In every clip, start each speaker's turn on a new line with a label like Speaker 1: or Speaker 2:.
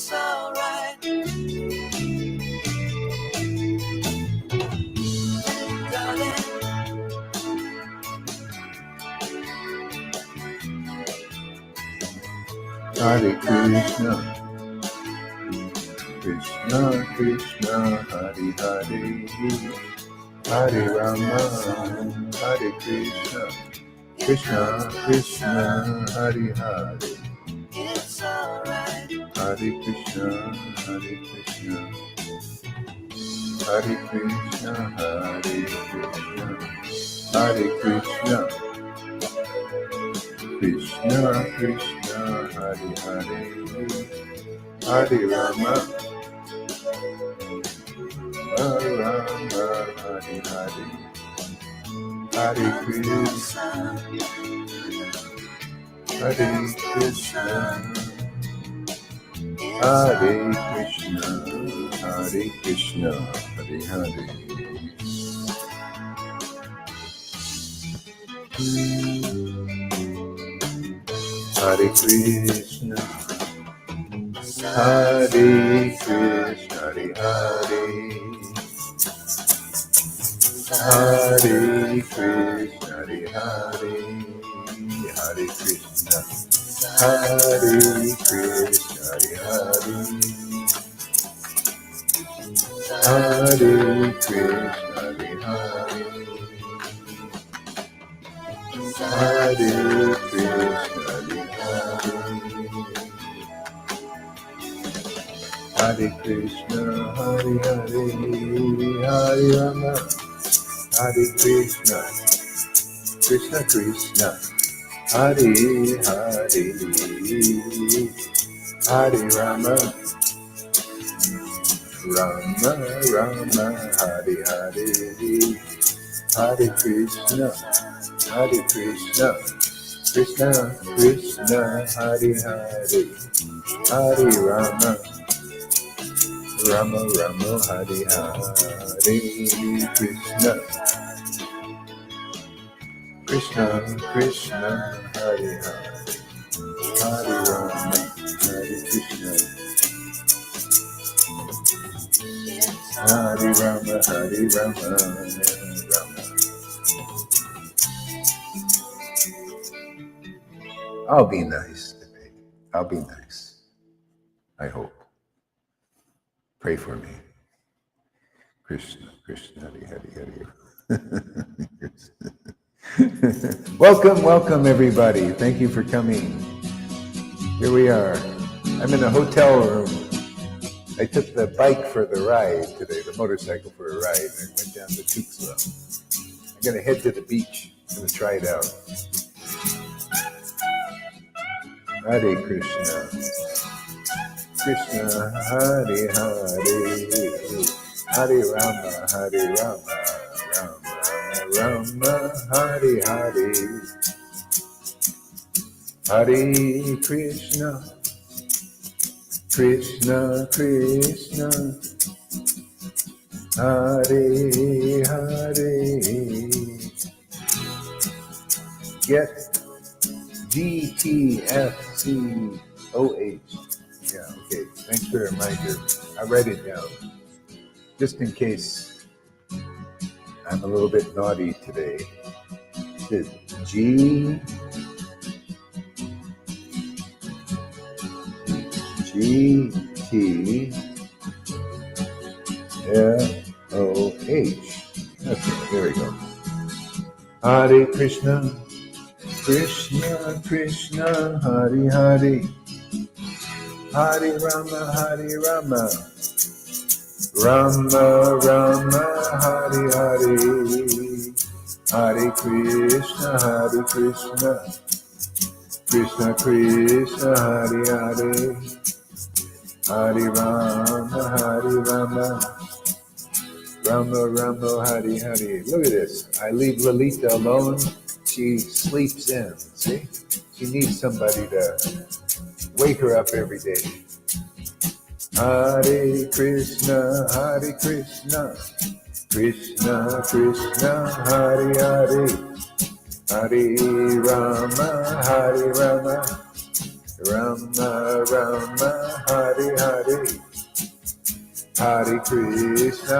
Speaker 1: it's alright. Darling,
Speaker 2: Hare Krishna, Krishna Krishna, Hare Hare, Hare Rama, Hare Krishna, Krishna Krishna, Hare Hare,
Speaker 1: it's alright.
Speaker 2: Hare Krishna, Hare Krishna, Hare Krishna, Hare Krishna, Hare Krishna, Krishna Krishna, Hare Hare, Hare Rama, Hare Rama, Hare Hare, Hare Krishna, Hare Krishna, Hare Krishna, Hare Krishna, Hare Hare. Hare Krishna, Hare Krishna, Hare Hare, Hare Krishna, Hare Hare, Hare Krishna, Hare Krishna, Hare Hare, Hare Krishna, Hare Hare, Hare Krishna, Hare Krishna, Hare Hare, Hare Rama, Hare Krishna, Krishna Krishna, Hare Hare, Hare Rama, Rama Rama, Hare Hare, Hare Krishna, Hare Krishna, Krishna Krishna, Hare Hare, Hare Rama, Rama Rama, Hare Hare, Krishna, Krishna Krishna, Hare Hare, Hare Rama, Hare Krishna, Hare Rama, Hare Rama, Rama. I'll be nice today. I'll be nice. I hope. Pray for me. Krishna, Krishna, Hare Hare, Hare. Welcome, welcome everybody. Thank you for coming. Here we are. I'm in a hotel room. I took the bike for the ride today, the motorcycle for a ride. I went down to Tuxla. I'm going to head to the beach. I'm going to try it out. Hare Krishna. Krishna, Hare Hare, Hare Rama, Hare Rama, Rama Rama, Hare Hare, Hare Krishna, Krishna Krishna, Hare Hare. Get GTFCOH. Yeah, okay. Thanks for the reminder. I write it down. Just in case I'm a little bit naughty today. It's GTFOH. Okay, there we go. Hare Krishna, Krishna Krishna, Hare Hare, Hare Rama, Hare Rama, Rama Rama, Hare Hare, Hare Krishna, Krishna Krishna, Hare Hare, Hare Rama, Rama Rama, Hare Hare. Look at this. I leave Lalita alone. She sleeps in. See? She needs somebody to wake her up every day. Hare Krishna, Krishna Krishna, Hare Hare, Hare Rama, Rama Rama, Hare Hare, Hare Krishna,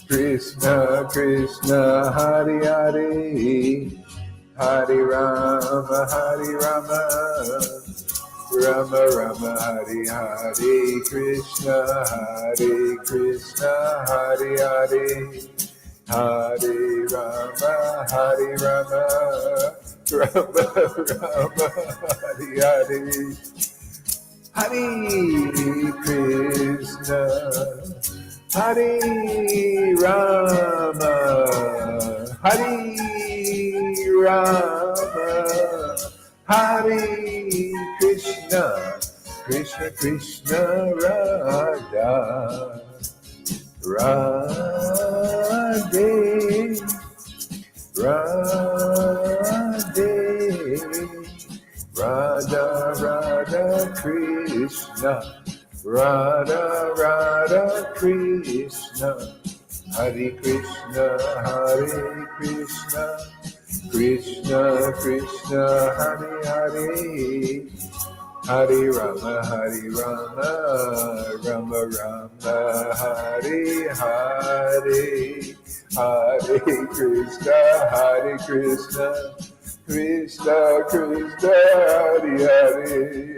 Speaker 2: Krishna Krishna, Hare Hare, Hare Rama, Rama Rama, Hare Hare, Krishna, Hare Hare, Hare Rama, Rama Rama, Hare Hare, Hare Krishna, Hare Rama, Hare Rama, Hare Krishna, Krishna Krishna, Radha Radhe, Radhe, Radha Radha Krishna, Radha Radha Krishna, Hare Krishna, Krishna Krishna, Hare Hare, Hare Rama, Rama Rama, Hare Hare, Hare Krishna, Krishna Krishna, Hare Hare,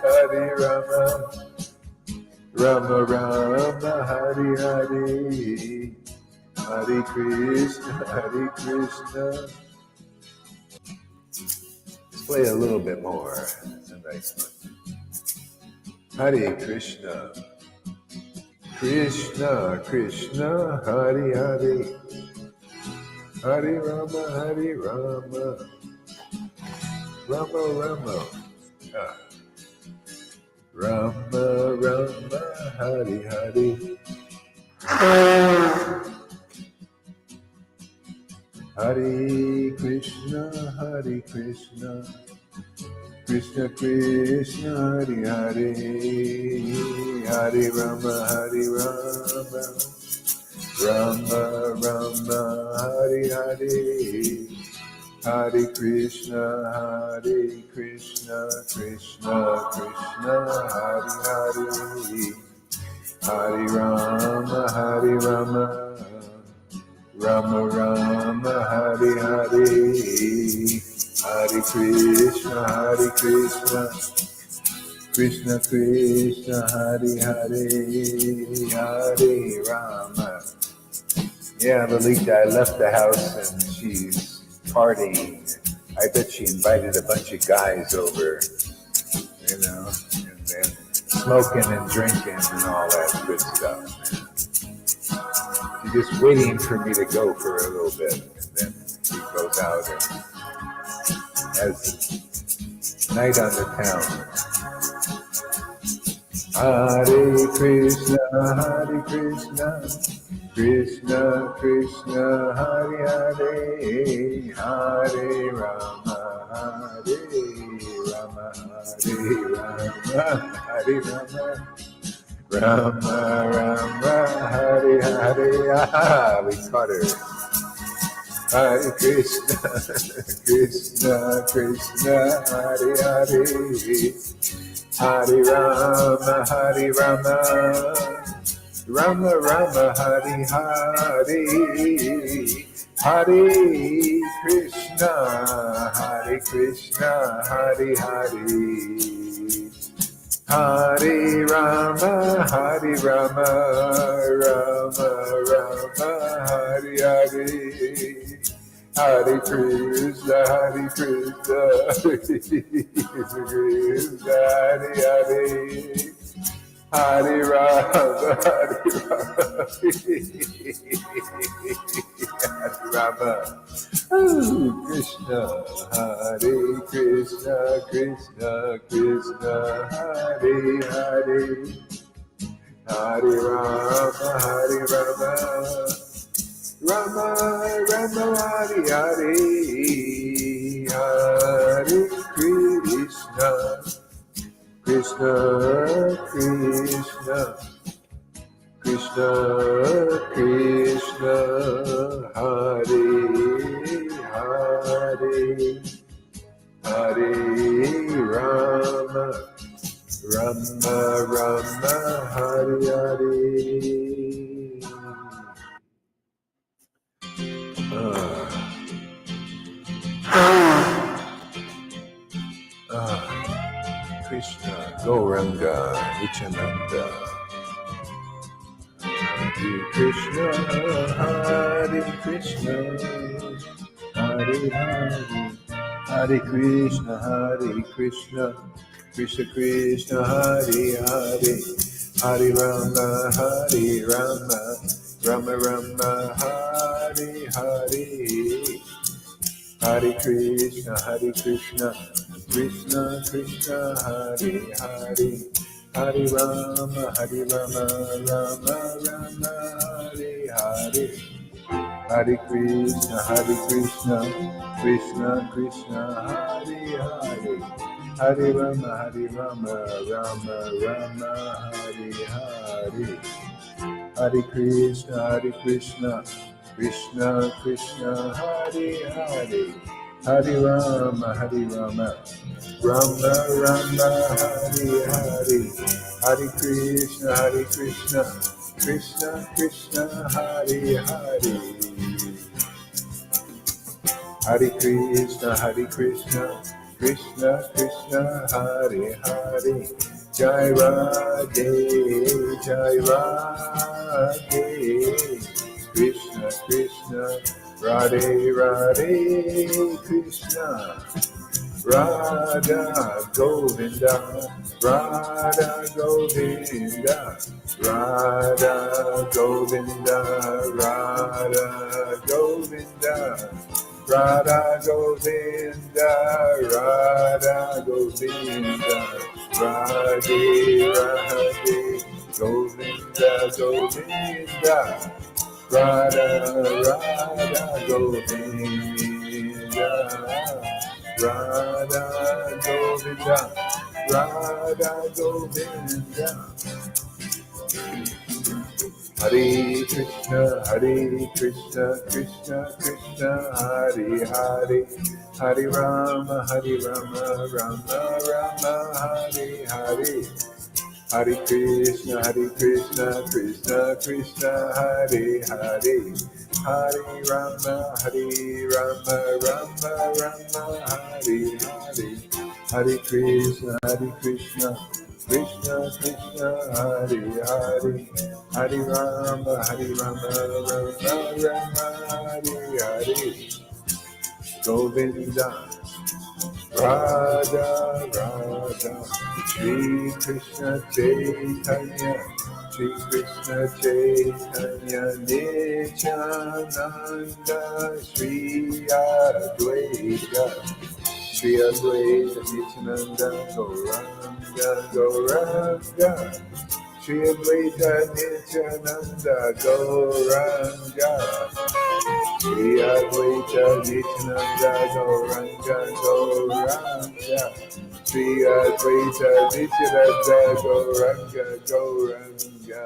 Speaker 2: Hare Rama, Rama Rama, Hare Hare, Hare Krishna, Krishna. Let's play a little bit more. It's a nice one. Hare Krishna, Krishna Krishna, Hare Hare, Hare Rama, Rama Rama, Rama Rama, Hare Hare, Hare Krishna, Krishna Krishna, Hare Hare, Hare Rama, Rama Rama, Hare Hare, Hare Krishna, Krishna Krishna, Hare Hare, Hare Rama, Rama Rama, Hare Hare, Hare Krishna, Krishna Krishna, Hare Hare, Hare Rama. Yeah, Lalita, I left the house and she's partying. I bet she invited a bunch of guys over, and then smoking and drinking and all that good stuff. She's just waiting for me to go for a little bit, and then she goes out and has night on the town. Hare Krishna, Krishna Krishna, Hare Hare, Hare Rama, Hare Rama, Rama Rama, Hare Hare. Ah, we caught her. Hare Krishna, Krishna Krishna, Hare Hare, Hare Rama, Rama Rama, Hare Hare, Hare Krishna, Hare Hare, Hare Rama, Rama Rama, Hare Hare, Hare Krishna, Krishna Hare Hare, Hare Rama, Hare Rama, Krishna, Hare Krishna, Krishna Krishna, Hare Hare, Hare Rama, Rama Rama, Hare Hare, Hare Krishna, Krishna Krishna, Krishna Krishna, Hare Hare, Hare Rama, Rama Rama, Hare Hare. Krishna, Gauranga, Nityananda. Hare Krishna, Hare Krishna, Hare Hare, Hare Krishna, Krishna Krishna, Hare Hare, Hare Rama, Rama Rama, Hare Hare, Hare Krishna, Krishna Krishna, Hare Hare, Hare Rama, Rama Rama, Hare Hare, Hare Krishna, Krishna Krishna, Hare Hare, Hare Rama, Rama Rama, Hare Hare, Hare Krishna, Krishna Krishna, Hare Hare, Hare Rama, Rama Rama, Hare Hare, Hare Krishna, Krishna Krishna, Hare Hare, Hare Krishna, Krishna Krishna, Hare Hare, Jai Radhe, Krishna Krishna, Radhe Radhe, Krishna, Radha Govinda, Radha Govinda, Radha Govinda, Radha Govinda, Radha Govinda, Radha Govinda, Radhe Radhe, Govinda Govinda, Radha Radha Govinda, Radha Govinda, Radha Govinda. Hare Krishna, Krishna Krishna, Hare Hare, Hare Rama, Rama Rama, Hare Hare, Hare Krishna, Krishna Krishna, Hare Hare, Hare Rama, Rama Rama, Hare Hare, Hare Krishna, Krishna Krishna, Hare Hare, Hare Rama, Rama Rama, Hare Hare, Govinda, Radha Radha, Shri Krishna Chaitanya, Shri Krishna Chaitanya, Nityananda, Shri Advaita, Shri Advaita, Nityananda, Gauranga, Shri Advaita, Nityananda, Gauranga, Shri Advaita, Nityananda, Gauranga, Shri Advaita, Nityananda, Gauranga.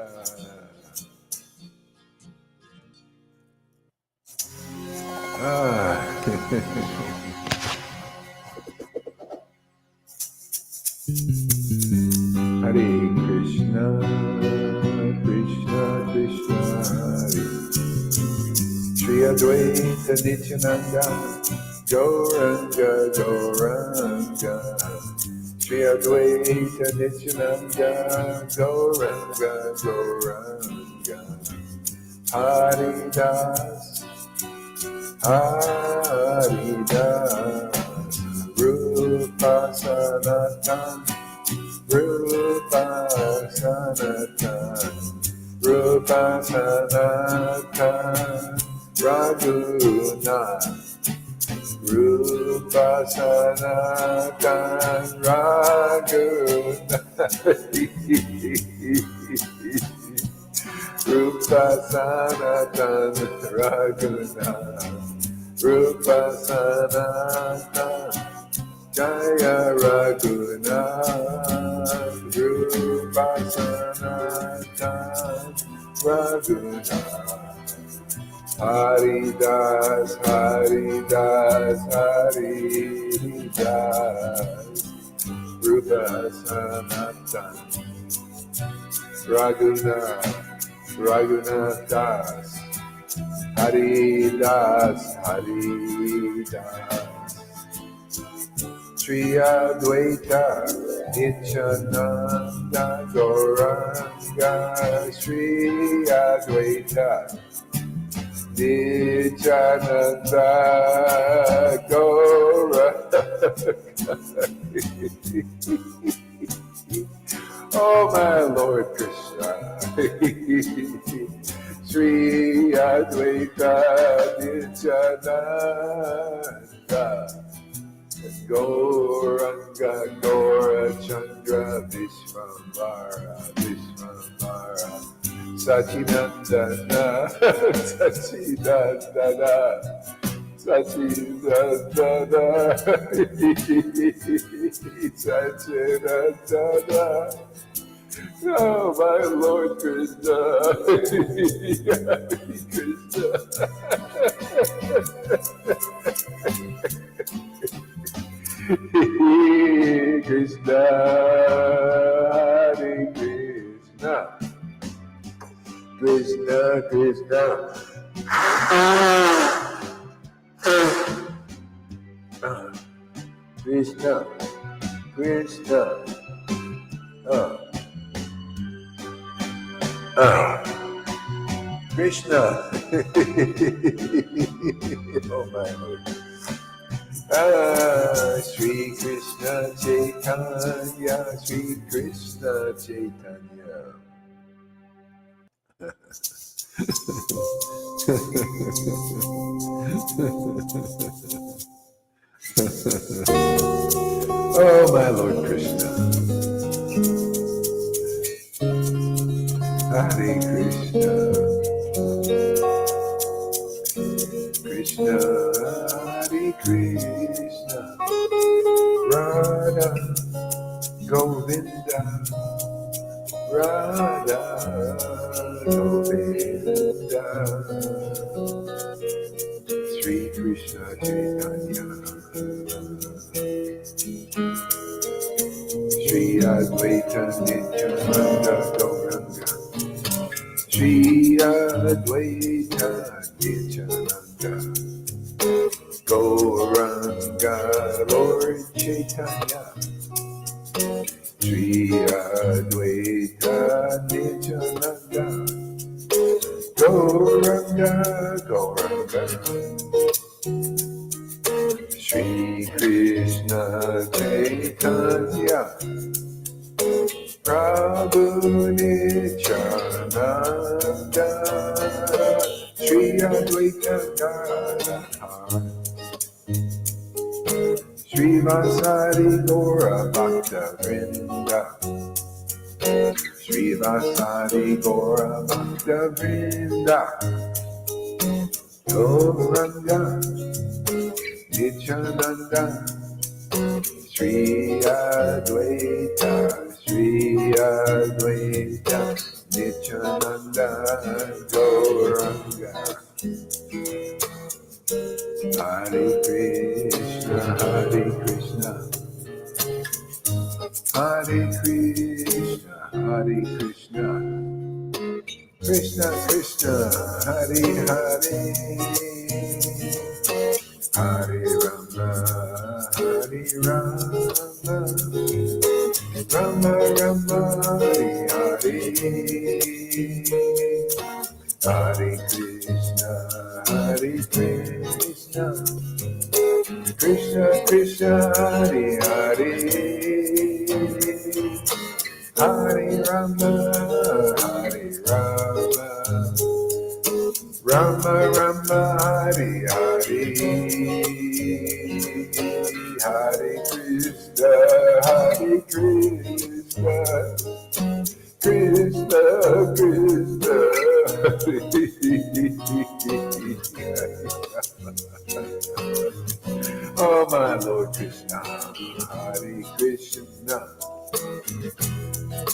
Speaker 2: Hare Krishna, Krishna Krishna, Hare Shri Advaita Nityananda, Gauranga, Shri Advaita Nityananda, Gauranga, Haridas, Rupa Sanatan, Rupa Sanatan, Raghunath, Rupa Sanatan, Raghunath, Rupa Sanatan, Raghunath, Rupa Sanatan, Jaya Raghunath, Rupa Sanatan, Raghunath, Hari Das, Hari Das, Hari Das, Rupa Sanatan, Raghunath Das, Hari Das, Hari Das, Sri Advaita, Nityananda Gauranga, Sri Advaita, Nityananda Gauranga. Oh, my Lord Krishna. Sri Advaita Nityananda Gauranga Gaura Chandra Vishvanatha Sachinandana Sachinandana. Oh, my Lord Krishna. Krishna. Krishna, Hare Krishna, Krishna, Krishna, Krishna, Krishna, Krishna. Oh, my Lord. Sri Krishna Chaitanya, Sri Krishna Chaitanya. Oh, my Lord Krishna. Hare Krishna. Krishna, Hare Krishna, Radha, Govinda, Radha, Govinda, Sri Krishna Chaitanya, Sri Advaita Nityananda Gauranga, Sri Advaita Nityananda Gauranga, Lord Chaitanya, Sri Advaita Nityananda Gauranga, Gauranga, Sri Krishna Chaitanya, Prabhu Nityananda, Sri Advaita Gadadhar, Sri Vasari Gaura Bhakta Vrinda, Sri Vasari Gaura Bhakta Vrinda, Gauranga, Nityananda, Sri Advaita, Sri Advaita, Nityananda, Gauranga. Hare Krishna, Hare Krishna, Hare Krishna, Hare Krishna, Krishna Krishna, Hare Hare, Hare Rama, Hare Rama, Rama Rama, Hare Hare, Hare Krishna, Hare Krishna, Krishna Krishna, Hare Hare, Hare Rama, Hare Rama, Rama Rama, Hare Hare, Hare Krishna, Hare Krishna, Krishna Krishna. Oh, my Lord Krishna, Hare Krishna,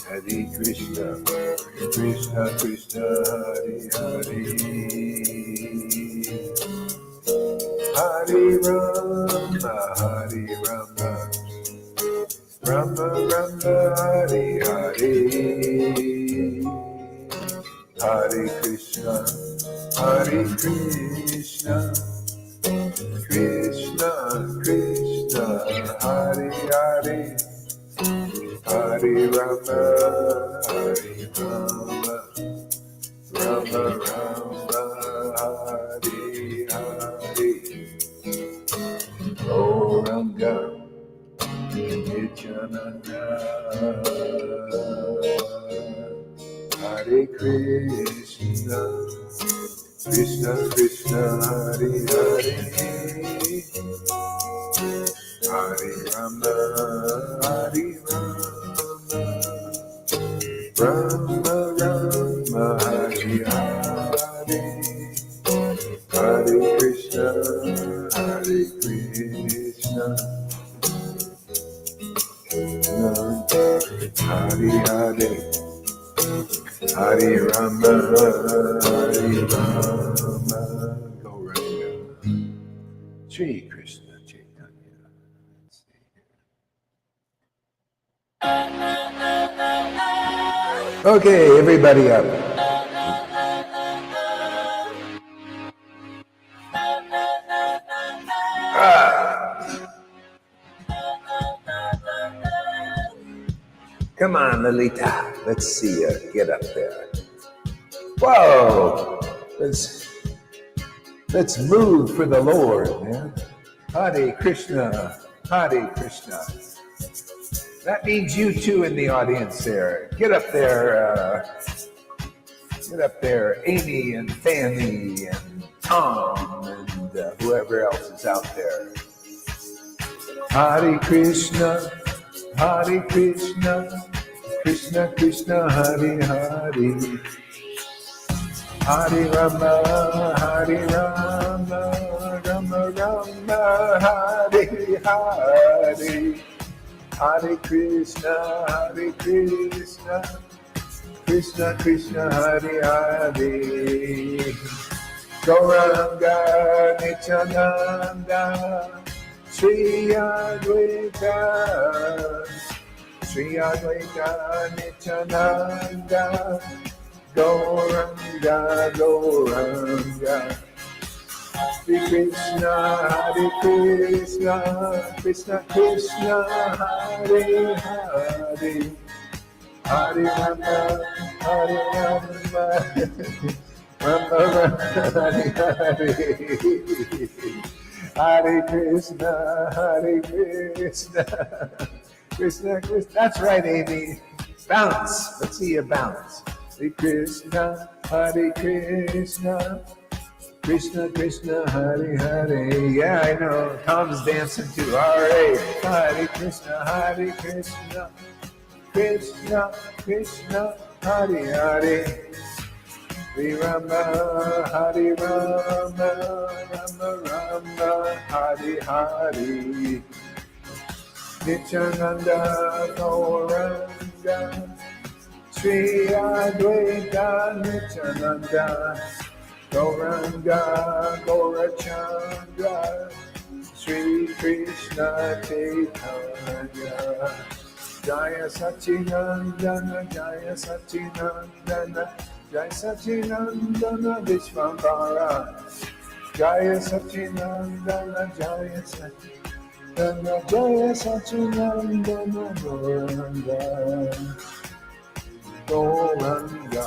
Speaker 2: Hare Krishna, Krishna Krishna, Hare Hare. Hare Rama, Hare Rama, Rama Rama, Hare Hare, Hare Krishna, Hare Krishna, Krishna Krishna, Hare Hare, Hare Rama, Hare Rama, Rama Rama, Hare Hare. Gauranga Nityananda, Hare Krishna, Krishna Krishna, Hare Hare, Hare Rama, Hare Rama, Rama Rama, Hare Hare, Hare Krishna, Hare Krishna, Hare Hare, Hare Rama, Hare Rama, Gauranga, Shri Krishna Chaitanya. Okay, everybody up. Come on, Lalita. Let's see you get up there. Whoa! Let's move for the Lord, man. Hare Krishna, Hare Krishna. That means you too in the audience there. Get up there, Amy and Fanny and Tom and whoever else is out there. Hare Krishna, Hare Krishna, Krishna Krishna, Hare Hare, Hare Rama, Hare Rama, Rama Rama, Hare Hare, Hare Krishna, Hare Krishna, Krishna Krishna, Hare Hare, Gauranga Nityananda, Sri Advaita, Sri Advaita Nityananda, Gauranga, Gauranga, Hare Krishna, Hare Krishna, Krishna Krishna, Hare Hare, Hare Rama, Hare Rama, Rama Rama, Hare Hare, Hare Krishna, Hare Krishna, Krishna Krishna. That's right, Amy. Bounce. Let's see you bounce. Hare Krishna, Hare Krishna, Krishna Krishna, Hare Hare. Yeah, I know. Tom's dancing too. All right. Hare Krishna, Hare Krishna, Krishna Krishna, Hare Hare, Hare Rama, Hare Rama, Rama Rama, Hare Hare, Nityananda Gauranga, Sri Advaita Nityananda, Gauranga Gaurachandra, Sri Krishna Chaitanya, Jaya Sachinandana, Jaya Sachinandana, Jaya Sachinandana Vishvanatha, Jaya Sachinandana, Jaya Sachinandana, Jaya Sachinandana, Gauranga, Gauranga.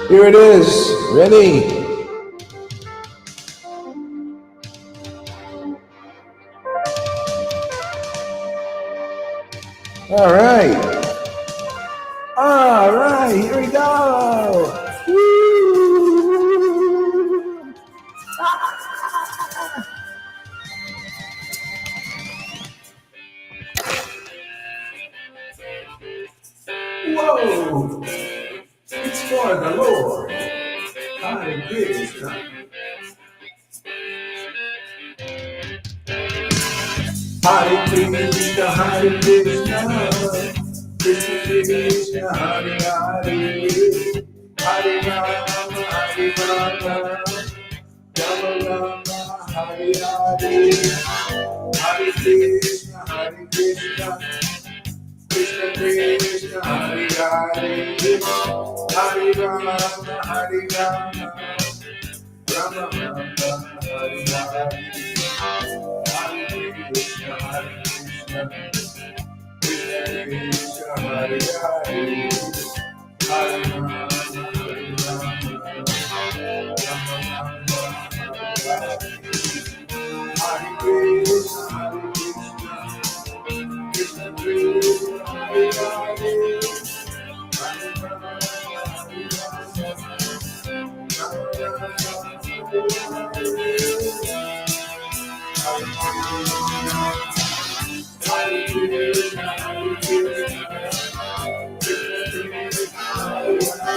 Speaker 2: Here it is, ready. All right. right, here we go. Woo! Whoa! It's for the Lord. Hare Krishna. Hare Krishna, Hare Krishna, Krishna Krishna, Hare Hare, Hare Rama, Hare Rama, Rama Rama, Hare Hare, Hare Krishna, Krishna Krishna, Hare Hare, Hare Rama, Hare Rama, Rama Rama, Hare Hare, Hare Krishna, Krishna Krishna, Hare Hare, Hare Rama, Hare Rama, Rama Rama, Hare Krishna, Krishna, Hare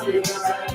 Speaker 2: Hare.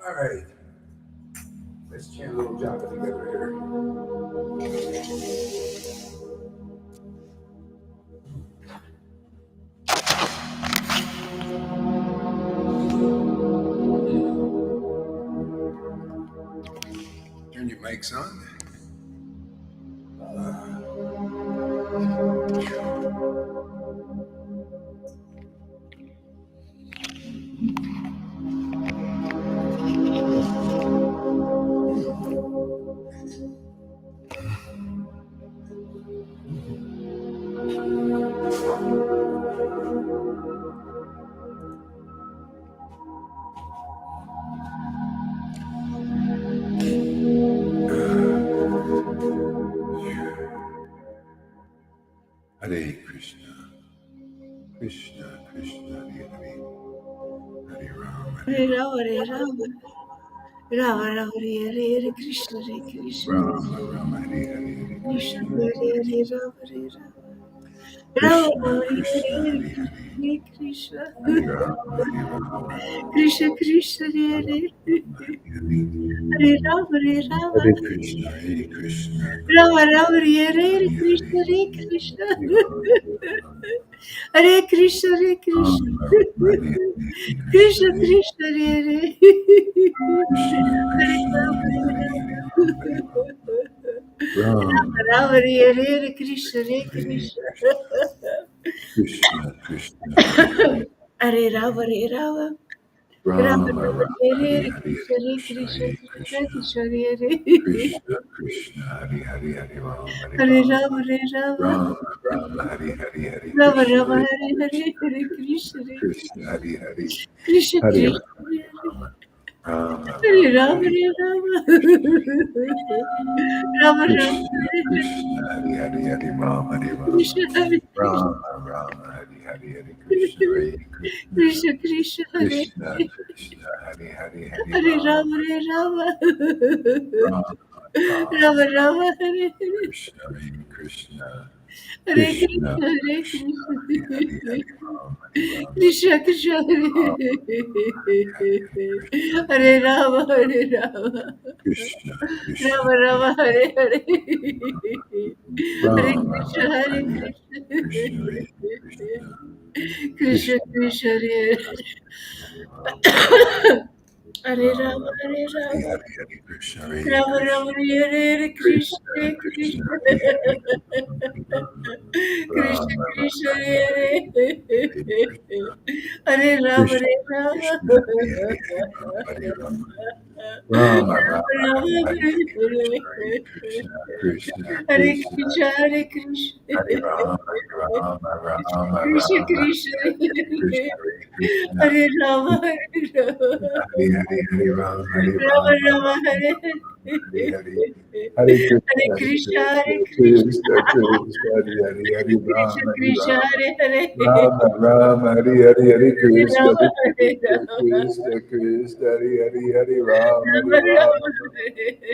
Speaker 2: All right, let's chant a little japa together here. Turn your mics on. Hare Krishna, Krishna Krishna, Hare Hare, Hare Rama,
Speaker 3: Hare Rama, Hare Rama, Rama Rama, Hare Hare, Hare Krishna,
Speaker 2: Rama Rama, Hare Hare, Hare
Speaker 3: Krishna, Hare Rama, Rama
Speaker 2: Krishna,
Speaker 3: Rama,
Speaker 2: Krishna,
Speaker 3: Hare
Speaker 2: Hare Hare,
Speaker 3: Krishna,
Speaker 2: Hare Rama, Hare Rama,
Speaker 3: Krishna Krishna, Hare
Speaker 2: Hare
Speaker 3: Hare Rama, Rama
Speaker 2: Hare Krishna, Hare Krishna,
Speaker 3: Rama Rama, Hare
Speaker 2: Hare
Speaker 3: Krishna,
Speaker 2: Hare,
Speaker 3: Hare Krishna,
Speaker 2: Hare Rama,
Speaker 3: Hare Krishna, Hare Krishna,
Speaker 2: Hare Hare Krishna,
Speaker 3: Krishna
Speaker 2: Hare
Speaker 3: Krishna, Hare
Speaker 2: Krishna,
Speaker 3: Hare
Speaker 2: Krishna, Hare Hare, Hare Rama,
Speaker 3: Rama, Hare Krishna, Hare
Speaker 2: Hare
Speaker 3: Krishna,
Speaker 2: Krishna, Krishna, Hare Hare,
Speaker 3: Hare Rama, Hare Rama. Rama
Speaker 2: Rama,
Speaker 3: Rama,
Speaker 2: Rama,
Speaker 3: Hare
Speaker 2: Hare
Speaker 3: Hare,
Speaker 2: Hare,
Speaker 3: Krishna Hare
Speaker 2: Krishna,
Speaker 3: Krishna,
Speaker 2: Hare
Speaker 3: Krishna
Speaker 2: Krishna,
Speaker 3: Krishna Hare Hare.
Speaker 2: Krishna, Krishna, Hare Hare, Hare Rama, Hare
Speaker 3: Hare
Speaker 2: Rama,
Speaker 3: Rama, Hare Rama.
Speaker 2: Rama, Rama, Hare Hare, Hare
Speaker 3: Rama
Speaker 2: Krishna,
Speaker 3: Rama,
Speaker 2: Hare
Speaker 3: Hare Hare,
Speaker 2: Krishna,
Speaker 3: Hare Krishna Hare
Speaker 2: Krishna, Hare Hare,
Speaker 3: Krishna
Speaker 2: Hare
Speaker 3: Krishna
Speaker 2: Rama,
Speaker 3: Hare Hare.
Speaker 2: Rama, Rama,
Speaker 3: Hare
Speaker 2: Rama,
Speaker 3: Rama,
Speaker 2: Hare
Speaker 3: Hare Rama.
Speaker 2: Krishna,
Speaker 3: Rama Rama,
Speaker 2: Krishna,
Speaker 3: Hare Hare,
Speaker 2: Krishna, Hare Hare, Hare Rama, Hare Rama,
Speaker 3: Krishna Hare Krishna,
Speaker 2: Rama, Rama, Hare Hare, Hare Krishna, Hare Krishna,
Speaker 3: Krishna Krishna Hare
Speaker 2: Krishna,
Speaker 3: Hare.
Speaker 2: Krishna, Hare Hare, Hare
Speaker 3: Hare
Speaker 2: Rama,
Speaker 3: Rama, Hare Rama.
Speaker 2: Rama,
Speaker 3: Rama
Speaker 2: Rama,
Speaker 3: Rama, Hare Hare.
Speaker 2: Krishna, Hare Krishna,
Speaker 3: Hare
Speaker 2: Krishna,
Speaker 3: Krishna, Hare
Speaker 2: Krishna,
Speaker 3: Krishna.
Speaker 2: Hare Hare, Hare Rama, Hare Rama,
Speaker 3: Krishna Krishna,
Speaker 2: Rama,
Speaker 3: Hare
Speaker 2: Hare Krishna,
Speaker 3: Hare Rama, Hare Rama.
Speaker 2: Krishna, Krishna,
Speaker 3: Rama
Speaker 2: Hare
Speaker 3: Rama, Hare Hare. Hare
Speaker 2: Rama,
Speaker 3: Krishna,
Speaker 2: Rama,
Speaker 3: Hare
Speaker 2: Hare Hare
Speaker 3: Krishna.
Speaker 2: Krishna, Hare Krishna,
Speaker 3: Krishna
Speaker 2: Krishna,
Speaker 3: Krishna, Hare
Speaker 2: Hare Rama,
Speaker 3: Hare
Speaker 2: Rama,
Speaker 3: Rama, Hare
Speaker 2: Rama, Hare
Speaker 3: Rama.
Speaker 2: Hare, Hare Krishna, Hare
Speaker 3: Rama Rama,
Speaker 2: Krishna,
Speaker 3: Hare Hare Krishna,
Speaker 2: Krishna,
Speaker 3: Hare
Speaker 2: Krishna,
Speaker 3: Krishna.
Speaker 2: Hare Hare, Rama,
Speaker 3: Krishna
Speaker 2: Rama, Rama,
Speaker 3: Krishna,
Speaker 2: Hare
Speaker 3: Hare
Speaker 2: Hare, Hare Krishna,
Speaker 3: Hare Rama,
Speaker 2: Krishna,
Speaker 3: Hare Rama.
Speaker 2: Krishna, Hare Hare, Hare Rama, Hare Rama, Rama, Rama, Hare Hare, Hare Krishna, Hare Krishna, Krishna,
Speaker 3: Hare
Speaker 2: Krishna,
Speaker 3: Krishna, Hare Krishna.
Speaker 2: Hare Rama, Hare Rama, Rama,
Speaker 3: Krishna
Speaker 2: Rama,
Speaker 3: Krishna,
Speaker 2: Hare Krishna, Hare Krishna,
Speaker 3: Hare Rama, Hare Rama.
Speaker 2: Hare Hare, Hare Rama, Hare
Speaker 3: Rama
Speaker 2: Rama,
Speaker 3: Rama,
Speaker 2: Rama,
Speaker 3: Hare
Speaker 2: Hare
Speaker 3: Hare.
Speaker 2: Hare, Hare
Speaker 3: Hare
Speaker 2: Krishna, Hare
Speaker 3: Krishna,
Speaker 2: Krishna,
Speaker 3: Hare Krishna.
Speaker 2: Krishna, Krishna, Hare Hare, Hare
Speaker 3: Krishna
Speaker 2: Rama, Hare
Speaker 3: Krishna,
Speaker 2: Rama,
Speaker 3: Hare Hare.
Speaker 2: Rama, Rama, Hare Hare, Hare
Speaker 3: Hare
Speaker 2: Krishna,
Speaker 3: Rama,
Speaker 2: Hare
Speaker 3: Hare
Speaker 2: Krishna,
Speaker 3: Rama.
Speaker 2: Krishna, Krishna, Hare Hare, Hare Rama,
Speaker 3: Rama
Speaker 2: Hare
Speaker 3: Rama,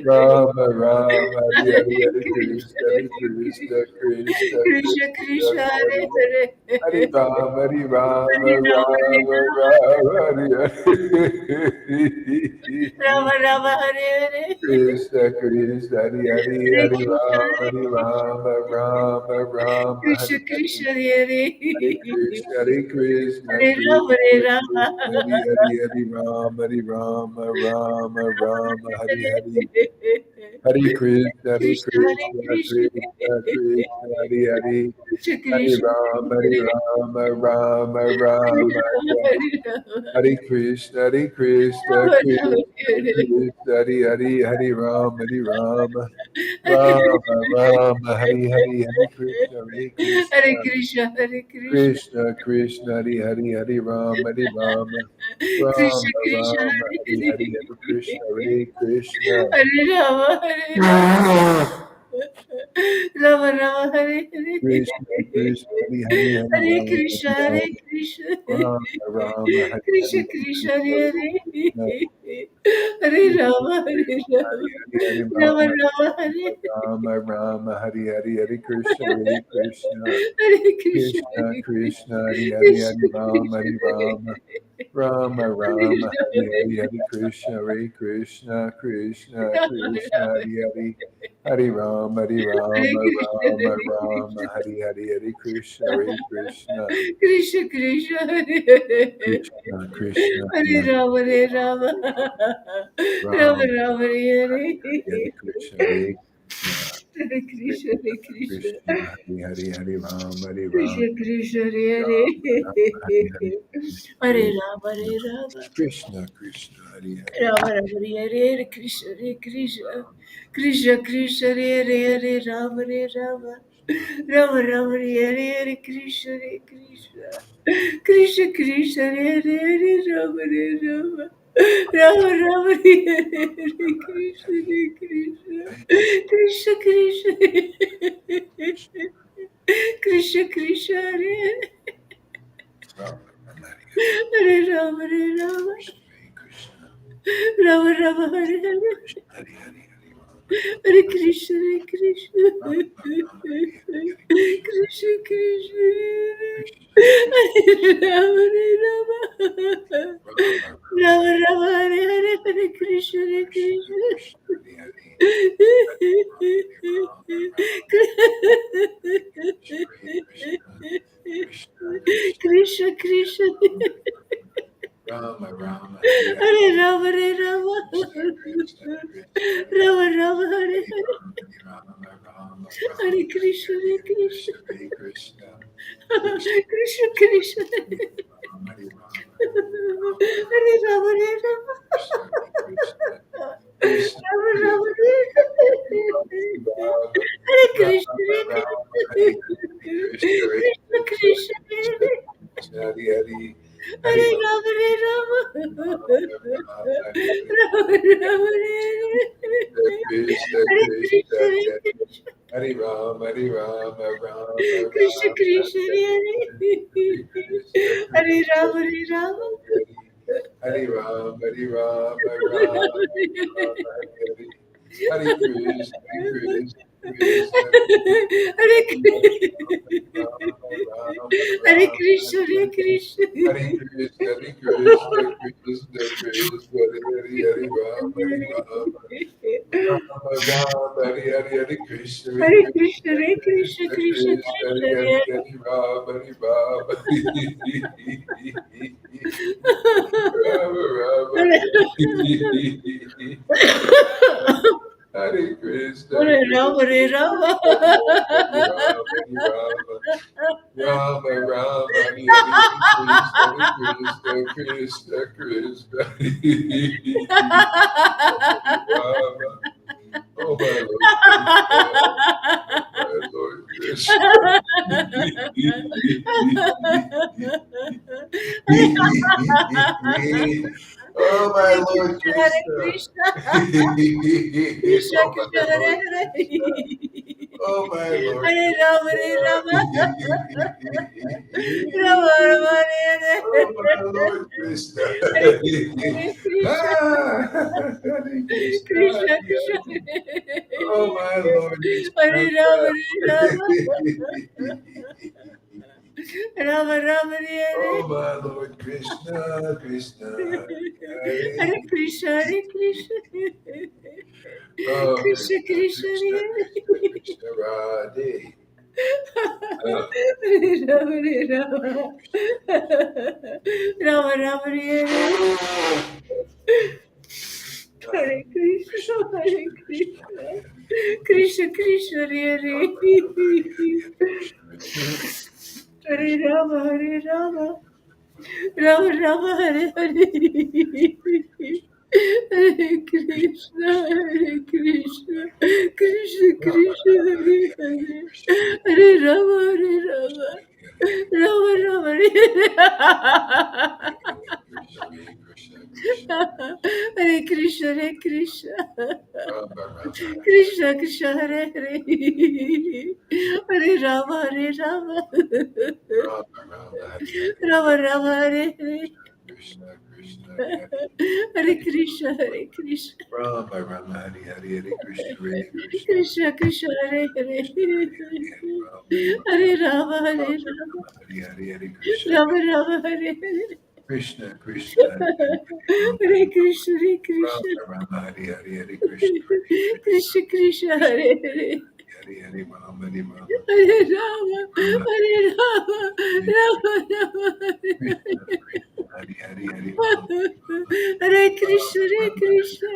Speaker 2: Rama,
Speaker 3: Hare
Speaker 2: Rama, Rama, Hare
Speaker 3: Hare
Speaker 2: Hare, Hare
Speaker 3: Krishna,
Speaker 2: Krishna, Hare
Speaker 3: Hare
Speaker 2: Krishna,
Speaker 3: Krishna.
Speaker 2: Krishna,
Speaker 3: Krishna
Speaker 2: Krishna,
Speaker 3: Krishna,
Speaker 2: Hare
Speaker 3: Hare
Speaker 2: Hare, Hare
Speaker 3: Hare.
Speaker 2: Rama, Hare Rama,
Speaker 3: Hare Rama,
Speaker 2: Rama, Rama, Hare Hare.
Speaker 3: Rama Rama, Hare Hare.
Speaker 2: Krishna, Krishna, Hare Hare,
Speaker 3: Hare
Speaker 2: Hare
Speaker 3: Krishna,
Speaker 2: Rama,
Speaker 3: Hare
Speaker 2: Hare
Speaker 3: Krishna.
Speaker 2: Rama, Rama, Rama,
Speaker 3: Krishna
Speaker 2: Hare Hare.
Speaker 3: Krishna, Hare
Speaker 2: Hare
Speaker 3: Hare.
Speaker 2: Krishna, Hare Krishna,
Speaker 3: Hare Rama,
Speaker 2: Krishna,
Speaker 3: Hare
Speaker 2: Krishna,
Speaker 3: Rama.
Speaker 2: Hare Hare, Hare Rama, Hare Rama, Rama, Rama, Hare Hare. Hare Krishna, Hare
Speaker 3: Krishna, Hare
Speaker 2: Krishna,
Speaker 3: Krishna.
Speaker 2: Krishna, Krishna, Hare Hare.
Speaker 3: Krishna
Speaker 2: Hare
Speaker 3: Krishna,
Speaker 2: Rama, Hare
Speaker 3: Hare
Speaker 2: Rama, Rama,
Speaker 3: Hare
Speaker 2: Rama,
Speaker 3: Rama,
Speaker 2: Hare Hare.
Speaker 3: Hare Rama.
Speaker 2: Hare Krishna, Hare Krishna,
Speaker 3: Rama Rama,
Speaker 2: Krishna,
Speaker 3: Hare
Speaker 2: Krishna, Hare Hare, Hare Rama, Hare Rama.
Speaker 3: Hare.
Speaker 2: Rama, Rama, Hari Hari, Hare Krishna, Hare
Speaker 3: Hare
Speaker 2: Krishna,
Speaker 3: Krishna, Hare Krishna.
Speaker 2: Krishna, Krishna, Hare Hari, Hare Rama, Hare Rama,
Speaker 3: Krishna
Speaker 2: Rama,
Speaker 3: Krishna,
Speaker 2: Rama, Hare
Speaker 3: Hare
Speaker 2: Hari, Hare Krishna, Hare Krishna.
Speaker 3: Hare Rama, Hare Rama. Rama Rama, Hare Hare.
Speaker 2: Krishna, Krishna, Hare Hari, Hare
Speaker 3: Hare
Speaker 2: Rama,
Speaker 3: Krishna,
Speaker 2: Hare
Speaker 3: Hare
Speaker 2: Rama,
Speaker 3: Krishna.
Speaker 2: Rama, Rama, Hare
Speaker 3: Krishna
Speaker 2: Hari, Hare
Speaker 3: Krishna,
Speaker 2: Krishna,
Speaker 3: Hare
Speaker 2: Hare Krishna,
Speaker 3: Hare. Hare Rama, Hare
Speaker 2: Krishna,
Speaker 3: Rama.
Speaker 2: Hare Hare,
Speaker 3: Rama
Speaker 2: Rama,
Speaker 3: Rama, Hare.
Speaker 2: Rama, Rama, Hare Hare, Hare Krishna, Hare Krishna.
Speaker 3: Hare Krishna,
Speaker 2: Krishna,
Speaker 3: Hare
Speaker 2: Krishna, Hari Hari, Hari
Speaker 3: Krishna,
Speaker 2: Rama,
Speaker 3: Krishna,
Speaker 2: Hari
Speaker 3: Hare.
Speaker 2: Rama, Rama, Rama, Hari Hari, Hari Krishna, Hare Krishna, Krishna, Krishna, Hari Hari, Hari Rama, Hari
Speaker 3: Hare
Speaker 2: Rama,
Speaker 3: Krishna,
Speaker 2: Rama,
Speaker 3: Hare
Speaker 2: Rama,
Speaker 3: Krishna.
Speaker 2: Hari Hari, Hari Krishna, Hare Krishna,
Speaker 3: Krishna Krishna, Hare
Speaker 2: Krishna, Krishna, Hari
Speaker 3: Hare
Speaker 2: Hari,
Speaker 3: Rama, Hare Rama. Rama
Speaker 2: Rama,
Speaker 3: Rama, Hare Hare.
Speaker 2: Hari Hari, Krishna, Hare Krishna,
Speaker 3: Hare Krishna, Hare Krishna.
Speaker 2: Krishna, Hari Hari, Hari Rama, Hari Rama,
Speaker 3: Krishna Krishna, Hare
Speaker 2: Rama, Rama, Hari
Speaker 3: Hare.
Speaker 2: Hari,
Speaker 3: Hare
Speaker 2: Krishna,
Speaker 3: Rama, Hare Rama.
Speaker 2: Krishna, Krishna, Hari Hari.
Speaker 3: Rama Rama, Hare Hare. Krishna, Hare Krishna. Krishna Krishna, Hare Hare. Rama, Hare Rama. Rama Rama, Hare Hare. Krishna, Hare Krishna. Krishna Krishna, Hare Hare. Rama, Hare Rama. Rama Rama, Hare Hare. Krishna, Hare Krishna. Krishna Krishna. Krishna Krishna, Hare
Speaker 2: Rama, Rama, Hari Hari.
Speaker 3: Hare Rama, Hare Rama.
Speaker 2: Hare Krishna,
Speaker 3: Rama Rama, Hare Hare.
Speaker 2: Krishna, Hare Hare, Hare Rama,
Speaker 3: Hare Krishna, Hare Krishna. Krishna, Krishna. Hare Rama, Hare Rama. Rama, Rama, Hare Hare. Hare Krishna, Hare Krishna. Krishna, Krishna.
Speaker 2: Rama Rama
Speaker 3: Hare Rama, Hare Rama. Rama, Rama, Hare Hare. Hare Krishna, Hare Krishna.
Speaker 2: Hare Krishna
Speaker 3: Krishna, Krishna. Hare Rama, Hare Rama.
Speaker 2: Krishna
Speaker 3: Rama, Rama, Hare Hare Krishna, Hare Krishna. Krishna, Krishna, Hare
Speaker 2: Hari
Speaker 3: Hare Rama, Hare Rama. Rama, Rama, Hare
Speaker 2: Krishna
Speaker 3: Hare Krishna,
Speaker 2: Krishna
Speaker 3: Hare Krishna.
Speaker 2: Hari Ram Ram
Speaker 3: Krishna, Krishna, Hare Hare Rama, Hare Rama.
Speaker 2: Hari Ram Ram Hari Krishna Krishna
Speaker 3: Hare Hare Krishna, Hare Krishna.
Speaker 2: Hari Krishna Krishna Hari Ram Hari Krishna
Speaker 3: Hare Krishna, Hare Krishna, Krishna Krishna, Hare
Speaker 2: Hare Krishna
Speaker 3: Hare Rama, Hare Rama.
Speaker 2: Rama Rama Hare Krishna Krishna Rama. Oh my Lord Krishna. Oh my Lord
Speaker 3: Hare
Speaker 2: Krishna.
Speaker 3: Krishna, Krishna, Hare Hare.
Speaker 2: Oh my Lord.
Speaker 3: Hare Rama, Hare Rama. Rama, Rama, Hare Hare.
Speaker 2: Oh my Lord Krishna.
Speaker 3: Hare Krishna,
Speaker 2: Hare Krishna.
Speaker 3: Krishna, Krishna.
Speaker 2: Oh my Lord
Speaker 3: Hare Rama, Hare Rama. Rama, Rama, Hare
Speaker 2: Oh
Speaker 3: Hare.
Speaker 2: my Lord Krishna Krishna.
Speaker 3: Hare Krishna, Hare Krishna.
Speaker 2: Oh,
Speaker 3: Krishna, Krishna, Hare
Speaker 2: Krishna Radhe.
Speaker 3: Hare Rama, Hare Rama. Rama, Rama, Hare Hare. Hare Krishna, Hare Krishna. Krishna, Krishna, Hare Hare. Hare Rama, Hare Rama. Rama, Rama, Hare Hare. Hare Krishna, Hare Krishna. Krishna, Krishna, Hare Hare. Hare Rama, Hare Rama. Rama, Rama, Hare Hare Krishna, Hare Krishna. Krishna, Krishna, Hare Hare. Hare Rama, Hare Rama. Rama, Rama, Hare Hare.
Speaker 2: Krishna Krishna
Speaker 3: Hare Krishna, Hare Krishna.
Speaker 2: Rama Rama Hare Hare Krishna Krishna
Speaker 3: Krishna, Krishna, Hare Hare. Hare Rama, Hare Rama.
Speaker 2: Hare Krishna
Speaker 3: Rama, Rama, Hare Hare.
Speaker 2: Krishna Krishna
Speaker 3: Hare Krishna, Hare Krishna.
Speaker 2: Rama Hare Hare Krishna
Speaker 3: Krishna, Krishna, Hare Hare.
Speaker 2: Hare Rama Hare Rama
Speaker 3: Hare Rama, Hare Rama, Rama, Rama, Hare Krishna, Hare Krishna,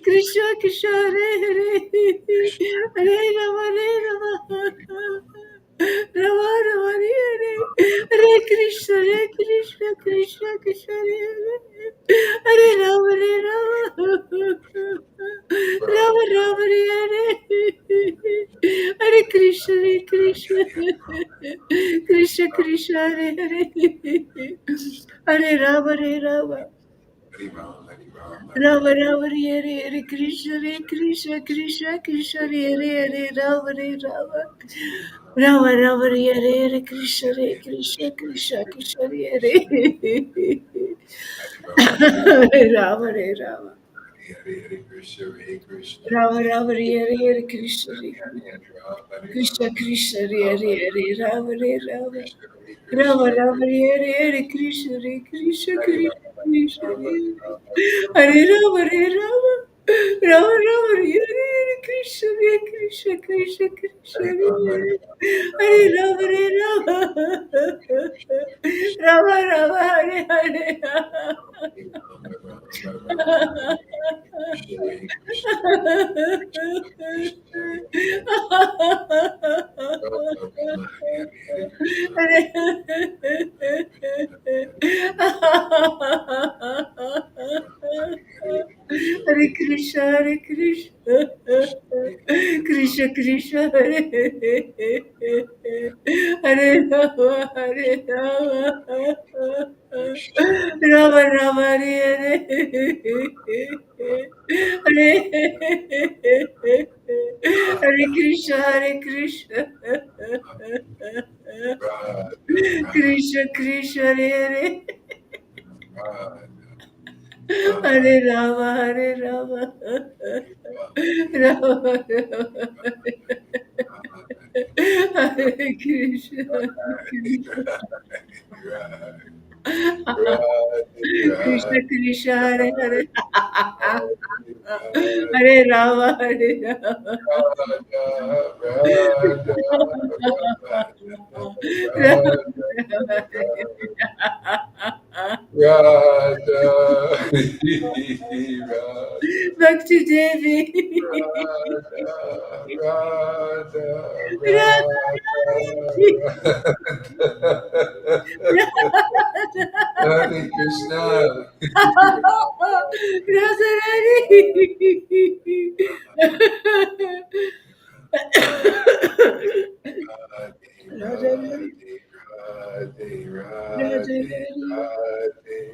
Speaker 3: Krishna, Krishna, Hare Hare, Hare Rama, Rama, Rama, Hare Hare Krishna, Krishna, Krishna, Hare Rama, Rama, Rama, Hare Hare Krishna, Krishna, Krishna, Krishna, Hare Hare, Hare Rama, Rama, Rama, Hare Hare Krishna, Krishna, Krishna, Krishna, Hare Hare, Rama, Rama, Rama, Hare Hare Krishna, Krishna, Krishna, Krishna, Hare Rama, Rama.
Speaker 2: Hare Krishna, Hare Krishna.
Speaker 3: Rama Rama Hare Hare Krishna Hare Krishna Krishna Hare Hare Rama Hare Rama Rama Rama Hare Hare Krishna Hare Krishna Krishna Krishna Hare Rama Hare Rama Rama Rama Hare Hare Krishna Hare Krishna Krishna Krishna Hare Rama Hare Rama Rama Rama Hare Hare Hare Krishna, Hare Krishna, Krishna Krishna, Hare Hare Rama, Hare Rama, Rama Rama, Hare Hare, Hare Krishna, Hare Krishna, Krishna Krishna, Hare Hare Rama, Hare Rama, Rama Rama, Hare Krishna, Hare Krishna, Krishna Krishna, Hare Hare, Hare Rama, Hare Rama, Bhakti Devi, Radha
Speaker 2: Hare Krishna.
Speaker 3: Radharani. Radharani. Radharani.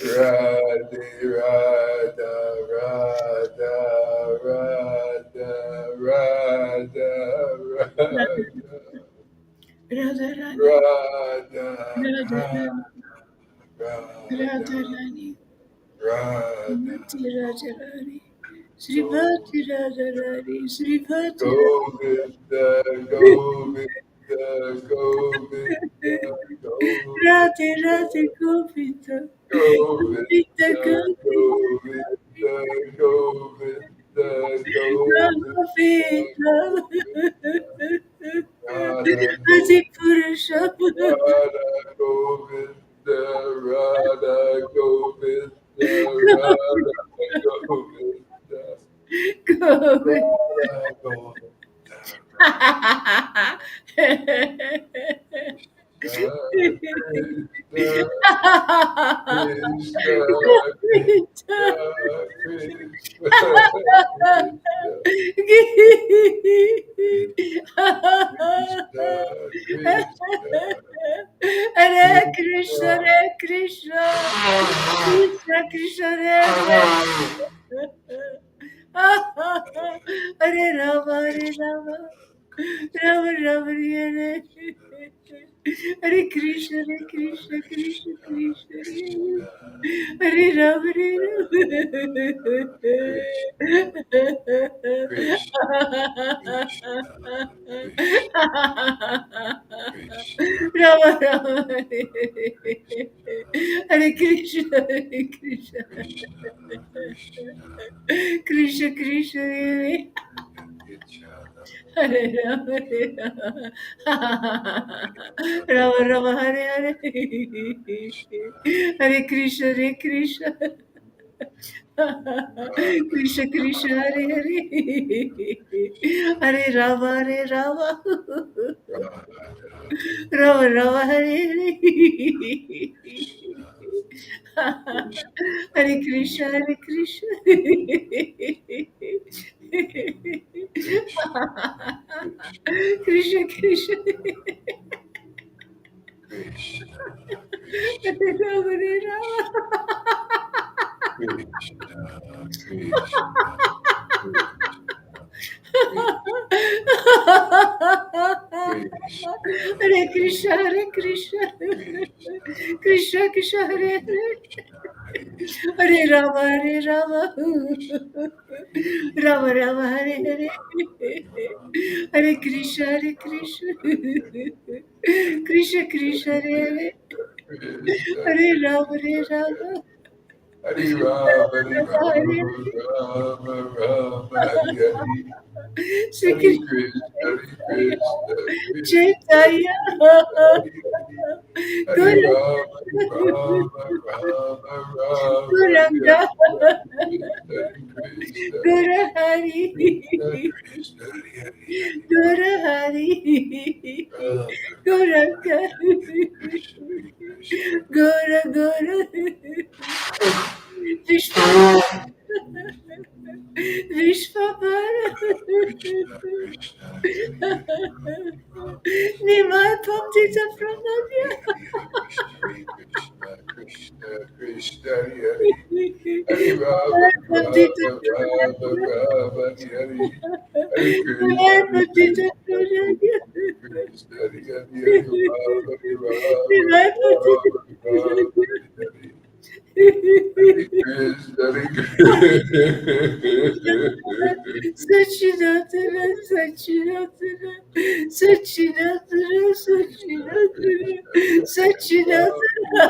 Speaker 2: Radhe Radha Radha Radha Radha Radha
Speaker 3: Radharani.
Speaker 2: Radha
Speaker 3: Radharani.
Speaker 2: Radha
Speaker 3: Radharani.
Speaker 2: Radha
Speaker 3: Srimati Radharani. Srimati Radharani. Srimati
Speaker 2: Govinda Govinda Govinda
Speaker 3: Radhe
Speaker 2: Govinda
Speaker 3: Radhe Govinda. Govinda
Speaker 2: Govinda
Speaker 3: Govinda.
Speaker 2: Govinda Govinda
Speaker 3: Govinda.
Speaker 2: Radha
Speaker 3: Adi Purusha.
Speaker 2: Radha Govinda Radha Govinda Radha Govinda
Speaker 3: Govinda.
Speaker 2: Radha Govinda Krishna Krishna Krishna Krishna Krishna Krishna Krishna
Speaker 3: Hare Krishna,
Speaker 2: Krishna
Speaker 3: Hare Krishna, Krishna Krishna, Hare Hare Rama, Hare Rama, Rama Rama, Hare Hare Krishna, Hare Krishna, Krishna Krishna, Hare Rama, Hare
Speaker 2: Krishna
Speaker 3: Rama. Rama Rama, Hare Krishna, Hare Krishna, Krishna Krishna, Hare Rama, Hare Rama, Rama Rama, Hare Hare, Hare Krishna, Hare Krishna, Krishna Krishna, Hare Hare, Hare Rama, Hare Rama, Rama Rama, Hare Hare, Hare Krishna, Hare Krishna, Krishna Krishna, Hare Rama, Hare Rama. Hare Krishna, Hare Krishna, Krishna Krishna, Hare Hare, Hare Rama, Hare Rama, Rama Rama, Hare Hare, Hare Krishna, Hare Krishna, Krishna Krishna, Hare Hare, Hare Rama, Hare Rama,
Speaker 2: Hari Ram, Hari
Speaker 3: Rama,
Speaker 2: Ram,
Speaker 3: Hare
Speaker 2: Ram Ram, Hari Hari,
Speaker 3: Shri
Speaker 2: Hari
Speaker 3: Krishna,
Speaker 2: Krishna, Hari Krishna, Krishna
Speaker 3: Chaitanya,
Speaker 2: Krishna, Hari Hari, Hari
Speaker 3: Gauranga,
Speaker 2: Ram, Hari Ram, Ram Ram, Hari
Speaker 3: Gauranga,
Speaker 2: Hari, Hari Krishna,
Speaker 3: Gaurahari,
Speaker 2: Krishna Krishna, Hari Hari, Hari
Speaker 3: Gaurahari,
Speaker 2: Ram,
Speaker 3: Gauranga,
Speaker 2: Hari Krishna, Hari Krishna.
Speaker 3: Gaura, Gaura, Vishwanatha, Vishwabara,
Speaker 2: Krishna, Krishna, Hari Hari, Hari
Speaker 3: Nimai Pamdita Pranadya,
Speaker 2: Hare Krishna, Krishna, Krishna, Hare Hare, Hare Rama,
Speaker 3: Nimai Pamdita
Speaker 2: Rama, Rama,
Speaker 3: Pranadya,
Speaker 2: Rama, Hare Hare, Hare Krishna,
Speaker 3: Nimai
Speaker 2: Hare
Speaker 3: Pamdita
Speaker 2: Krishna,
Speaker 3: Pranadya,
Speaker 2: Krishna, Hare Hare, Hare Rama, Rama,
Speaker 3: Nimai Pamdita
Speaker 2: Rama, Rama, Hare Hare, Hare
Speaker 3: Pranadya.
Speaker 2: Krishna, Hare Krishna.
Speaker 3: Sachinatana, Sachinatana, Sachinatana,
Speaker 2: Krishna, Krishna,
Speaker 3: Sachinatana, Sachinatana,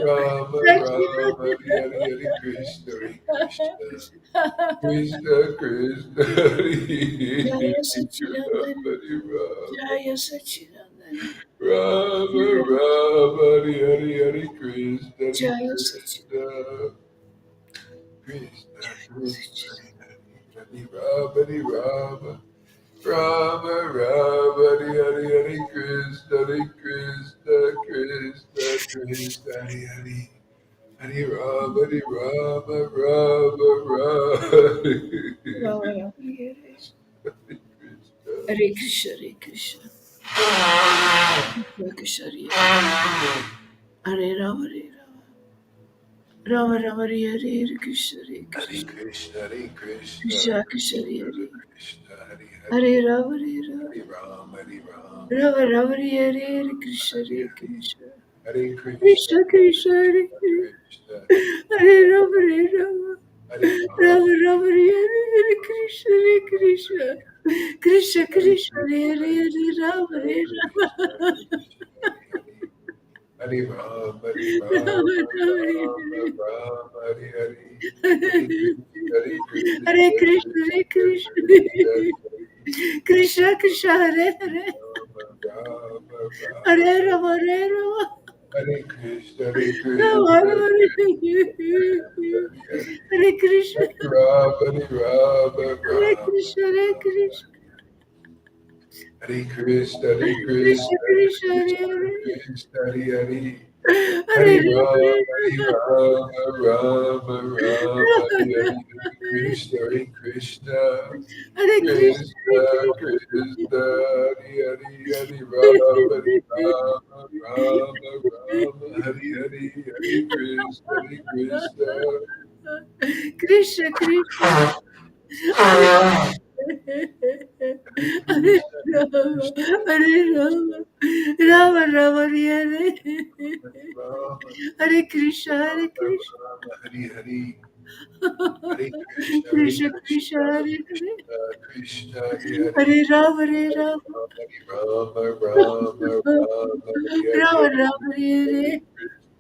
Speaker 2: Rama, Rama, Hare Hare, Hare Krishna, Hare Krishna. Krishna, Krishna, Hare
Speaker 3: Jaya
Speaker 2: Rama,
Speaker 3: Sachinatana,
Speaker 2: Hare Rama,
Speaker 3: Jaya Sachinatana,
Speaker 2: Rama, Rama, Hare Hare, Hare Krishna, Hare
Speaker 3: Jaya Sachinatana,
Speaker 2: Krishna, Krishna, Krishna, Hare Rama, Hare Rama, Rama, Rama, Hare Hare, Hare Krishna, Hare Krishna, Krishna, Krishna, Hare Hare. Hare Rama, Hare Rama, Rama, Rama.
Speaker 3: Rama, Hare Krishna, Hare Krishna, Hare Krishna, Hare Rama, Hare Rama, Rama Rama, Hare Hare Krishna, Hare
Speaker 2: Hare
Speaker 3: Krishna,
Speaker 2: Krishna, Hare Krishna,
Speaker 3: Krishna Krishna, Hare
Speaker 2: Krishna, Hare Hare,
Speaker 3: Hare Rama, Hare Rama,
Speaker 2: Hare Rama, Hare Rama,
Speaker 3: Rama Rama, Hare Hare Krishna,
Speaker 2: Hare
Speaker 3: Hare
Speaker 2: Hare,
Speaker 3: Krishna,
Speaker 2: Hare Krishna,
Speaker 3: Krishna Krishna, Hare Hare,
Speaker 2: Krishna,
Speaker 3: Hare Rama, Hare Rama,
Speaker 2: Hare Rama,
Speaker 3: Rama Rama, Hare Hare Krishna, Hare Krishna, Krishna
Speaker 2: Hare
Speaker 3: Krishna, Hare
Speaker 2: Krishna,
Speaker 3: Hare, Rama
Speaker 2: Hare
Speaker 3: Hare
Speaker 2: Krishna,
Speaker 3: Rama,
Speaker 2: Krishna, Hare Hare, Hare Rama, Hare
Speaker 3: Rama
Speaker 2: Rama,
Speaker 3: Rama,
Speaker 2: Rama, Rama, Hare Hare, Hare
Speaker 3: Hare
Speaker 2: Krishna, Hare
Speaker 3: Hare
Speaker 2: Krishna,
Speaker 3: Krishna, Hare
Speaker 2: Krishna,
Speaker 3: Krishna,
Speaker 2: Krishna, Hare
Speaker 3: Krishna Krishna, Hare Hare,
Speaker 2: Rama, Rama, Rama,
Speaker 3: Hare Rama, Hare Rama,
Speaker 2: Hare Krishna, Hare
Speaker 3: Rama
Speaker 2: Krishna,
Speaker 3: Rama,
Speaker 2: Krishna, Hare
Speaker 3: Hare Krishna,
Speaker 2: Hare Rama, Rama,
Speaker 3: Hare
Speaker 2: Rama,
Speaker 3: Krishna, Hare Krishna,
Speaker 2: Hare Krishna, Hare
Speaker 3: Krishna
Speaker 2: Krishna,
Speaker 3: Krishna,
Speaker 2: Krishna,
Speaker 3: Hare
Speaker 2: Krishna, Hare Hare,
Speaker 3: Hare,
Speaker 2: Hare
Speaker 3: Hare
Speaker 2: Rama, Rama, Rama, Hare Hare, Hare Krishna, Hare Krishna,
Speaker 3: Hare Krishna,
Speaker 2: Krishna,
Speaker 3: Hare Krishna,
Speaker 2: Krishna, Hare Hare, Hare Rama, Rama, Rama, Rama, Hare Hare, Hare Krishna, Hare Krishna.
Speaker 3: Krishna Krishna, Hare
Speaker 2: Hare
Speaker 3: Hare
Speaker 2: Krishna, Hare
Speaker 3: Rama,
Speaker 2: Krishna,
Speaker 3: Hare Rama, Rama Rama, Hare
Speaker 2: Hare Rama,
Speaker 3: Hare Krishna, Hare
Speaker 2: Rama,
Speaker 3: Krishna,
Speaker 2: Rama, Hare Hare, Hare Krishna, Hare
Speaker 3: Krishna Krishna,
Speaker 2: Krishna,
Speaker 3: Hare Hare,
Speaker 2: Krishna, Krishna, Hare Hare,
Speaker 3: Hare Rama, Hare
Speaker 2: Hare
Speaker 3: Rama,
Speaker 2: Rama, Rama, Rama, Hare Hare,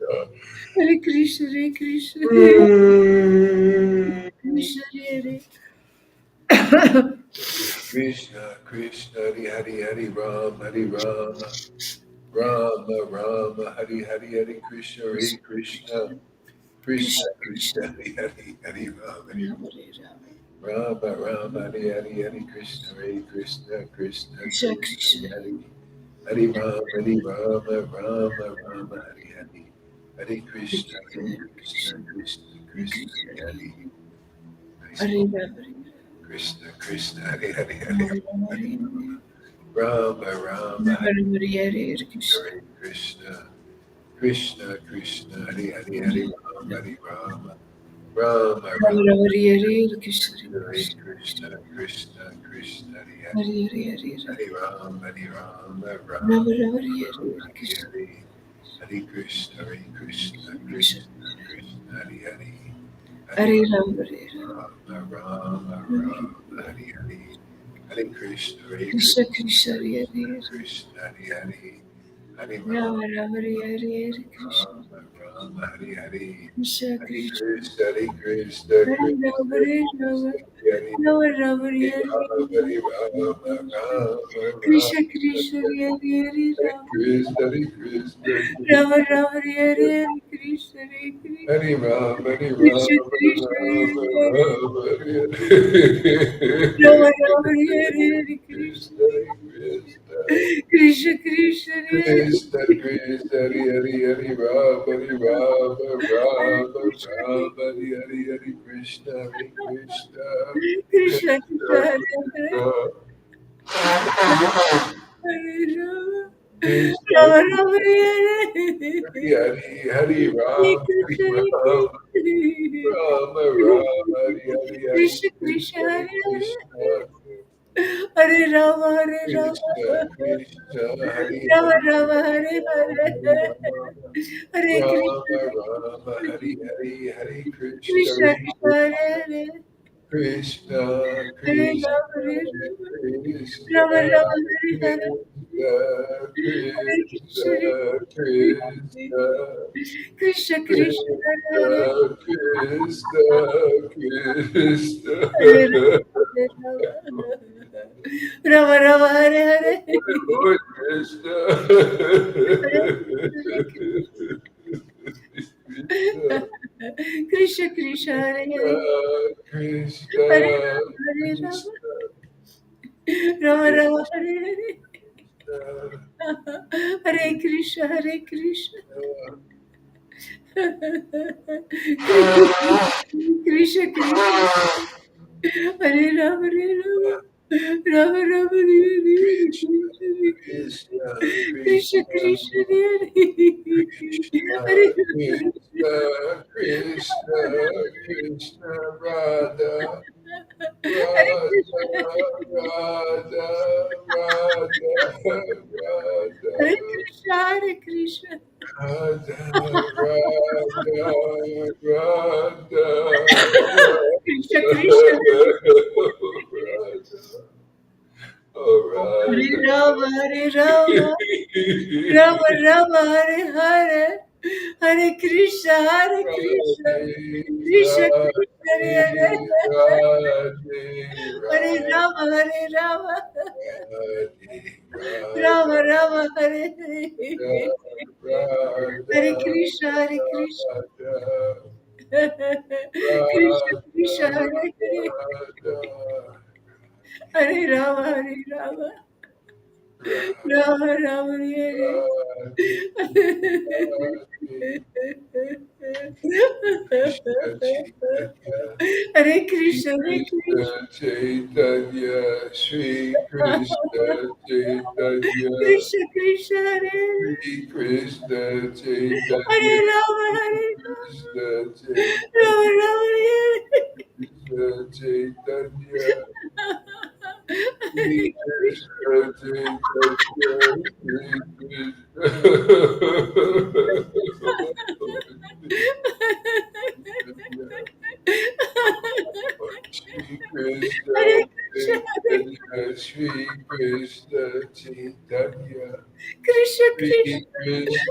Speaker 3: Rama
Speaker 2: Hare
Speaker 3: Rama, Hare
Speaker 2: Krishna.
Speaker 3: Hare Krishna, Hare Krishna, Krishna Hare
Speaker 2: Krishna, Krishna, Hare Hare, Hare Rama, Hare Rama, Rama, Rama, Hare Hare, Hare Krishna, Hare Krishna, Krishna,
Speaker 3: Krishna
Speaker 2: Krishna,
Speaker 3: Krishna,
Speaker 2: Hare Hare, Hare Rama, Hare
Speaker 3: Rama Rama,
Speaker 2: Rama, Rama, Hare Hare, Hare Krishna, Hare Krishna, Krishna,
Speaker 3: Krishna
Speaker 2: Krishna,
Speaker 3: Krishna,
Speaker 2: Hare Hare Rama, Hare Rama, Rama, Rama, Hare Hare, Hare Krishna, Hare
Speaker 3: Hare
Speaker 2: Krishna, Krishna, Krishna, Hare Hare. Nice.
Speaker 3: Hare Rama,
Speaker 2: Krishna, Krishna, Hare Hare,
Speaker 3: Rama
Speaker 2: Hare
Speaker 3: Rama, Hare
Speaker 2: Rama, Rama,
Speaker 3: Rama
Speaker 2: Hare
Speaker 3: Rama, Hare Krishna,
Speaker 2: Hare Krishna, Krishna, Krishna, Hare Hare, Hare Rama, Hare Rama, Rama,
Speaker 3: Rama
Speaker 2: Rama,
Speaker 3: Rama, Hare Krishna,
Speaker 2: Hare Krishna, Krishna, Krishna, Hare
Speaker 3: Hare Hare,
Speaker 2: Hare Rama, Hare Rama,
Speaker 3: Rama
Speaker 2: Rama,
Speaker 3: Rama, Hare
Speaker 2: Rama, Hare
Speaker 3: Krishna,
Speaker 2: Hare, Hare Krishna, Hare Krishna,
Speaker 3: Krishna.
Speaker 2: Krishna Krishna, Hare Hare,
Speaker 3: Hare
Speaker 2: Hare
Speaker 3: Ram, Hare Ram.
Speaker 2: Rama, Rama Rama, Hare Hare, Hare Krishna, Hare
Speaker 3: Krishna, Krishna,
Speaker 2: Krishna,
Speaker 3: Hare
Speaker 2: Krishna
Speaker 3: Hare.
Speaker 2: Krishna, Hare Hare, Hare
Speaker 3: Ram,
Speaker 2: Rama,
Speaker 3: Ram, Hare Hare, Hare Krishna.
Speaker 2: Rama Rama, Hare Hare,
Speaker 3: Krishna,
Speaker 2: Hare
Speaker 3: Krishna.
Speaker 2: Krishna, Hare Krishna,
Speaker 3: Hare Ram,
Speaker 2: Krishna
Speaker 3: Hare Ram.
Speaker 2: Krishna, Hare Hare.
Speaker 3: Ram, Ram, Hare
Speaker 2: Hare
Speaker 3: Hare.
Speaker 2: Rama, Hare Rama, Rama Rama,
Speaker 3: Krishna, Krishna, Hare Hare,
Speaker 2: Hare
Speaker 3: Ram.
Speaker 2: Krishna, Hare Krishna,
Speaker 3: Ram, Ram, Hare Hare, Hare Krishna, Hare Krishna.
Speaker 2: Hare Rama, Hare
Speaker 3: Krishna,
Speaker 2: Rama,
Speaker 3: Krishna, Hare
Speaker 2: Rama
Speaker 3: Hare.
Speaker 2: Rama, Hare
Speaker 3: Ram,
Speaker 2: Hare.
Speaker 3: Ram, Hare Hare, Hare Krishna.
Speaker 2: Krishna, Hare Krishna,
Speaker 3: Krishna, Krishna, Hare
Speaker 2: Krishna Krishna, Hare Hare, Hare Rama, Hare Rama, Rama Rama, Hare Hare, Hare Krishna, Hare Krishna,
Speaker 3: Krishna,
Speaker 2: Krishna
Speaker 3: Krishna, Hare Hare.
Speaker 2: Krishna.
Speaker 3: Hare Rama.
Speaker 2: Krishna,
Speaker 3: Rama, Rama, Hare
Speaker 2: Hare
Speaker 3: Hare.
Speaker 2: Hare, Hare
Speaker 3: Hare
Speaker 2: Ram, Hare
Speaker 3: Krishna, Hare
Speaker 2: Ram,
Speaker 3: Krishna.
Speaker 2: Rama Ram, Hare Hare, Hare
Speaker 3: Krishna, Krishna,
Speaker 2: Krishna, Hare
Speaker 3: Hare
Speaker 2: Krishna,
Speaker 3: Hare. Hare Rama, Hare
Speaker 2: Krishna,
Speaker 3: Rama.
Speaker 2: Krishna, Hare
Speaker 3: Rama,
Speaker 2: Hare,
Speaker 3: Rama, Hare
Speaker 2: Hare
Speaker 3: Hare.
Speaker 2: Rama,
Speaker 3: Hare Krishna,
Speaker 2: Rama
Speaker 3: Hare
Speaker 2: Rama, Hare Hare, Hare Krishna,
Speaker 3: Krishna,
Speaker 2: Hare
Speaker 3: Krishna,
Speaker 2: Krishna,
Speaker 3: Hare Hare.
Speaker 2: Krishna,
Speaker 3: Hare
Speaker 2: Krishna,
Speaker 3: Rama, Hare Rama.
Speaker 2: Krishna,
Speaker 3: Rama, Rama, Hare Hare.
Speaker 2: Krishna,
Speaker 3: Hare Krishna, Hare
Speaker 2: Krishna, Krishna.
Speaker 3: Krishna, Krishna, Hare Hare.
Speaker 2: Krishna, Krishna,
Speaker 3: Hare Rama,
Speaker 2: Krishna.
Speaker 3: Hare Rama. Rama, Rama, Hare Hare.
Speaker 2: Lord Krishna.
Speaker 3: Hare
Speaker 2: Krishna,
Speaker 3: Krishna, Krishna, Hare Hare.
Speaker 2: Krishna,
Speaker 3: Hare Rama, Hare Rama.
Speaker 2: Krishna,
Speaker 3: Rama, Rama, Hare Hare.
Speaker 2: Krishna.
Speaker 3: Hare Krishna, Hare Krishna. Krishna, Krishna. Hare Rama, Hare Rama. Rama, Rama, Hare Hare.
Speaker 2: Krishna,
Speaker 3: Krishna,
Speaker 2: Krishna,
Speaker 3: Krishna, Hare Hare.
Speaker 2: Krishna, Krishna, Krishna, Krishna, Radha,
Speaker 3: Hare
Speaker 2: Radha,
Speaker 3: Krishna.
Speaker 2: Radha, Radha,
Speaker 3: Hare
Speaker 2: Radha,
Speaker 3: Krishna, Hare Krishna.
Speaker 2: Radha, Radha, Radha,
Speaker 3: Krishna, Krishna,
Speaker 2: Radha, oh
Speaker 3: Hare
Speaker 2: Radha.
Speaker 3: Rama, Hare Rama, Rama Rama, Hare Hare, Hare Krishna, Hare Krishna,
Speaker 2: Radhe,
Speaker 3: Krishna Krishna, Hare
Speaker 2: Radhe,
Speaker 3: Hare,
Speaker 2: Radhe,
Speaker 3: Hare
Speaker 2: Radhe,
Speaker 3: Rama, Hare Rama,
Speaker 2: Radhe,
Speaker 3: Rama Rama, Hare Hare,
Speaker 2: Radha,
Speaker 3: Hare Krishna, Hare Krishna,
Speaker 2: Radha,
Speaker 3: Krishna Krishna,
Speaker 2: Radha,
Speaker 3: Hare Hare,
Speaker 2: Radha,
Speaker 3: Hare Rama, Hare Rama,
Speaker 2: Radhe,
Speaker 3: Rama Rama, Hare
Speaker 2: Radhe, Krishna Chaitanya,
Speaker 3: Hare
Speaker 2: Shri
Speaker 3: Krishna, Hare Krishna,
Speaker 2: Krishna Chaitanya, Shri Krishna Chaitanya,
Speaker 3: Krishna Krishna, Hare
Speaker 2: Shri Krishna Chaitanya,
Speaker 3: Hare Rama,
Speaker 2: Shri
Speaker 3: Hare
Speaker 2: Krishna
Speaker 3: Rama,
Speaker 2: Chaitanya,
Speaker 3: Rama, Hare
Speaker 2: Krishna Chaitanya, Shri
Speaker 3: Hare Krishna.
Speaker 2: Krishna Chaitanya, Shri Krishna. Shri Krishna
Speaker 3: Hare Krishna, Hare
Speaker 2: Chaitanya, Shri Krishna Chaitanya,
Speaker 3: Krishna
Speaker 2: Shri
Speaker 3: Krishna,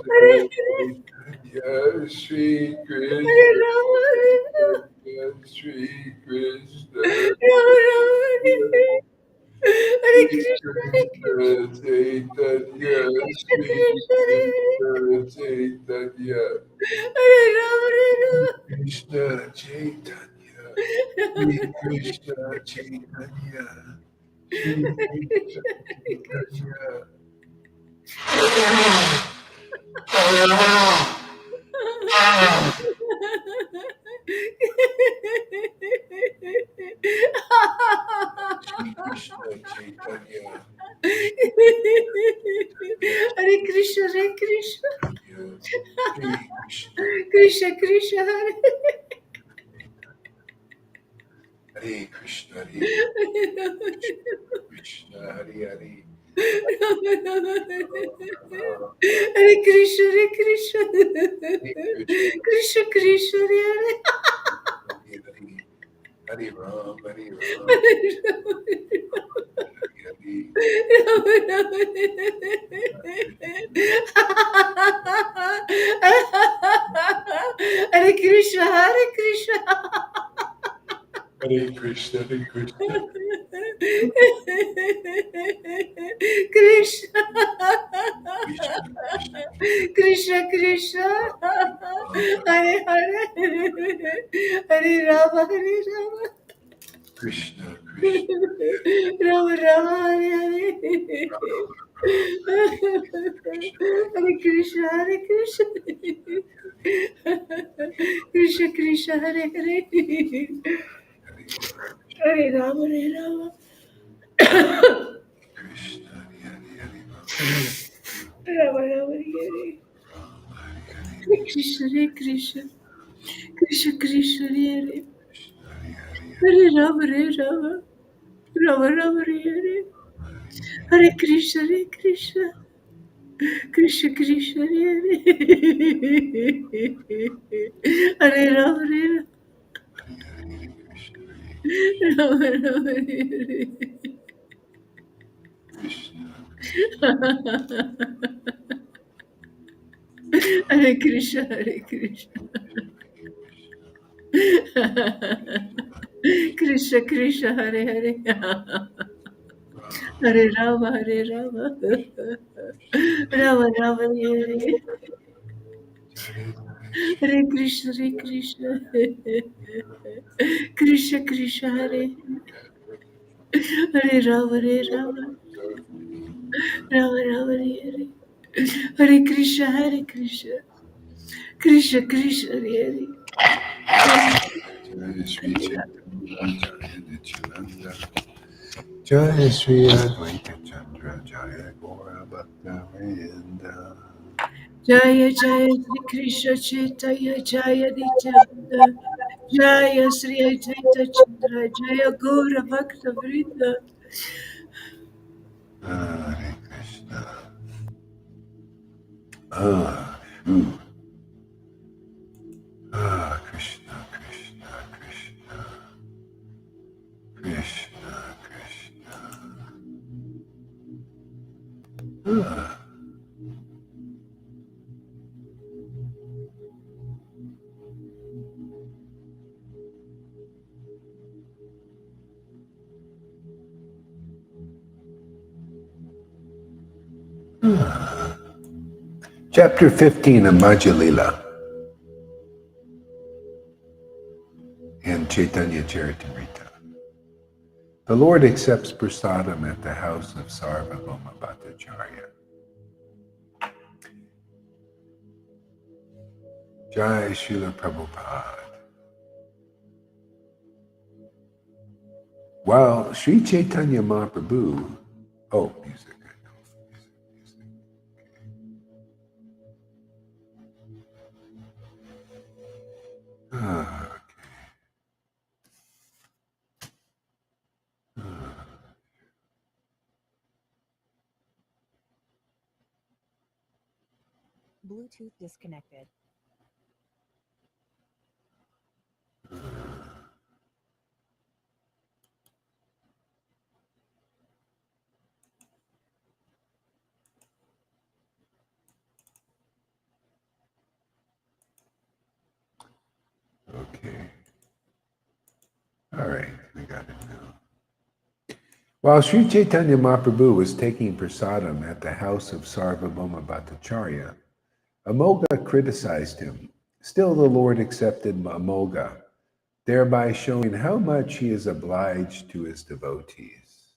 Speaker 3: Hare
Speaker 2: Krishna
Speaker 3: Hare,
Speaker 2: Chaitanya, Shri
Speaker 3: Hare
Speaker 2: Krishna
Speaker 3: Rama, Hare Rama,
Speaker 2: Chaitanya, Shri Krishna
Speaker 3: Rama Rama, Hare
Speaker 2: Chaitanya,
Speaker 3: Hare, Hare
Speaker 2: Shri
Speaker 3: Krishna, Hare Krishna,
Speaker 2: Krishna Chaitanya,
Speaker 3: Krishna
Speaker 2: Shri
Speaker 3: Krishna,
Speaker 2: Krishna Chaitanya,
Speaker 3: Hare Rama, Hare
Speaker 2: Krishna Chaitanya, Shri
Speaker 3: Rama.
Speaker 2: Krishna Chaitanya, Shri
Speaker 3: Hare
Speaker 2: Krishna
Speaker 3: Krishna, Hare Krishna.
Speaker 2: Chaitanya. Shri Krishna Chaitanya, Shri Chaitanya,
Speaker 3: Hare Krishna, Hare Krishna,
Speaker 2: Chaitanya, Shri Krishna,
Speaker 3: Krishna Krishna, Hare
Speaker 2: Hare Krishna, Hare
Speaker 3: Hare.
Speaker 2: Krishna, Hare Hare,
Speaker 3: Hare Krishna, Hare Krishna. Krishna, Krishna, Hare
Speaker 2: Hare Ram, Hare Ram,
Speaker 3: Hare Krishna, Hare Krishna.
Speaker 2: Hare Krishna, Hare Krishna.
Speaker 3: Krishna. Krishna, Krishna. Hare Hare. Hare Rama, Hare Rama.
Speaker 2: Krishna, Krishna.
Speaker 3: Rama, Rama, Hare Hare. Hare Krishna, Hare Krishna. Krishna, Krishna, Hare Hare. Hare Rama, Hare Rama.
Speaker 2: Krishna, Hare Hare,
Speaker 3: Rama, Rama, Hare Hare. Hare Krishna, Hare Krishna. Krishna, Krishna, Hare Hare. Hare Rama, Hare Rama. Rama, Rama, Hare Hare. Hare Krishna, Hare Krishna. Krishna, Krishna, Hare Hare. Hare Rama, Hare Rama. Rama, Rama, Hare Hare. Hare Krishna, Hare Krishna. Krishna, Krishna, Hare Hare. Hare Rama, Hare Rama. Rama, Rama, Hare Hare. Hare Krishna, Hare Krishna. Krishna, Krishna, Hare Hare Rama, Hare Rama. Rama, Rama, Hare Hare. Hare Krishna, Hare Krishna. Krishna, Krishna, Hare Hare.
Speaker 2: Jaya Sri Chaitanya, Jaya Nityananda, Jaya Sri Advaita Chandra, Jaya Gora Bhakta Vrinda.
Speaker 3: Jaya, Jaya, Sri Krishna Chaitanya, Jaya Nityananda. Jaya Sri Advaita Chandra, Jaya Gaura Bhakta Vrinda.
Speaker 2: Hare Krishna. Ooh. Krishna, Krishna, Krishna. Krishna, Krishna. Chapter 15 of Madhya Lila in Chaitanya Charitamrita. The Lord accepts prasadam at the house of Sarvabhauma Bhattacharya. Jai Srila Prabhupada. While Sri Chaitanya Mahaprabhu, music.
Speaker 4: Bluetooth disconnected.
Speaker 2: Okay. All right, we got it now. While Sri Chaitanya Mahaprabhu was taking prasadam at the house of Sarvabhauma Bhattacharya, Amogha criticized him. Still, the Lord accepted Amogha, thereby showing how much he is obliged to his devotees.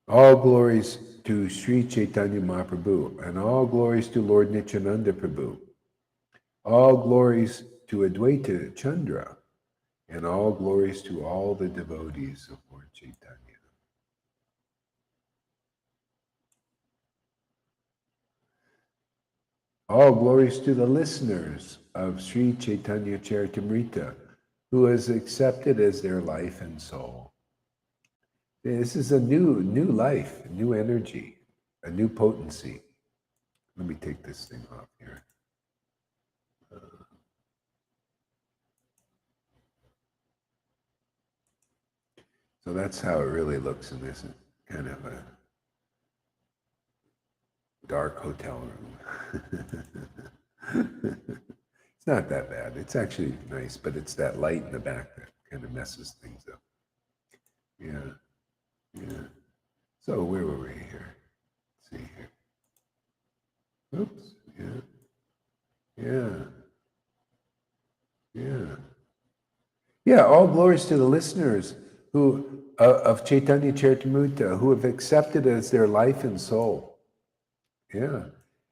Speaker 2: All glories to Sri Chaitanya Mahaprabhu, and all glories to Lord Nityananda Prabhu. All glories to Advaita Chandra, and all glories to all the devotees of Lord Chaitanya. All glories to the listeners of Sri Chaitanya Charitamrita, who has accepted as their life and soul. This is a new life, a new energy, a new potency. Let me take this thing off here. So that's how it really looks in this kind of a dark hotel room. It's not that bad. It's actually nice, but it's that light in the back that kind of messes things up. Yeah, yeah. So where were we here? Let's see here. Oops. Yeah. All glories to the listeners who of Chaitanya Charitamrita who have accepted it as their life and soul. Yeah.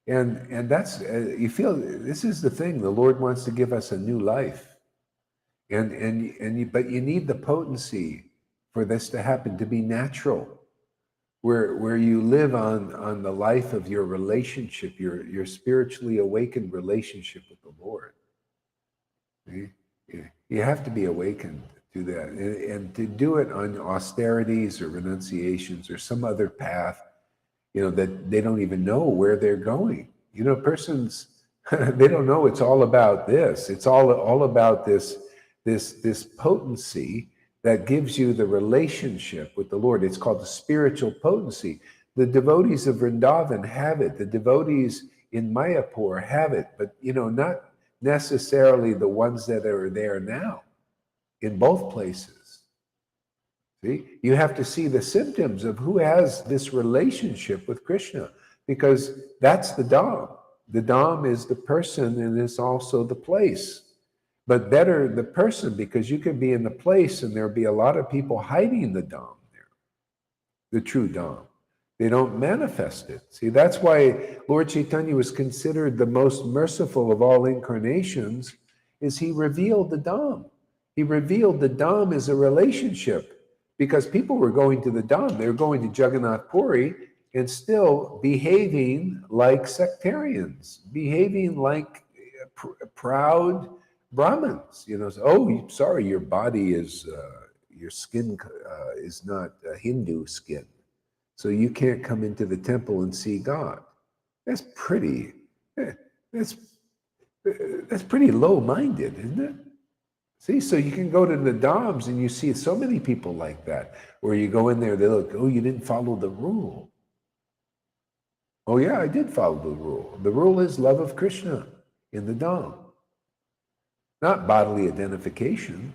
Speaker 2: And that's, you feel, this is the thing, the Lord wants to give us a new life. But you need the potency for this to happen, to be natural, where you live on the life of your relationship, your spiritually awakened relationship with the Lord. See? You have to be awakened to that, and to do it on austerities or renunciations or some other path, that they don't even know where they're going. Persons, they don't know it's all about this. It's all about this potency that gives you the relationship with the Lord. It's called the spiritual potency. The devotees of Vrindavan have it. The devotees in Mayapur have it, but not necessarily the ones that are there now in both places. See, you have to see the symptoms of who has this relationship with Krishna, because that's the Dham. The Dham is the person and it's also the place. But better the person, because you can be in the place and there'll be a lot of people hiding the Dham there, the true Dham. They don't manifest it. See, that's why Lord Chaitanya was considered the most merciful of all incarnations, is he revealed the Dham. He revealed the Dham as a relationship, because people were going to the Dham. They were going to Jagannath Puri and still behaving like sectarians, behaving like proud Brahmins. Sorry, your body is, your skin is not a Hindu skin, so you can't come into the temple and see God. That's pretty low-minded, isn't it? See, so you can go to the Dhams and you see so many people like that, where you go in there, they look, oh, you didn't follow the rule. Oh yeah, I did follow the rule. The rule is love of Krishna in the Dham, not bodily identification.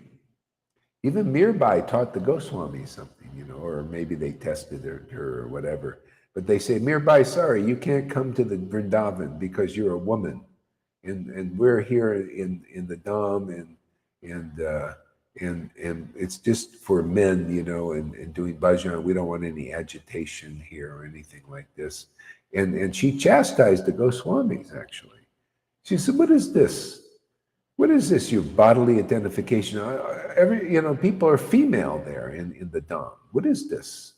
Speaker 2: Even Mirbai taught the Goswami something, or maybe they tested her or whatever. But they say, Mirbai, sorry, you can't come to the Vrindavan because you're a woman, and we're here in the Dham, and it's just for men, and doing bhajan. We don't want any agitation here or anything like this. And she chastised the Goswamis, actually. She said, what is this? What is this, your bodily identification? People are female there in the Dham. What is this?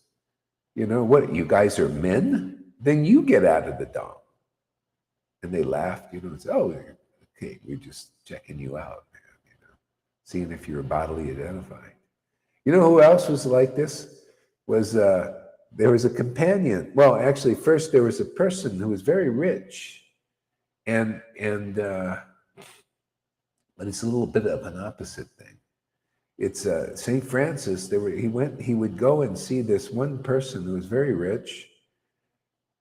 Speaker 2: What, you guys are men? Then you get out of the Dham. And they laughed, and said, oh, okay, we're just checking you out, seeing if you're bodily identified. Who else was like this? There was a companion. Well, actually, first there was a person who was very rich, but it's a little bit of an opposite thing. It's St. Francis. He would go and see this one person who was very rich,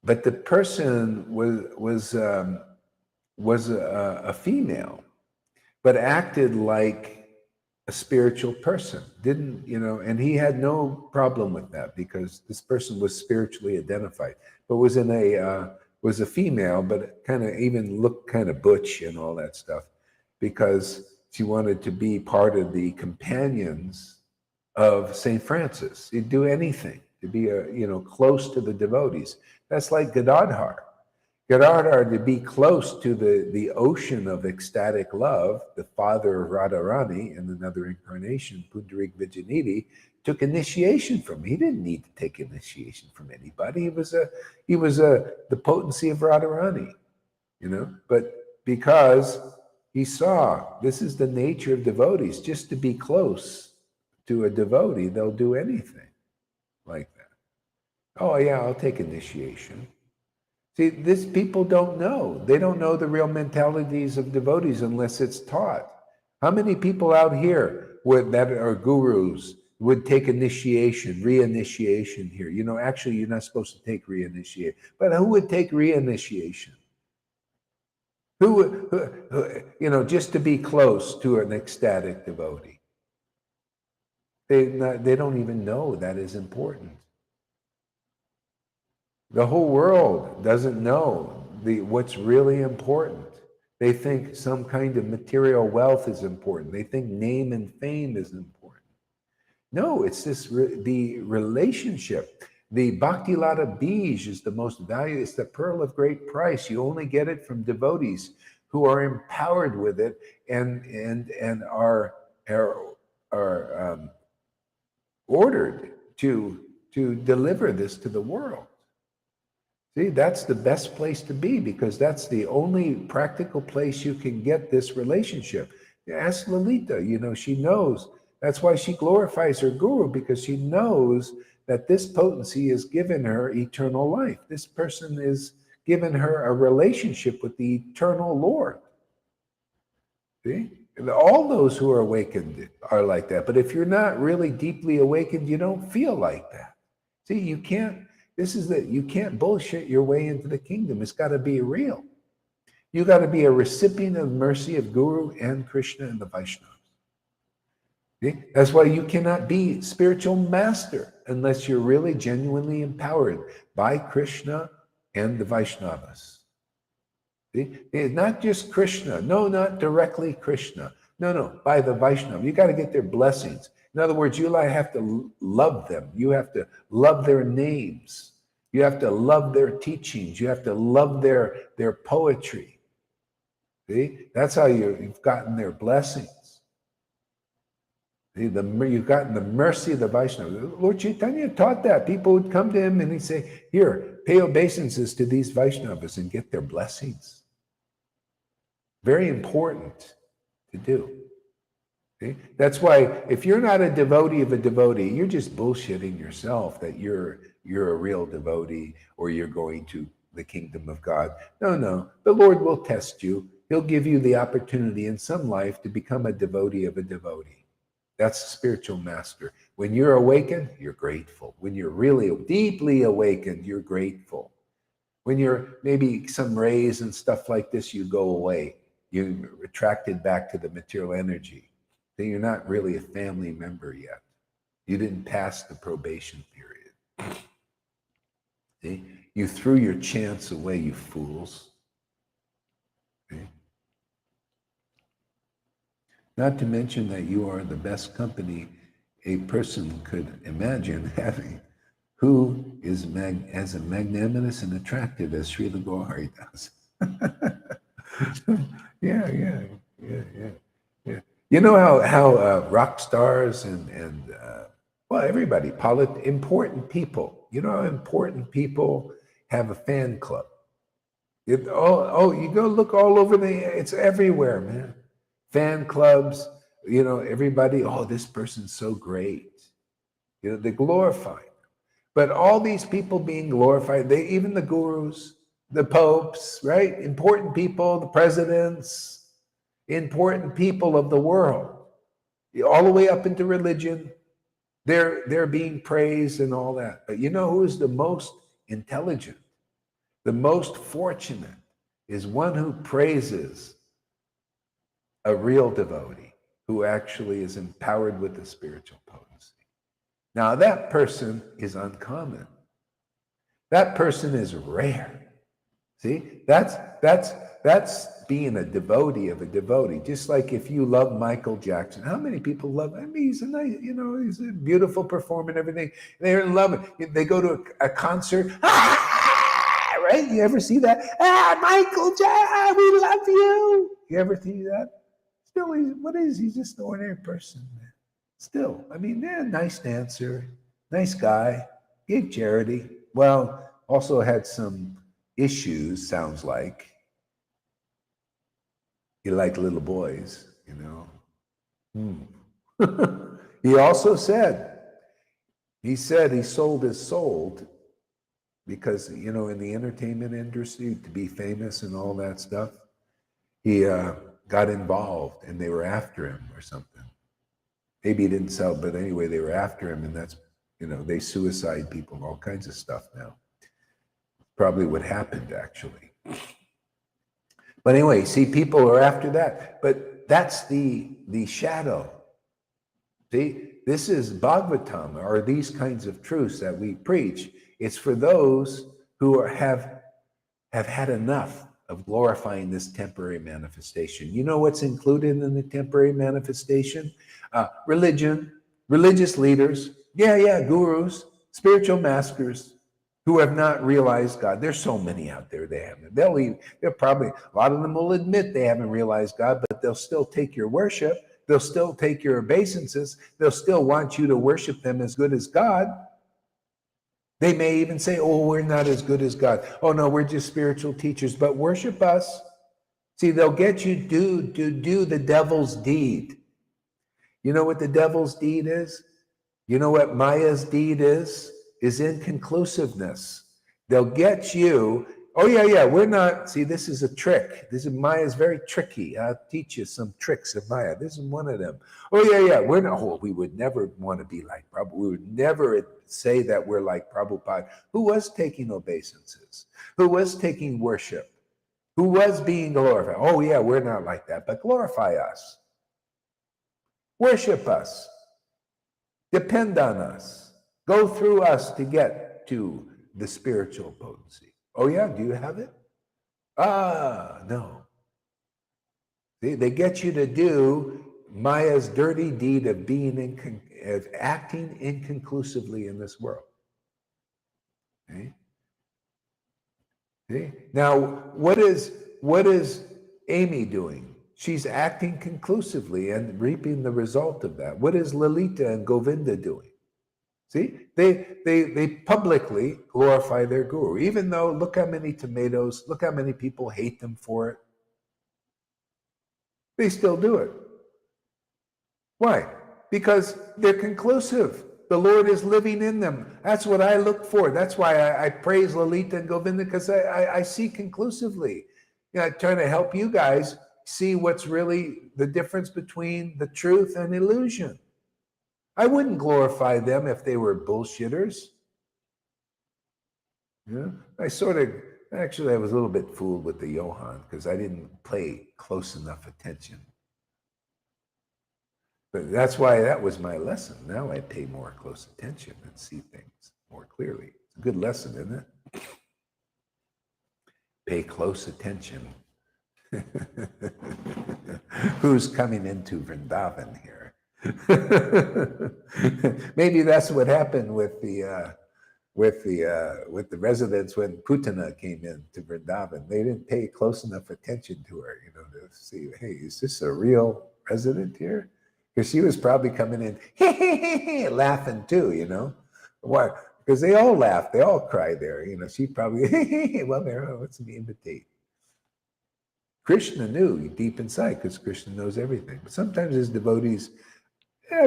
Speaker 2: but the person was a female, but acted like a spiritual person. And he had no problem with that, because this person was spiritually identified, but was a female, but kind of even looked kind of butch and all that stuff, because she wanted to be part of the companions of St. Francis. He'd do anything to be close to the devotees. That's like Gadadhar. Gadadhar, to be close to the ocean of ecstatic love, the father of Radharani in another incarnation, Pundarik Vijayanidhi, took initiation from him. He didn't need to take initiation from anybody. He was the potency of Radharani, but because he saw this is the nature of devotees, just to be close to a devotee, they'll do anything. like that. Oh yeah, I'll take initiation. See, this people don't know. They don't know the real mentalities of devotees unless it's taught. How many people out here that are gurus would take initiation, reinitiation here? You know, actually, you're not supposed to take reinitiation. But who would take reinitiation? You know, just to be close to an ecstatic devotee? They don't even know that is important. The whole world doesn't know what's really important. They think some kind of material wealth is important. They think name and fame is important. No, it's the relationship. The Bhakti Lata Bij is the most valuable. It's the pearl of great price. You only get it from devotees who are empowered with it and are ordered to deliver this to the world. See, that's the best place to be because that's the only practical place you can get this relationship. Ask Lalita, you know, she knows. That's why she glorifies her guru, because she knows that this potency has given her eternal life. This person is given her a relationship with the eternal Lord. See? And all those who are awakened are like that. But if you're not really deeply awakened, you don't feel like that. See, you can't. You can't bullshit your way into the kingdom. It's got to be real. You got to be a recipient of mercy of Guru and Krishna and the Vaishnavas. See? That's why you cannot be spiritual master unless you're really genuinely empowered by Krishna and the Vaishnavas. See? It's not just Krishna. No, not directly Krishna. No, by the Vaishnava. You got to get their blessings. In other words, you have to love them. You have to love their names. You have to love their teachings. You have to love their poetry. See? That's how you've gotten their blessings. See? You've gotten the mercy of the Vaishnava. Lord Chaitanya taught that. People would come to him and he'd say, here, pay obeisances to these Vaishnavas and get their blessings. Very important to do. See? That's why if you're not a devotee of a devotee, you're just bullshitting yourself that you're a real devotee or you're going to the kingdom of God. No, the Lord will test you. He'll give you the opportunity in some life to become a devotee of a devotee. That's a spiritual master. When you're awakened, you're grateful. When you're really deeply awakened, you're grateful. When you're maybe some rays and stuff like this, you go away. You're attracted back to the material energy. Then you're not really a family member yet. You didn't pass the probation period. See? You threw your chance away, you fools. See? Not to mention that you are the best company a person could imagine having, who is as magnanimous and attractive as Srila Gauri does. Yeah. You know how rock stars and everybody, important people. You know how important people have a fan club. You go look all over it's everywhere, man. Fan clubs, you know, everybody, this person's so great. You know, they glorify them. But all these people being glorified, even the gurus, the popes, right? Important people, the presidents, important people of the world, all the way up into religion, they're being praised and all that. But you know who is the most intelligent, the most fortunate, is one who praises a real devotee who actually is empowered with the spiritual potency. Now that person is uncommon. That person is rare. See, that's being a devotee of a devotee. Just like if you love Michael Jackson, how many people love him? I mean, he's he's a beautiful performer and everything. They're in love. They go to a concert, right? You ever see that? Michael Jackson, we love you. You ever see that? Still, he's just an ordinary person, man. Still, I mean, nice dancer, nice guy, gave charity. Well, also had some issues, sounds like. He liked little boys, you know. He also said, He said he sold his soul because, you know, in the entertainment industry, to be famous and all that stuff, he got involved and they were after him or something. Maybe he didn't sell, but anyway, they were after him, and that's, you know, they suicide people, all kinds of stuff now. Probably what happened, actually. But anyway, see, people are after that. But that's the shadow. See, this is Bhagavatam, or these kinds of truths that we preach. It's for those who have had enough of glorifying this temporary manifestation. You know what's included in the temporary manifestation? Religion, religious leaders, gurus, spiritual masters who have not realized God. There's so many out there they haven't. They'll probably, a lot of them will admit they haven't realized God, but they'll still take your worship. They'll still take your obeisances. They'll still want you to worship them as good as God. They may even say, oh, we're not as good as God. Oh, no, we're just spiritual teachers, but worship us. See, they'll get you to do the devil's deed. You know what the devil's deed is? You know what Maya's deed is? Is inconclusiveness. They'll get you, oh, yeah, we're not, see, this is a trick. Maya's very tricky. I'll teach you some tricks of Maya. This is one of them. Oh, yeah, we're not, we would never want to be like Prabhupada. We would never say that we're like Prabhupada, who was taking obeisances, who was taking worship, who was being glorified. Oh, yeah, we're not like that, but glorify us. Worship us. Depend on us. Go through us to get to the spiritual potency. Oh, yeah, do you have it? No. See, they get you to do Maya's dirty deed of of acting inconclusively in this world. Okay? See? Now, what is Amy doing? She's acting conclusively and reaping the result of that. What is Lalita and Govinda doing? See, they publicly glorify their guru, even though look how many tomatoes, look how many people hate them for it. They still do it. Why? Because they're conclusive. The Lord is living in them. That's what I look for. That's why I praise Lalita and Govinda, because I see conclusively. You know, trying to help you guys see what's really the difference between the truth and illusion. I wouldn't glorify them if they were bullshitters. Yeah, I was a little bit fooled with the Johann because I didn't pay close enough attention. But that's why that was my lesson. Now I pay more close attention and see things more clearly. It's a good lesson, isn't it? Pay close attention. Who's coming into Vrindavan here? Maybe that's what happened with the residents when Putana came into Vrindavan. They didn't pay close enough attention to her, you know, to see, hey, is this a real resident here? Because she was probably coming in laughing too, you know. Why? Because they all laugh, they all cry there, you know. She probably well, let's imitate. Krishna knew deep inside, because Krishna knows everything. But sometimes his devotees,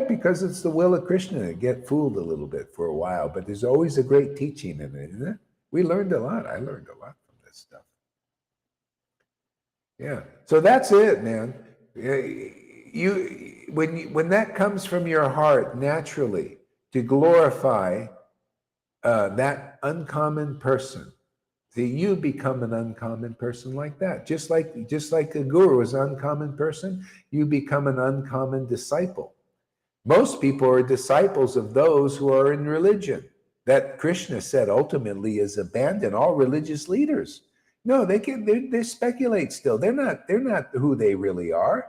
Speaker 2: because it's the will of Krishna, to get fooled a little bit for a while. But there's always a great teaching in it, isn't it? We learned a lot. I learned a lot from this stuff. Yeah. So that's it, man. When that comes from your heart naturally to glorify that uncommon person, see, you become an uncommon person like that. Just like a guru is an uncommon person, you become an uncommon disciple. Most people are disciples of those who are in religion. That Krishna said ultimately is abandon all religious leaders. No, they speculate still. They're not who they really are.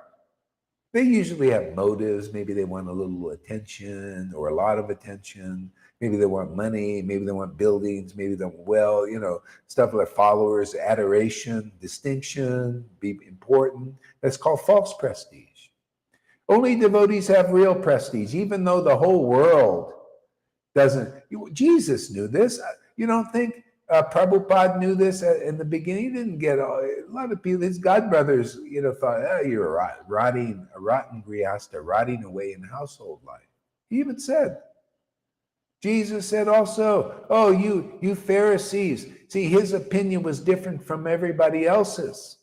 Speaker 2: They usually have motives. Maybe they want a little attention or a lot of attention. Maybe they want money. Maybe they want buildings. Maybe they want, stuff like followers, adoration, distinction, be important. That's called false prestige. Only devotees have real prestige, even though the whole world doesn't. Jesus knew this. You don't think Prabhupada knew this in the beginning? He didn't get a lot of people. His godbrothers, thought, you're a rotten grihasta, rotting away in household life. He even said, Jesus said also, oh, you Pharisees. See, his opinion was different from everybody else's.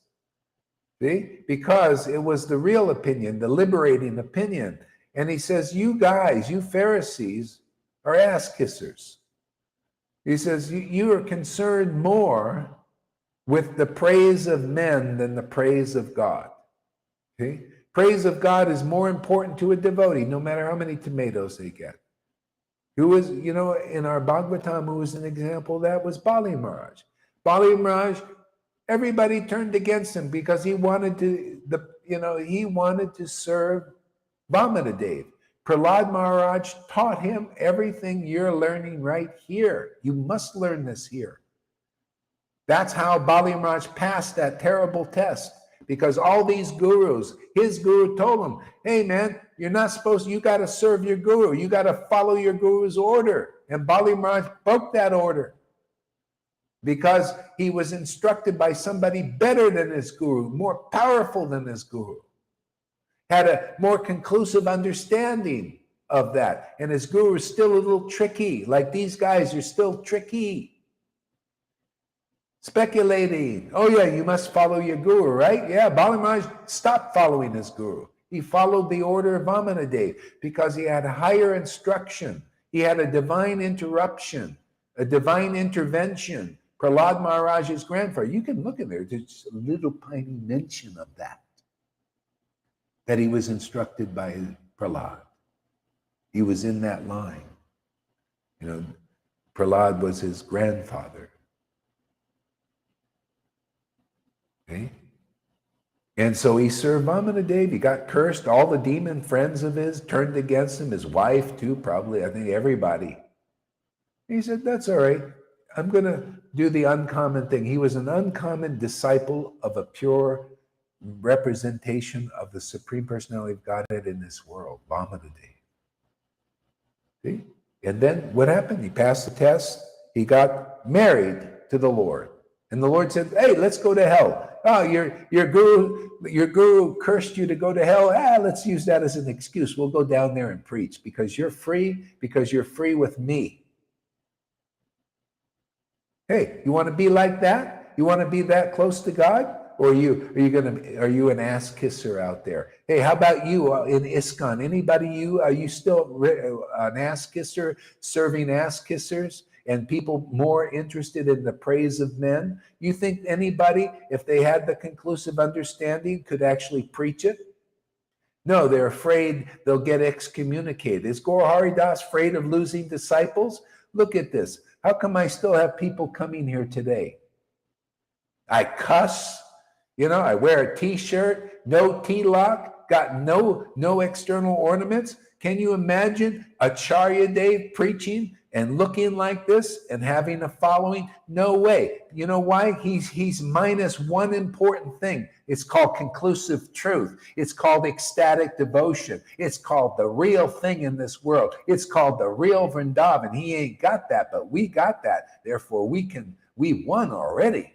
Speaker 2: See? Because it was the real opinion, the liberating opinion. And he says, you guys, you Pharisees, are ass kissers. He says, you are concerned more with the praise of men than the praise of God. See? Praise of God is more important to a devotee, no matter how many tomatoes they get. Who was, in our Bhagavatam, who was an example of that was Bali Maharaj. Bali Maharaj, everybody turned against him because he wanted to serve Vamanadev. Prahlad Maharaj taught him everything you're learning right here. You must learn this here. That's how Bali Maharaj passed that terrible test, because all these gurus, his guru told him, hey man, you got to serve your guru. You got to follow your guru's order. And Bali Maharaj broke that order because he was instructed by somebody better than his guru, more powerful than his guru, had a more conclusive understanding of that. And his guru is still a little tricky. Like these guys are still tricky. Speculating. Oh yeah, you must follow your guru, right? Yeah, Bali Maharaj stopped following his guru. He followed the order of Vamanadev because he had higher instruction. He had a divine interruption, a divine intervention. Prahlad Maharaj's grandfather. You can look in there. There's a little tiny mention of that he was instructed by Prahlad. He was in that line. Prahlad was his grandfather. Okay? And so he served Vamanadev. He got cursed. All the demon friends of his turned against him. His wife too, probably. I think everybody. He said, that's all right. I'm going to do the uncommon thing. He was an uncommon disciple of a pure representation of the Supreme Personality of Godhead in this world, Vamanadev. See? And then what happened? He passed the test. He got married to the Lord. And the Lord said, hey, let's go to hell. Oh, your guru cursed you to go to hell. Let's use that as an excuse. We'll go down there and preach because you're free with me. Hey, you want to be like that? You want to be that close to God? Or are you an ass kisser out there? Hey, how about you in ISKCON? Anybody are you still an ass kisser, serving ass kissers? And people more interested in the praise of men? You think anybody, if they had the conclusive understanding, could actually preach it? No, they're afraid they'll get excommunicated. Is Gaur Hari Das afraid of losing disciples? Look at this. How come I still have people coming here today? I cuss, I wear a t-shirt, no T-lock, got no external ornaments. Can you imagine Acharya Dev preaching and looking like this and having a following? No way. You know why? He's minus one important thing. It's called conclusive truth. It's called ecstatic devotion. It's called the real thing in this world. It's called the real Vrindavan. He ain't got that, but we got that. Therefore, we won already.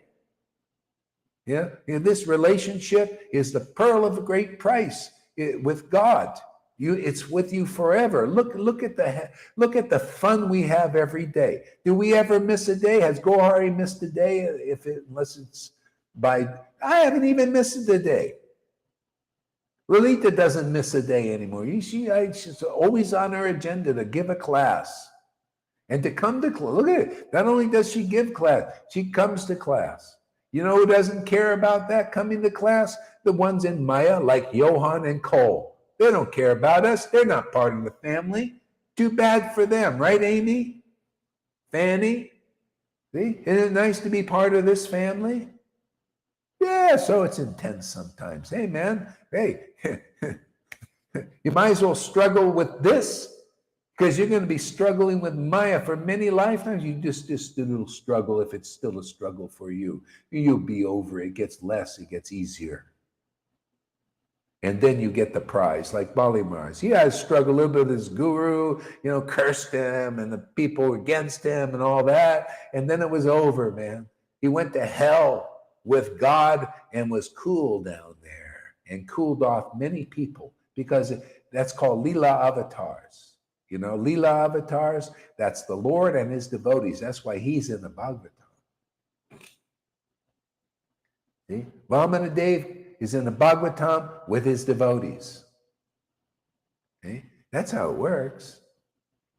Speaker 2: Yeah. And this relationship is the pearl of a great price with God. It's with you forever. Look at the fun we have every day. Do we ever miss a day? Has Gaur Hari missed a day? Unless it's by, I haven't even missed a day. Lalita doesn't miss a day anymore. She's always on her agenda to give a class and to come to class. Look at it. Not only does she give class, she comes to class. You know who doesn't care about that coming to class? The ones in Maya, like Johan and Cole. They don't care about us. They're not part of the family. Too bad for them, right, Amy? Fanny? See? Isn't it nice to be part of this family? Yeah, so it's intense sometimes. Hey, man, hey, you might as well struggle with this because you're going to be struggling with Maya for many lifetimes. You just a little struggle. If it's still a struggle for you, you'll be over it. It gets less. It gets easier. And then you get the prize, like Bali Maharaj. He had to struggle a little bit with his guru, cursed him and the people against him and all that. And then it was over, man. He went to hell with God and was cool down there and cooled off many people because that's called Leela avatars. You know, Leela avatars, that's the Lord and his devotees. That's why he's in the Bhagavatam. See? Vamanadev is in the Bhagavatam with his devotees. Okay? That's how it works.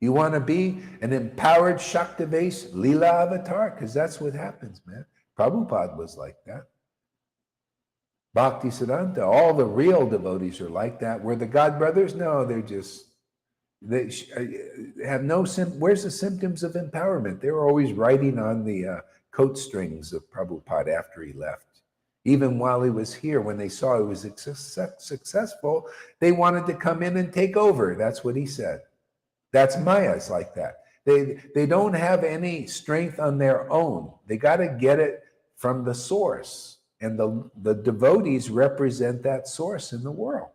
Speaker 2: You want to be an empowered Shaktivesh Leela avatar? Because that's what happens, man. Prabhupada was like that. Bhakti Siddhanta, all the real devotees are like that. Were the God brothers? No, they have no where's the symptoms of empowerment? They were always writing on the coat strings of Prabhupada after he left. Even while he was here, when they saw he was successful, they wanted to come in and take over. That's what he said. That's Maya's like that. They don't have any strength on their own. They got to get it from the source. And the devotees represent that source in the world.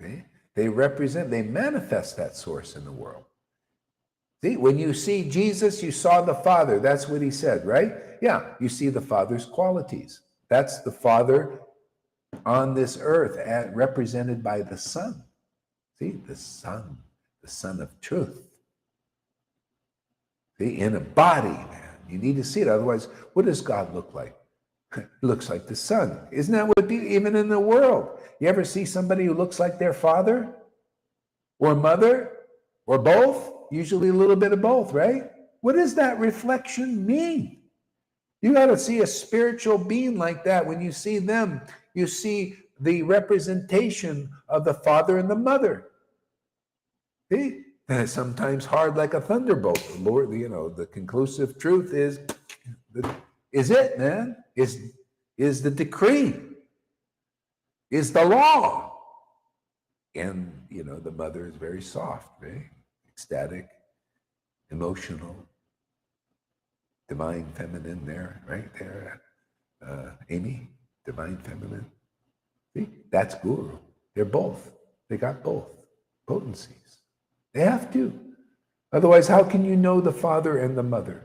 Speaker 2: Okay? They manifest that source in the world. See, when you see Jesus, you saw the Father. That's what he said, right? Yeah, you see the Father's qualities. That's the Father on this earth, represented by the Son. See, the Son of truth. See, in a body, man. You need to see it. Otherwise, what does God look like? It looks like the Son. Isn't that what even in the world? You ever see somebody who looks like their father or mother or both? Usually a little bit of both, right? What does that reflection mean? You got to see a spiritual being like that. When you see them, you see the representation of the father and the mother. See? And it's sometimes hard like a thunderbolt. The Lord, the conclusive truth is it, man. Is the decree. Is the law. And, the mother is very soft, right? Ecstatic, emotional, divine feminine there, right there. Amy, divine feminine. See, that's guru. They're both. They got both potencies. They have to. Otherwise, how can you know the father and the mother?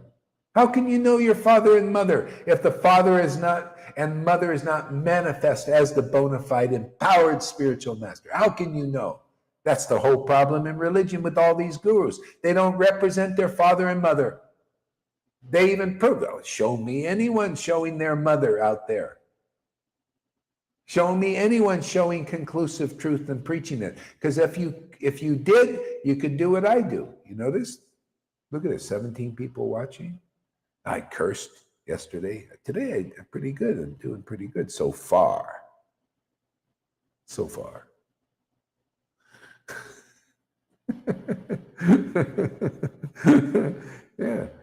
Speaker 2: How can you know your father and mother if the father is not and mother is not manifest as the bona fide empowered spiritual master? How can you know? That's the whole problem in religion with all these gurus. They don't represent their father and mother. They even prove, show me anyone showing their mother out there. Show me anyone showing conclusive truth and preaching it. Because if you did, you could do what I do. You notice? Look at this, 17 people watching. I cursed yesterday. Today, I'm pretty good. I'm doing pretty good so far. So far.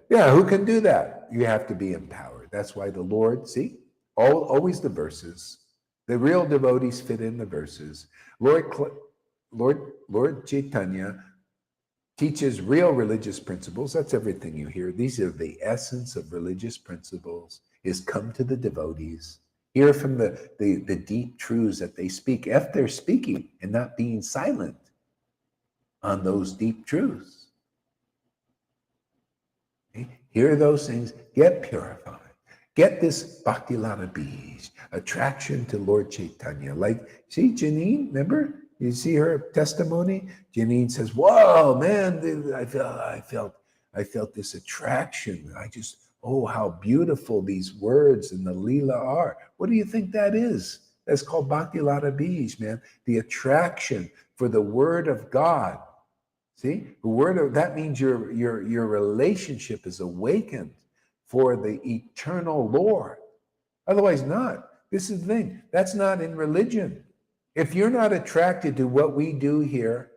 Speaker 2: Yeah, who can do that? You have to be empowered. That's why the Lord, see, always the verses. The real devotees fit in the verses. Lord Chaitanya teaches real religious principles. That's everything you hear. These are the essence of religious principles, is come to the devotees. Hear from the deep truths that they speak. If they're speaking and not being silent on those deep truths. Okay? Hear those things, get purified. Get this Bhakti Lata Bij, attraction to Lord Chaitanya. Like, see Janine, remember? You see her testimony? Janine says, whoa, man, I felt this attraction. How beautiful these words and the Leela are. What do you think that is? That's called Bhakti Lata Bij, man. The attraction for the word of God. See, that means your relationship is awakened for the eternal Lord. Otherwise not. This is the thing. That's not in religion. If you're not attracted to what we do here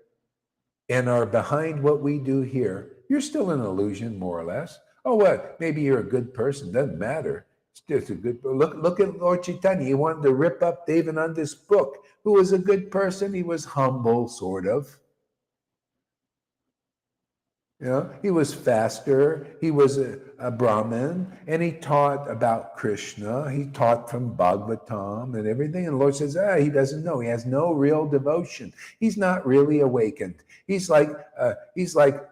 Speaker 2: and are behind what we do here, you're still an illusion, more or less. Oh, what? Maybe you're a good person. Doesn't matter. It's just a good. Look at Lord Chaitanya. He wanted to rip up Devananda's book. Who was a good person? He was humble, sort of. He was faster. He was a Brahmin, and he taught about Krishna. He taught from Bhagavatam and everything. And the Lord says, he doesn't know. He has no real devotion. He's not really awakened. He's like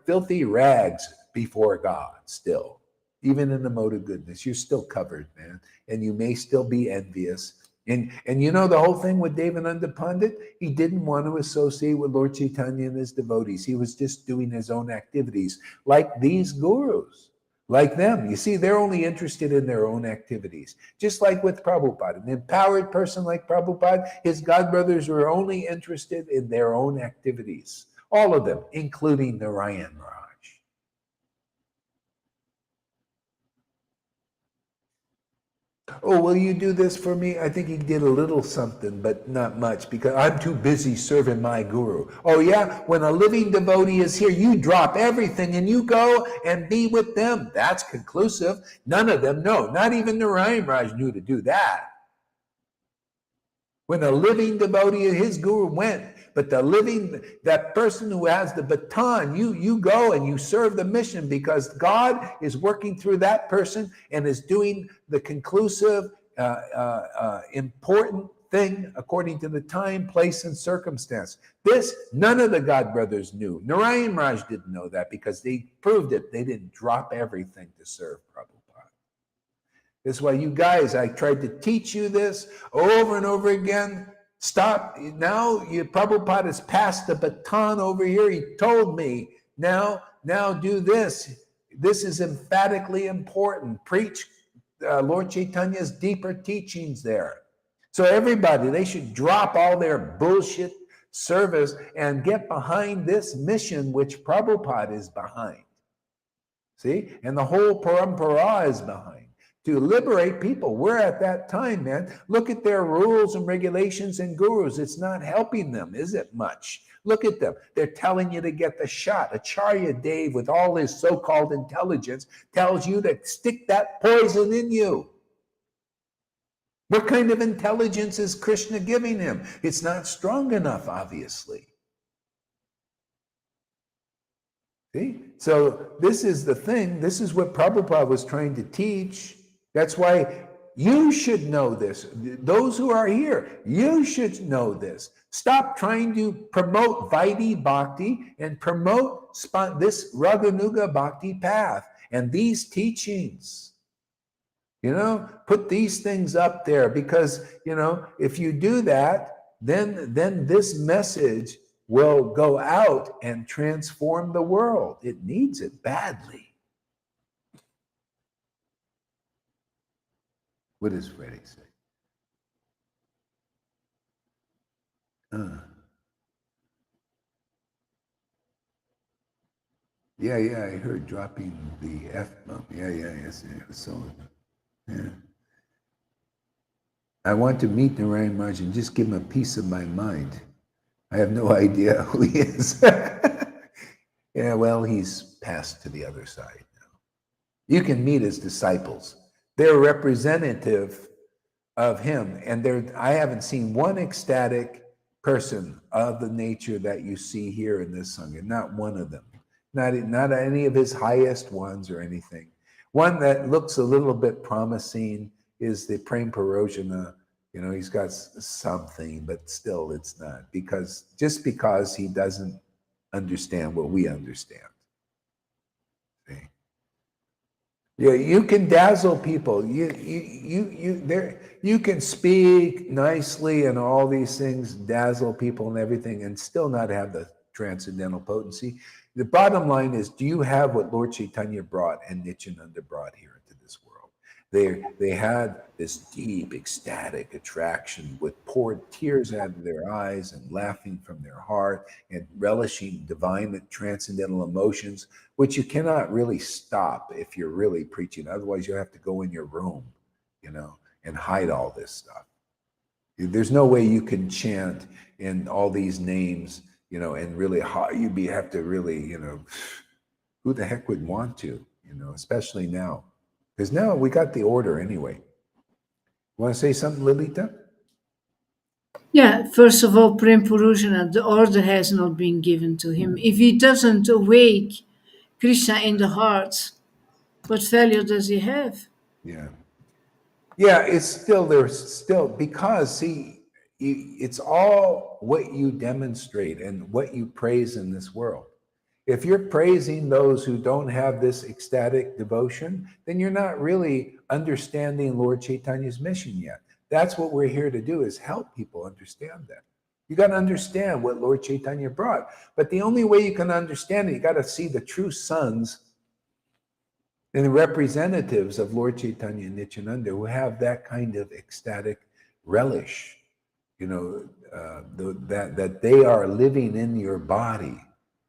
Speaker 2: filthy rags before God still. Even in the mode of goodness, you're still covered, man. And you may still be envious. And you know the whole thing with Devananda Pandit? He didn't want to associate with Lord Chaitanya and his devotees. He was just doing his own activities, like these gurus, like them. You see, they're only interested in their own activities. Just like with Prabhupada. An empowered person like Prabhupada, his godbrothers were only interested in their own activities. All of them, including Narayan Raj. Oh, will you do this for me? I think he did a little something, but not much, because I'm too busy serving my guru. Oh yeah? When a living devotee is here, you drop everything and you go and be with them. That's conclusive. None of them know. Not even Narayan Raj knew to do that. When a living devotee, his guru went, but that person who has the baton, you go and you serve the mission, because God is working through that person and is doing the conclusive, important thing according to the time, place, and circumstance. This, none of the God brothers knew. Narayan Raj didn't know that, because they proved it. They didn't drop everything to serve Prabhupada. That's why you guys, I tried to teach you this over and over again. Stop. Now Prabhupada has passed the baton over here. He told me, now do this. This is emphatically important. Preach Lord Chaitanya's deeper teachings there. So everybody, they should drop all their bullshit service and get behind this mission which Prabhupada is behind. See? And the whole parampara is behind. To liberate people. We're at that time, man. Look at their rules and regulations and gurus. It's not helping them, is it much? Look at them. They're telling you to get the shot. Acharya Dave, with all his so-called intelligence, tells you to stick that poison in you. What kind of intelligence is Krishna giving him? It's not strong enough, obviously. See? So this is the thing. This is what Prabhupada was trying to teach. That's why you should know this. Those who are here, you should know this. Stop trying to promote Vaidhi Bhakti and promote this Raganuga Bhakti path and these teachings. Put these things up there, because, if you do that, then this message will go out and transform the world. It needs it badly. What does Freddie say? Yeah, I heard dropping the F-bomb. Yes. So, yeah. I want to meet Narayan Raj and just give him a piece of my mind. I have no idea who he is. Yeah, well, he's passed to the other side now. You can meet his disciples. They're representative of him. And I haven't seen one ecstatic person of the nature that you see here in this Sangha. Not one of them. Not any of his highest ones or anything. One that looks a little bit promising is the Prem Parojana. He's got something, but still it's not. Because he doesn't understand what we understand. See? Yeah, you can dazzle people. You can speak nicely and all these things, dazzle people and everything, and still not have the transcendental potency. The bottom line is, do you have what Lord Chaitanya brought and Nityananda brought here into this world? They had this deep, ecstatic attraction, with poured tears out of their eyes and laughing from their heart and relishing divine transcendental emotions, which you cannot really stop if you're really preaching. Otherwise, you have to go in your room, and hide all this stuff. There's no way you can chant in all these names, and really have to really, who the heck would want to, especially now. Because now we got the order anyway. You want to say something, Lilita?
Speaker 3: Yeah, first of all, Prem Purusana, the order has not been given to him. If he doesn't awake Krishna in the heart, what value does he have?
Speaker 2: Yeah, there's still, because it's all what you demonstrate and what you praise in this world. If you're praising those who don't have this ecstatic devotion, then you're not really understanding Lord Chaitanya's mission yet. That's what we're here to do, is help people understand that. You got to understand what Lord Chaitanya brought. But the only way you can understand it, you got to see the true sons and the representatives of Lord Chaitanya and Nityananda who have that kind of ecstatic relish, that they are living in your body,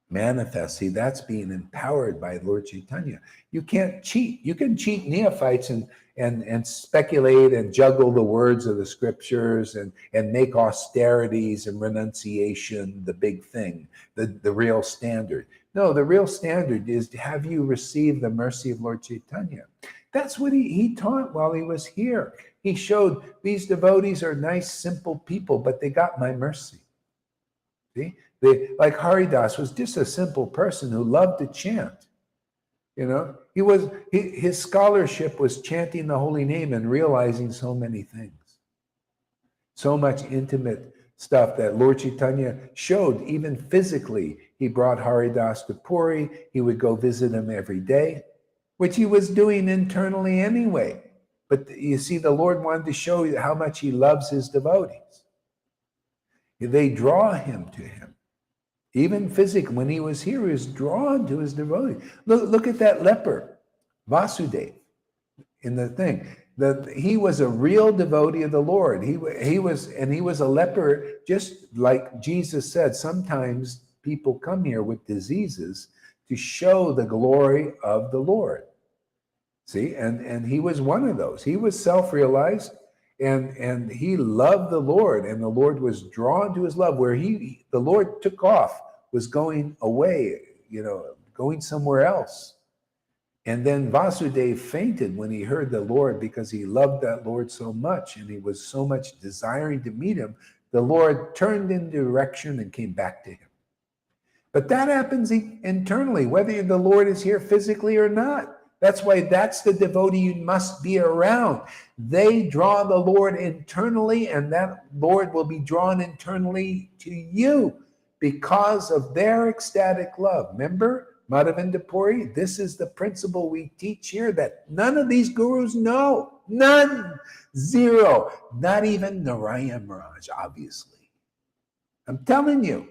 Speaker 2: manifest. See, that's being empowered by Lord Chaitanya. You can't cheat. You can cheat neophytes and speculate and juggle the words of the scriptures and make austerities and renunciation the big thing, the real standard. No, the real standard is, have you received the mercy of Lord Chaitanya? That's what he taught while he was here. He showed these devotees are nice, simple people, but they got my mercy. See? Like Haridas was just a simple person who loved to chant. His scholarship was chanting the holy name and realizing so many things. So much intimate stuff that Lord Chaitanya showed, even physically. He brought Haridas to Puri. He would go visit him every day, which he was doing internally anyway. But you see, the Lord wanted to show you how much he loves his devotees. They draw him to him. Even physically, when he was here, he was drawn to his devotees. Look at that leper, Vasudeva, in the thing. He was a real devotee of the Lord. He was a leper, just like Jesus said. Sometimes people come here with diseases to show the glory of the Lord. See, and he was one of those. He was self-realized, and he loved the Lord, and the Lord was drawn to his love. Where the Lord took off, was going away, going somewhere else. And then Vasudeva fainted when he heard the Lord, because he loved that Lord so much, and he was so much desiring to meet him. The Lord turned in direction and came back to him. But that happens internally, whether the Lord is here physically or not. That's why that's the devotee you must be around. They draw the Lord internally, and that Lord will be drawn internally to you because of their ecstatic love. Remember, Madhavinda Puri, this is the principle we teach here that none of these gurus know. None. Zero. Not even Narayan Maharaj, obviously. I'm telling you.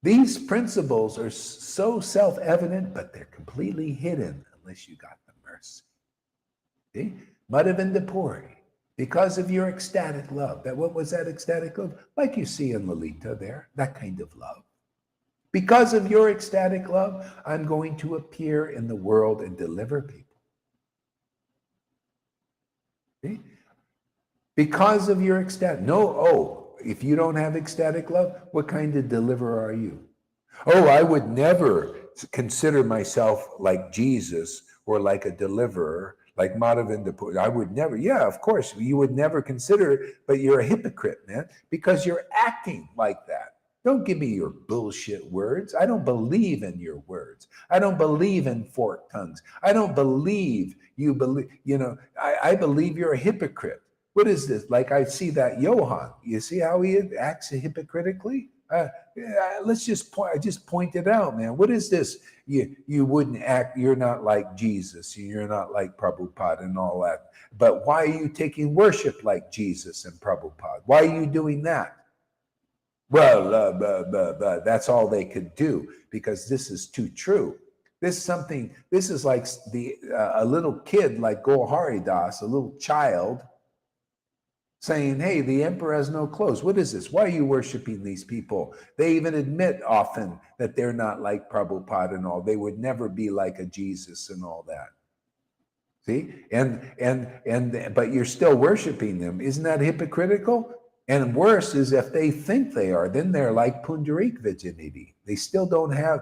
Speaker 2: These principles are so self-evident, but they're completely hidden unless you got the mercy. See? Madhavinda Puri, because of your ecstatic love. What was that ecstatic love? Like you see in Lalita there, that kind of love. Because of your ecstatic love, I'm going to appear in the world and deliver people. See? Because of your ecstatic, if you don't have ecstatic love, what kind of deliverer are you? I would never consider myself like Jesus or like a deliverer, like Madhavinda Puri. I would never. Yeah, of course, you would never consider it, but you're a hypocrite, man, because you're acting like that. Don't give me your bullshit words. I don't believe in your words. I don't believe in forked tongues. I don't believe you believe, I believe you're a hypocrite. What is this? Like I see that Johann. You see how he acts hypocritically? Let's just point. I just pointed out, man. What is this? You wouldn't act. You're not like Jesus. You're not like Prabhupada and all that. But why are you taking worship like Jesus and Prabhupada? Why are you doing that? Well, that's all they could do because this is too true. This is like a little kid like Gaur Das, a little child, saying, hey, the emperor has no clothes. What is this? Why are you worshiping these people? They even admit often that they're not like Prabhupada and all. They would never be like a Jesus and all that. See? But you're still worshiping them. Isn't that hypocritical? And worse is if they think they are, then they're like Pundarik Vijayanidhi. They still don't have,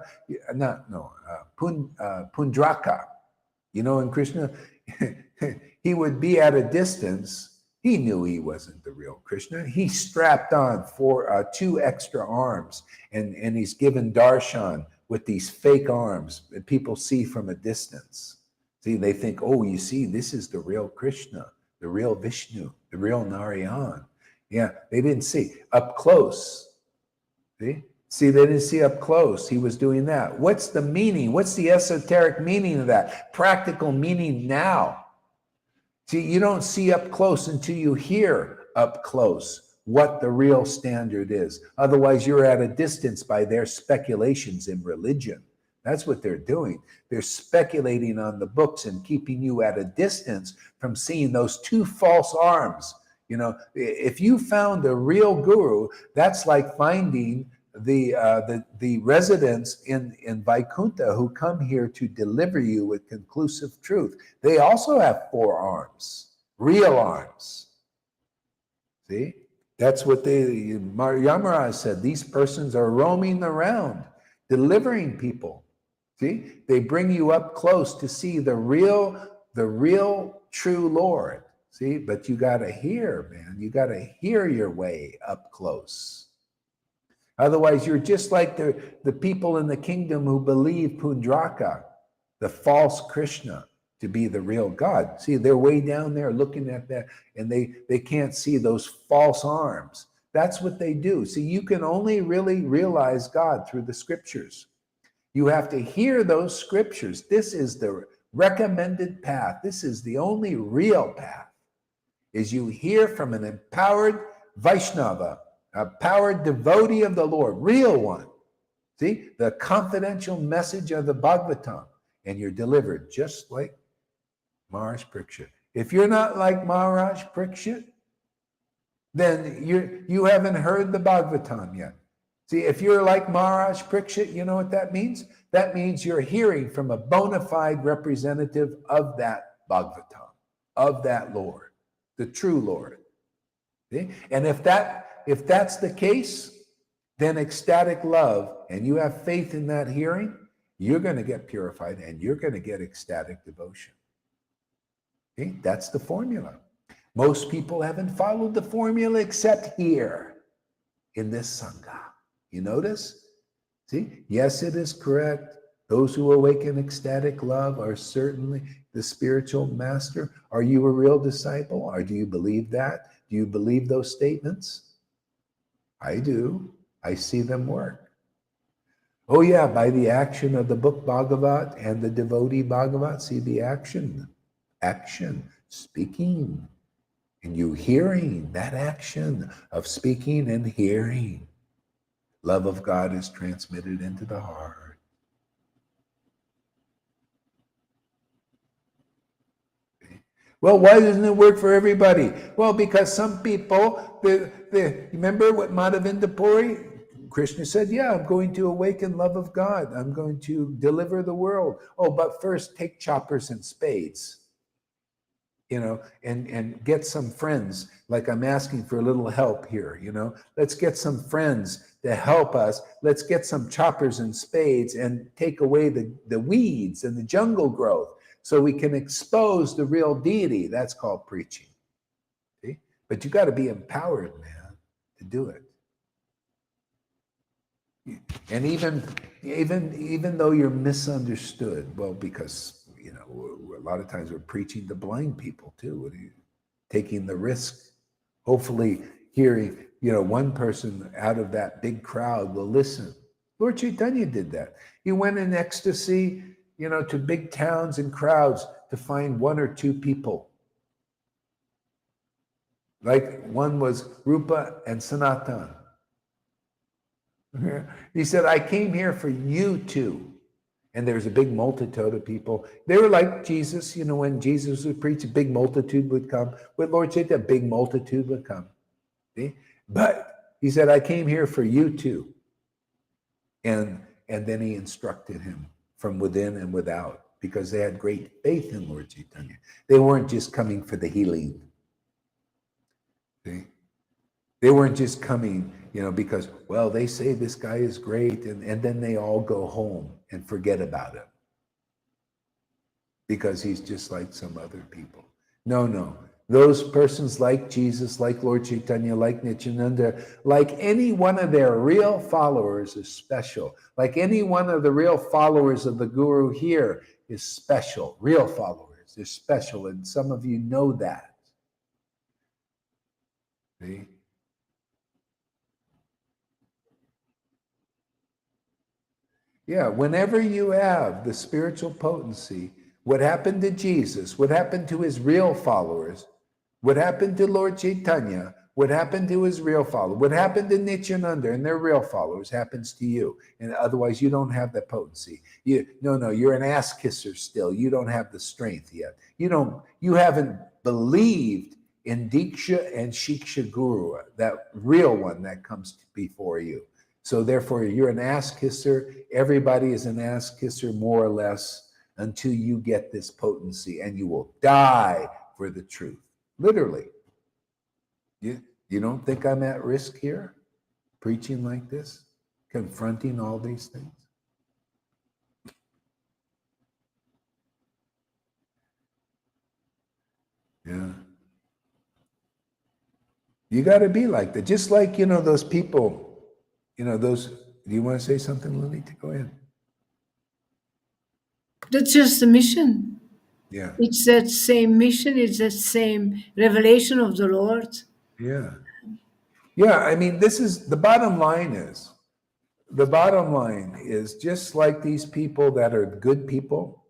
Speaker 2: Pundraka. In Krishna, he would be at a distance. He knew he wasn't the real Krishna. He strapped on 2 extra arms, and he's given darshan with these fake arms that people see from a distance. See, they think, you see, this is the real Krishna, the real Vishnu, the real Narayan. Yeah, they didn't see up close. See, they didn't see up close. He was doing that. What's the meaning? What's the esoteric meaning of that? Practical meaning now. See, you don't see up close until you hear up close what the real standard is. Otherwise, you're at a distance by their speculations in religion. That's what they're doing. They're speculating on the books and keeping you at a distance from seeing those two false arms. You know, if you found a real guru, that's like finding the residents in Vaikuntha who come here to deliver you with conclusive truth. They also have four arms, real arms. See, that's what Yamaraj said. These persons are roaming around, delivering people. See, they bring you up close to see the real true Lord. See, but you got to hear, man. You got to hear your way up close. Otherwise, you're just like the people in the kingdom who believe Pundraka, the false Krishna, to be the real God. See, they're way down there looking at that, and they can't see those false arms. That's what they do. See, you can only really realize God through the scriptures. You have to hear those scriptures. This is the recommended path. This is the only real path, is you hear from an empowered Vaishnava, a powered devotee of the Lord, real one. See, the confidential message of the Bhagavatam, and you're delivered just like Maharaj Parikshit. If you're not like Maharaj Parikshit, then you haven't heard the Bhagavatam yet. See, if you're like Maharaj Parikshit, you know what that means? That means you're hearing from a bona fide representative of that Bhagavatam, of that Lord, the true Lord. See? And if that's the case, then ecstatic love, and you have faith in that hearing, you're going to get purified and you're going to get ecstatic devotion. Okay? That's the formula. Most people haven't followed the formula except here in this Sangha. You notice? See? Yes, it is correct. Those who awaken ecstatic love are certainly the spiritual master. Are you a real disciple? Or do you believe that? Do you believe those statements? I do. I see them work. Oh yeah, by the action of the book Bhagavat and the devotee Bhagavat, see the action, speaking, and you hearing, that action of speaking and hearing. Love of God is transmitted into the heart. Well, why doesn't it work for everybody? Well, because some people, remember what Madhavinda Puri, Krishna said, yeah, I'm going to awaken love of God. I'm going to deliver the world. Oh, but first take choppers and spades, you know, and get some friends. Like I'm asking for a little help here, you know. Let's get some friends to help us. Let's get some choppers and spades and take away the weeds and the jungle growth so we can expose the real deity. That's called preaching. See? But you got to be empowered, man, to do it. And even though you're misunderstood, well, because, you know, a lot of times we're preaching to blind people too, taking the risk. Hopefully hearing, you know, one person out of that big crowd will listen. Lord Chaitanya did that. He went in ecstasy, you know, to big towns and crowds to find one or two people. Like one was Rupa and Sanatan. He said, I came here for you two. And there was a big multitude of people. They were like Jesus, you know, when Jesus would preach, a big multitude would come. With Lord Chaitanya, a big multitude would come. See? But he said, I came here for you two. And then he instructed him from within and without, because they had great faith in Lord Chaitanya. They weren't just coming for the healing. See? They weren't just coming, you know, because, well, they say this guy is great, and then they all go home and forget about him because he's just like some other people. No. Those persons like Jesus, like Lord Chaitanya, like Nityananda, like any one of their real followers is special. Like any one of the real followers of the Guru here is special. Real followers is special, and some of you know that. See? Yeah, whenever you have the spiritual potency, what happened to Jesus, what happened to his real followers, what happened to Lord Chaitanya, what happened to his real followers, what happened to Nityananda and their real followers happens to you. And otherwise, you don't have that potency. You're an ass kisser still. You don't have the strength yet. You haven't believed in Diksha and Shiksha Guru, that real one that comes before you. So therefore, you're an ass kisser. Everybody is an ass kisser, more or less, until you get this potency, and you will die for the truth. Literally. You don't think I'm at risk here, preaching like this, confronting all these things? Yeah. You got to be like that. Just like, those people, do you want to say something, Lily? Go ahead.
Speaker 3: That's just the mission.
Speaker 2: Yeah.
Speaker 3: It's that same mission. It's that same revelation of the Lord.
Speaker 2: Yeah. Yeah. I mean, the bottom line is just like these people that are good people,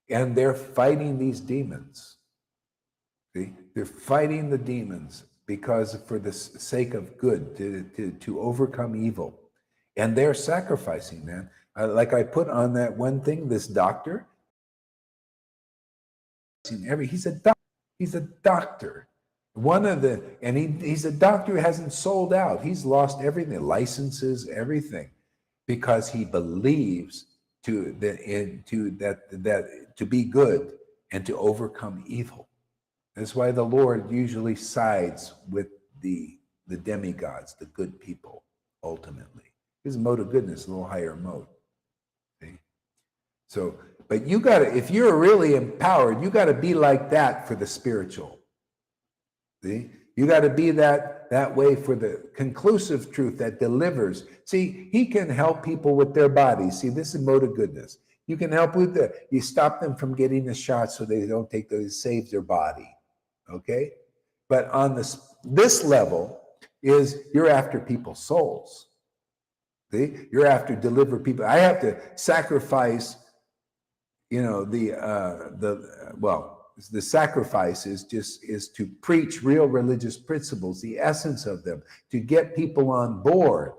Speaker 2: and they're fighting these demons. See? They're fighting the demons because for the sake of good, to overcome evil. And they're sacrificing, man. Like I put on that one thing, this doctor, he's a doctor. He's a doctor. He's a doctor who hasn't sold out. He's lost everything, licenses, everything, because he believes to be good and to overcome evil. That's why the Lord usually sides with the demigods, the good people, ultimately. His mode of goodness, a little higher mode. See? So, but if you're really empowered, you got to be like that for the spiritual. See? You got to be that way for the conclusive truth that delivers. See, he can help people with their bodies. See, this is mode of goodness. You can help you stop them from getting the shot so they don't take those, save their body. Okay? But on this level is you're after people's souls. See? You're after deliver people. I have to sacrifice, the sacrifice is to preach real religious principles, the essence of them, to get people on board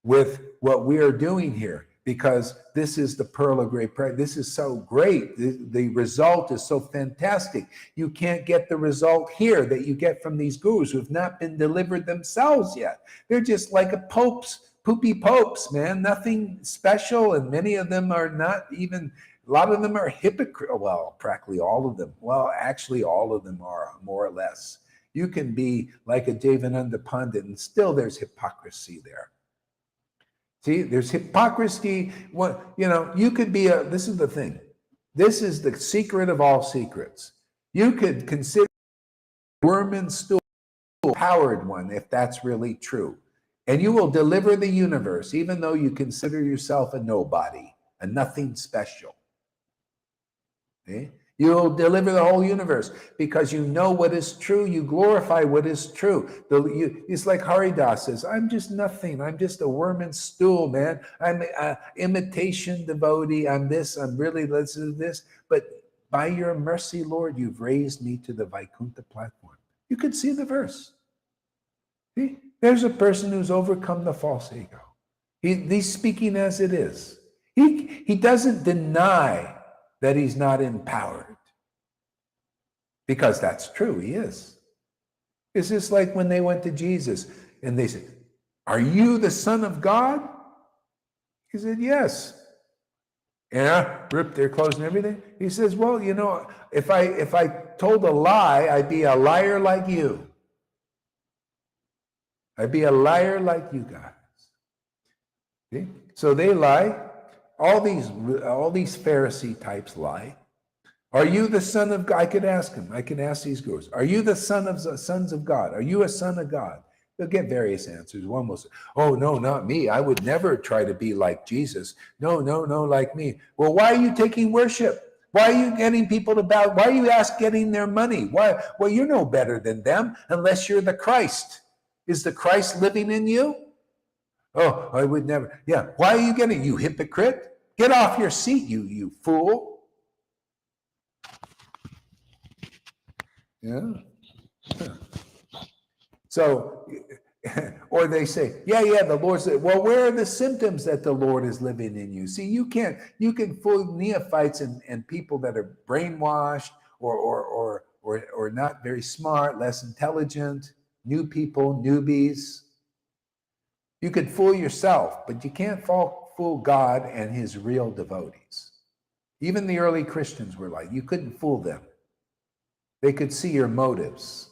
Speaker 2: with what we are doing here, because this is the pearl of great price. This is so great. The result is so fantastic. You can't get the result here that you get from these gurus who have not been delivered themselves yet. They're just like poopy popes, man, nothing special. And many of them are not even, a lot of them are hypocrite. Well, practically all of them. Well, actually all of them are, more or less. You can be like a Devananda Pandit and still there's hypocrisy there. See, there's hypocrisy. You could be this is the thing. This is the secret of all secrets. You could consider worm and stool powered one if that's really true. And you will deliver the universe, even though you consider yourself a nobody, a nothing special. Okay? You'll deliver the whole universe because you know what is true. You glorify what is true. It's like Haridas says, I'm just nothing. I'm just a worm and stool, man. I'm an imitation devotee. I'm this. I'm really this. But by your mercy, Lord, you've raised me to the Vaikuntha platform. You could see the verse. See? There's a person who's overcome the false ego. He's speaking as it is. He doesn't deny that he's not empowered, because that's true, he is. It's just like when they went to Jesus and they said, are you the Son of God? He said, yes. Yeah, ripped their clothes and everything. He says, well, if I told a lie, I'd be a liar like you. I'd be a liar like you guys. See? So they lie. All these Pharisee types lie. Are you the son of God? I could ask him. I can ask these gurus. Are you the sons of God? Are you a son of God? They'll get various answers. One will say, oh, no, not me. I would never try to be like Jesus. No, like me. Well, why are you taking worship? Why are you getting people to bow? Why are you getting their money? Why? Well, you're no better than them unless you're the Christ. Is the Christ living in you? Oh, I would never. Yeah. Why are you getting, you hypocrite? Get off your seat, you fool. Yeah. So, or they say, yeah, the Lord said, well, where are the symptoms that the Lord is living in you? See, you can fool neophytes and people that are brainwashed or not very smart, less intelligent, new people, newbies. You could fool yourself, but you can't fool God and his real devotees. Even the early Christians were like, you couldn't fool them. They could see your motives.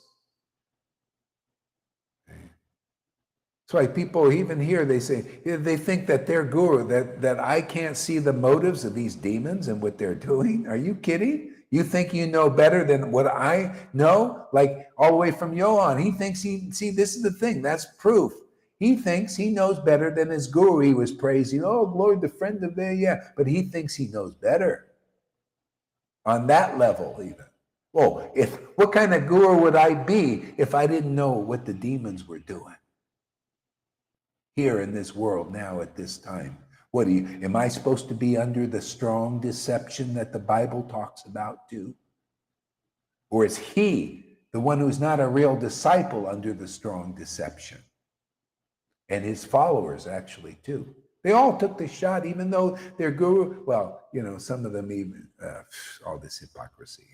Speaker 2: That's why people even here, they say, they think that their guru, that I can't see the motives of these demons and what they're doing. Are you kidding? You think you know better than what I know? Like all the way from Johan, he thinks see, this is the thing, that's proof. He thinks he knows better than his guru he was praising. Oh, Lord, the friend of the, yeah. But he thinks he knows better. On that level, even. Oh, what kind of guru would I be if I didn't know what the demons were doing here in this world now at this time? Am I supposed to be under the strong deception that the Bible talks about too? Or is he, the one who's not a real disciple, under the strong deception? And his followers actually too. They all took the shot, even though their guru, well, some of them even, all this hypocrisy,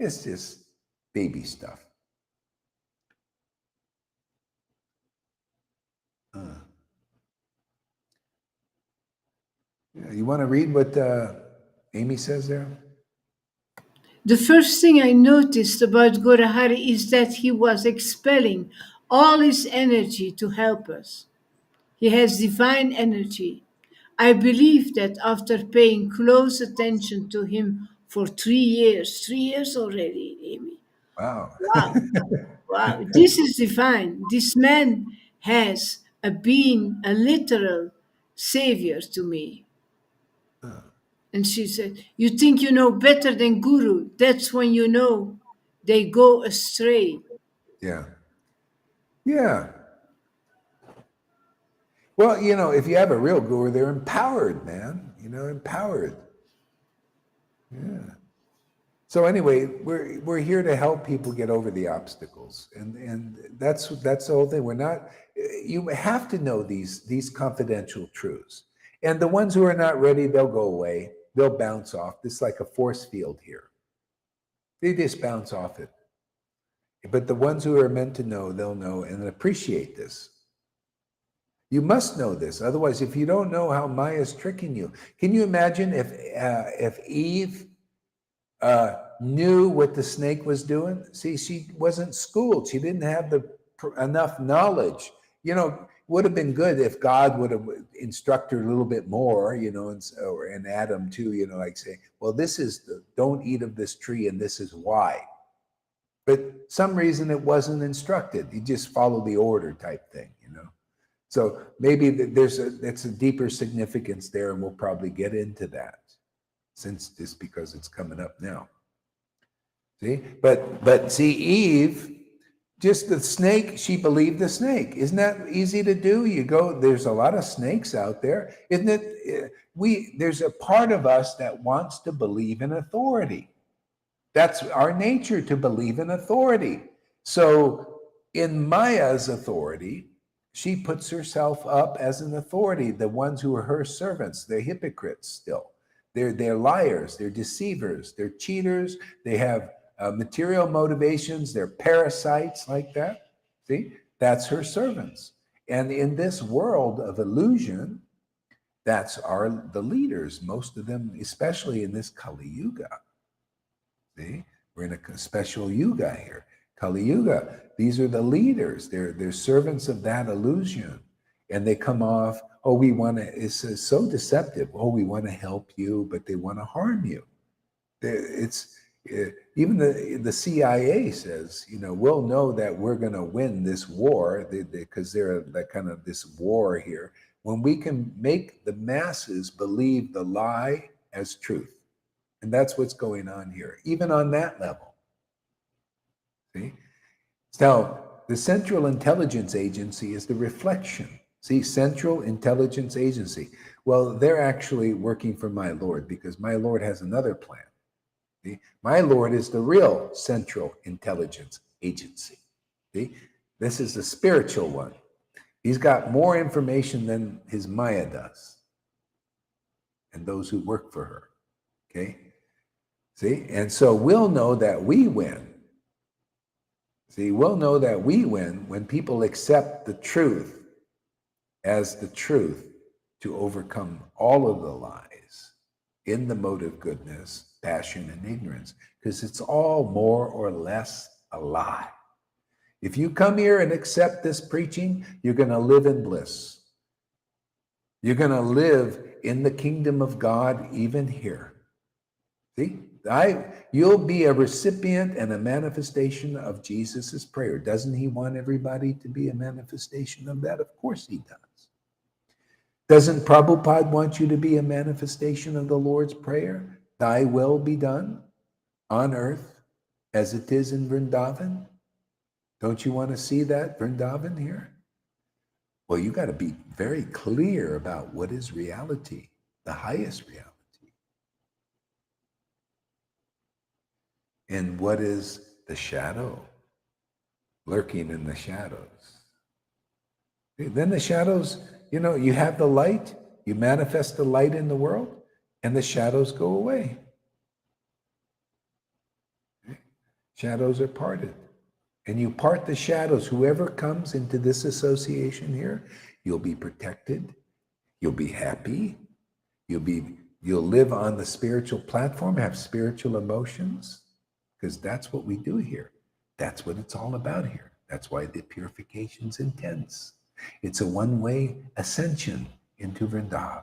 Speaker 2: it's just baby stuff. You want to read what Amy says there?
Speaker 3: The first thing I noticed about Gorahari is that he was expelling all his energy to help us. He has divine energy. I believe that after paying close attention to him for 3 years already, Amy.
Speaker 2: Wow.
Speaker 3: Wow, this is divine. This man has been a literal savior to me. And she said, you think you know better than Guru. That's when you know they go astray.
Speaker 2: Yeah. Yeah. Well, if you have a real guru, they're empowered, man. Empowered. Yeah. So anyway, we're here to help people get over the obstacles, and that's the whole thing. We're not. You have to know these confidential truths, and the ones who are not ready, they'll go away. They'll bounce off. It's like a force field here. They just bounce off it. But the ones who are meant to know, they'll know and appreciate this. You must know this. Otherwise, if you don't know how Maya's tricking you, can you imagine if Eve knew what the snake was doing? See, she wasn't schooled. She didn't have enough knowledge. Would have been good if God would have instructed her a little bit more, and Adam too, like say, well, this is don't eat of this tree and this is why. But some reason it wasn't instructed. You just follow the order type thing, So maybe that's a deeper significance there, and we'll probably get into that because it's coming up now. See, but see, Eve, just the snake, she believed the snake. Isn't that easy to do? There's a lot of snakes out there, isn't it? There's a part of us that wants to believe in authority. That's our nature, to believe in authority. So in Maya's authority, she puts herself up as an authority. The ones who are her servants, they're hypocrites still. They're liars, they're deceivers, they're cheaters, they have material motivations, they're parasites like that. See, that's her servants. And in this world of illusion, that's the leaders, most of them, especially in this Kali Yuga. See, we're in a special yuga here. Kali Yuga, these are the leaders. They're servants of that illusion. And they come off, it's so deceptive. Oh, we want to help you, but they want to harm you. Even the CIA says, we'll know that we're going to win this war because they're that kind of this war here when we can make the masses believe the lie as truth. And that's what's going on here, even on that level. See? Now, the Central Intelligence Agency is the reflection. See, Central Intelligence Agency. Well, they're actually working for my Lord because my Lord has another plan. See? My Lord is the real central intelligence agency. See? This is the spiritual one. He's got more information than his Maya does and those who work for her. Okay? See? And so we'll know that we win. See, we'll know that we win when people accept the truth as the truth to overcome all of the lies in the mode of goodness, passion, and ignorance, because it's all more or less a lie. If you come here and accept this preaching, you're going to live in bliss. You're going to live in the kingdom of God even here. See? You'll be a recipient and a manifestation of Jesus's prayer. Doesn't he want everybody to be a manifestation of that? Of course he does. Doesn't Prabhupada want you to be a manifestation of the Lord's prayer? Thy will be done on earth as it is in Vrindavan. Don't you want to see that Vrindavan here? Well, you got to be very clear about what is reality, the highest reality. And what is the shadow lurking in the shadows? Then the shadows, you have the light, you manifest the light in the world, and the shadows go away. Shadows are parted. And you part the shadows. Whoever comes into this association here, you'll be protected, you'll be happy, you'll live on the spiritual platform, have spiritual emotions, because that's what we do here. That's what it's all about here. That's why the purification's intense. It's a one-way ascension into Vrindavan.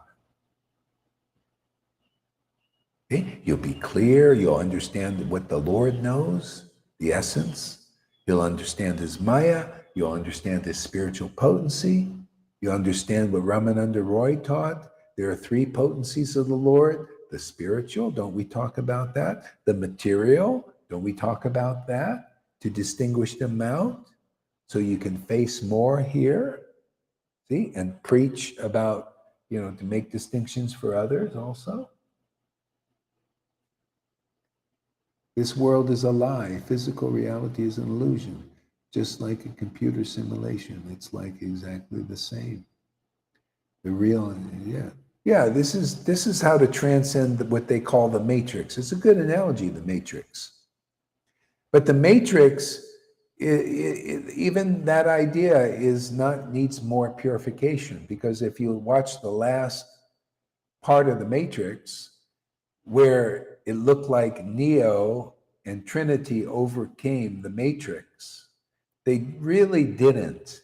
Speaker 2: Okay? You'll be clear, you'll understand what the Lord knows, the essence. You'll understand his Maya, you'll understand his spiritual potency, you'll understand what Ramananda Roy taught. There are three potencies of the Lord. The spiritual, don't we talk about that? The material, don't we talk about that? To distinguish them out so you can face more here, see, and preach about, to make distinctions for others also. This world is a lie. Physical reality is an illusion. Just like a computer simulation, it's like exactly the same. The real, yeah. This is how to transcend what they call the matrix. It's a good analogy, the matrix. But the matrix, even that idea needs more purification, because if you watch the last part of the matrix, where it looked like Neo and Trinity overcame the matrix, they really didn't.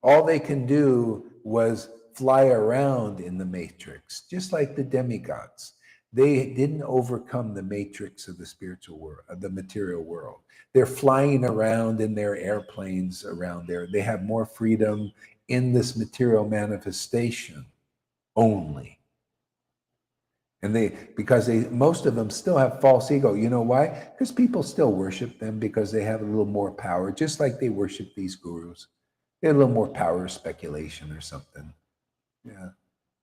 Speaker 2: All they can do was fly around in the matrix, just like the demigods. They didn't overcome the matrix of the spiritual world, of the material world. They're flying around in their airplanes around there. They have more freedom in this material manifestation only. And because most of them still have false ego. You know why? Because people still worship them because they have a little more power, just like they worship these gurus. They have a little more power, speculation or something. Yeah.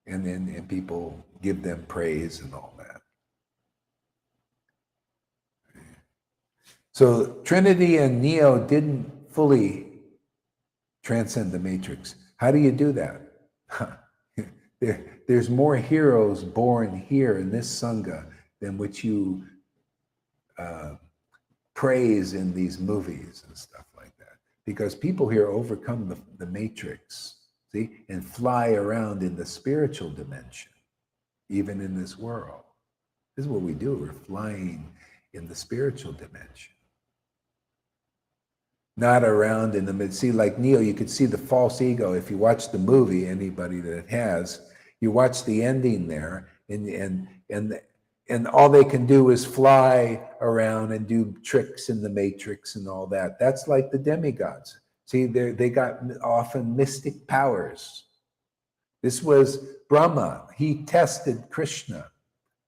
Speaker 2: And people give them praise and all that. So Trinity and Neo didn't fully transcend the matrix. How do you do that? There's more heroes born here in this Sangha than what you praise in these movies and stuff like that. Because people here overcome the matrix, see, and fly around in the spiritual dimension, even in this world. This is what we do. We're flying in the spiritual dimension. Not around in the mid. See, like Neo, you could see the false ego. If you watch the movie, anybody that has, you watch the ending there, and all they can do is fly around and do tricks in the matrix and all that. That's like the demigods. See, they got often mystic powers. This was Brahma. He tested Krishna.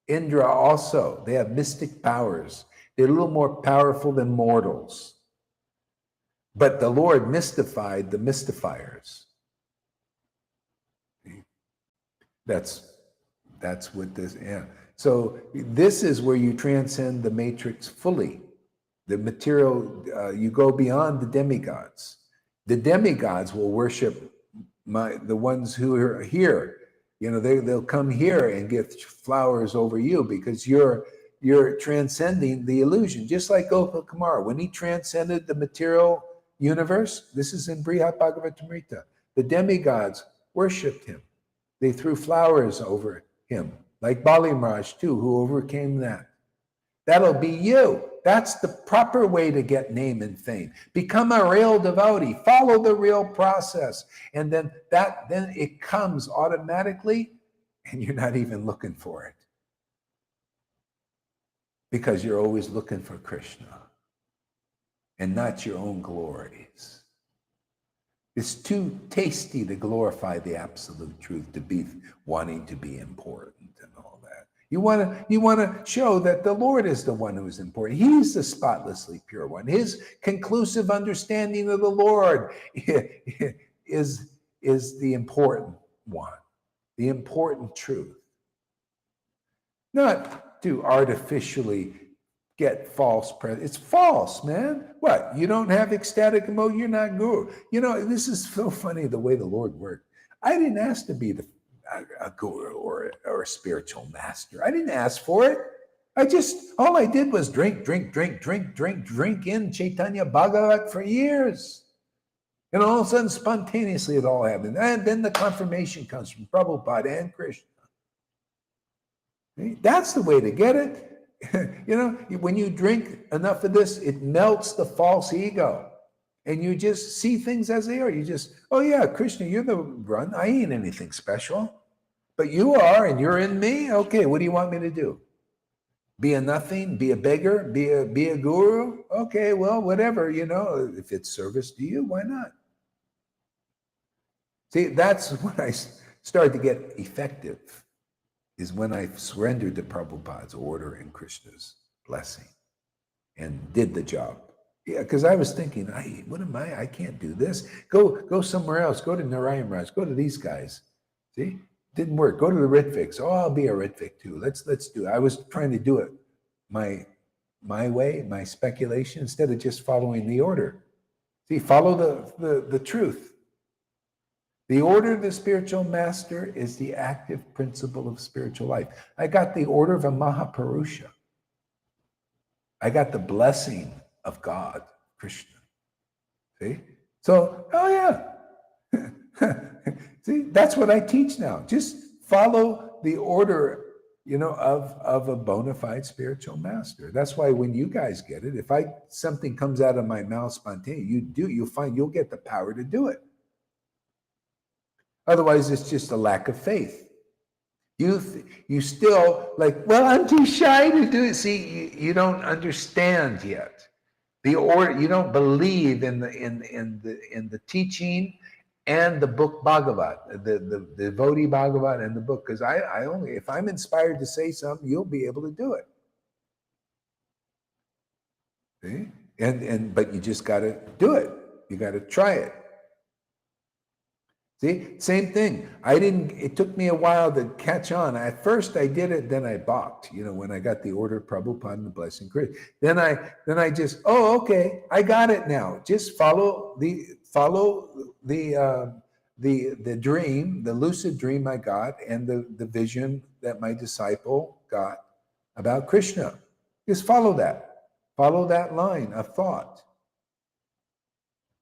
Speaker 2: Indra also. They have mystic powers. They're a little more powerful than mortals. But the Lord mystified the mystifiers. That's what this, yeah. So this is where you transcend the matrix fully. The material, you go beyond the demigods. The demigods will worship the ones who are here. You know, they'll come here and get flowers over you because you're transcending the illusion. Just like Gopal Kumar, when he transcended the material universe, this is in Brihat Bhagavatamrita, the demigods worshipped him. They threw flowers over him, like Bali Maharaj too, who overcame that. That'll be you. That's the proper way to get name and fame. Become a real devotee. Follow the real process. And then it comes automatically, and you're not even looking for it. Because you're always looking for Krishna and not your own glories. It's too tasty to glorify the absolute truth, to be wanting to be important and all that. You want to show that the Lord is the one who is important. He's the spotlessly pure one. His conclusive understanding of the Lord is the important one, the important truth. Not to artificially get false it's false, man. What? You don't have ecstatic emotion, you're not guru. You know, this is so funny the way the Lord worked. I didn't ask to be a guru or a spiritual master. I didn't ask for it. All I did was drink in Chaitanya Bhagavat for years. And all of a sudden, spontaneously, it all happened. And then the confirmation comes from Prabhupada and Krishna. That's the way to get it. You know, when you drink enough of this, it melts the false ego. And you just see things as they are. You just, oh yeah, Krishna, you're the run. I ain't anything special. But you are, and you're in me. Okay, what do you want me to do? Be a nothing, be a beggar, be a guru? Okay, well, whatever, you know, if it's service to you, why not? See, that's when I started to get effective, is when I surrendered to Prabhupada's order and Krishna's blessing and did the job. Yeah, because I was thinking, what am I? I can't do this. Go somewhere else. Go to Narayan Raj. Go to these guys. See, didn't work. Go to the Ritviks. Oh, I'll be a Ritvik too. Let's do it. I was trying to do it my way, my speculation, instead of just following the order. See, follow the truth. The order of the spiritual master is the active principle of spiritual life. I got the order of a Mahapurusha. I got the blessing of God, Krishna. See? So, oh yeah. See, that's what I teach now. Just follow the order, you know, of a bona fide spiritual master. That's why when you guys get it, if something comes out of my mouth spontaneously, you'll find you'll get the power to do it. Otherwise, it's just a lack of faith. You still like, well, I'm too shy to do it. See, you don't understand yet the order. You don't believe in the teaching and the book Bhagavat, the devotee Bhagavat and the book. Because I only, if I'm inspired to say something, you'll be able to do it. See? But you just got to do it. You got to try it. See, same thing. It took me a while to catch on. At first I did it, then I balked, you know, when I got the order of Prabhupada and the blessing Krishna. Then I just, oh, okay, I got it now. Just follow the dream, the lucid dream I got, and the vision that my disciple got about Krishna. Just follow that line of thought.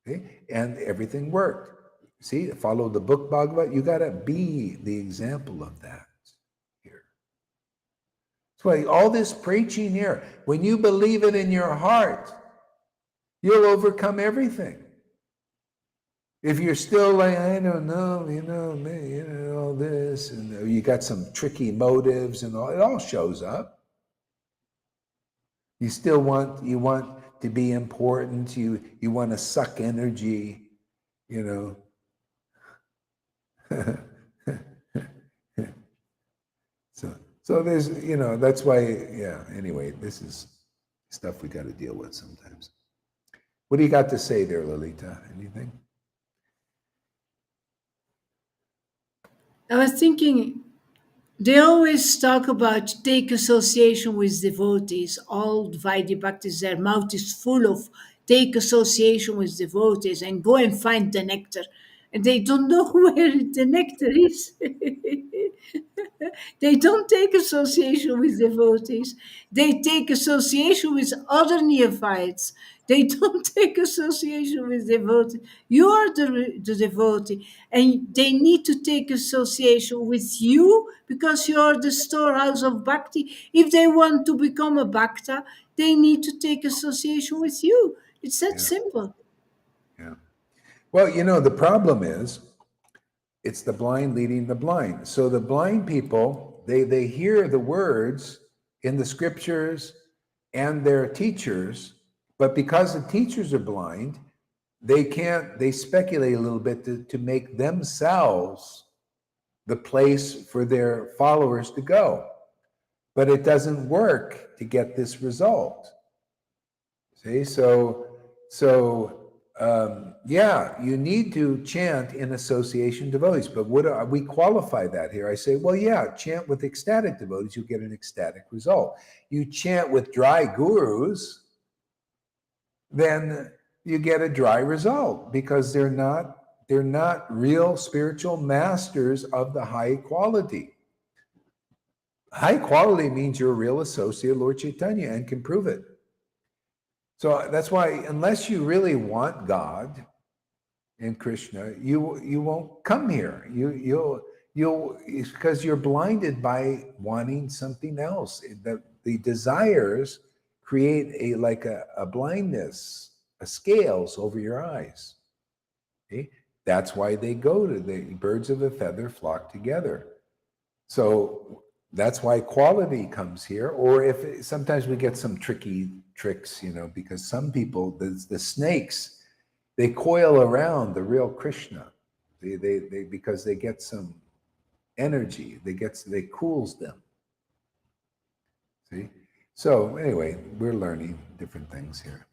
Speaker 2: Okay? And everything worked. See, follow the book Bhagavat. You got to be the example of that here. That's why all this preaching here, when you believe it in your heart, you'll overcome everything. If you're still like, I don't know, all this, and you got some tricky motives and all, it all shows up. You still want to be important. You want to suck energy, you know. So there's, you know, that's why, yeah, anyway, this is stuff we got to deal with sometimes. What do you got to say there, Lalita? Anything?
Speaker 3: I was thinking They always talk about take association with devotees. All Vaidhi Bhaktis, their mouth is full of take association with devotees and go and find the nectar. And they don't know where the nectar is. They don't take association with devotees. They take association with other neophytes. They don't take association with devotees. You are the devotee, and they need to take association with you because you are the storehouse of bhakti. If they want to become a bhakta, they need to take association with you. It's that
Speaker 2: Yeah.
Speaker 3: simple.
Speaker 2: Yeah. Well, the problem is it's the blind leading the blind. So the blind people, they hear the words in the scriptures and their teachers, but because the teachers are blind, they speculate a little bit to make themselves the place for their followers to go. But it doesn't work to get this result. See, yeah, you need to chant in association devotees. But we qualify that here? I say, well, yeah, chant with ecstatic devotees, you get an ecstatic result. You chant with dry gurus, then you get a dry result because they're not real spiritual masters of the high quality. High quality means you're a real associate of Lord Chaitanya and can prove it. So that's why, unless you really want God and Krishna, you won't come here. You'll because you're blinded by wanting something else. The desires create a blindness, a scales over your eyes. Okay? That's why they go to the birds of a feather flock together. So that's why quality comes here. Or if sometimes we get some tricky tricks, because some people, the snakes, they coil around the real Krishna. They because they get some energy. They cools them. See? So anyway, we're learning different things here.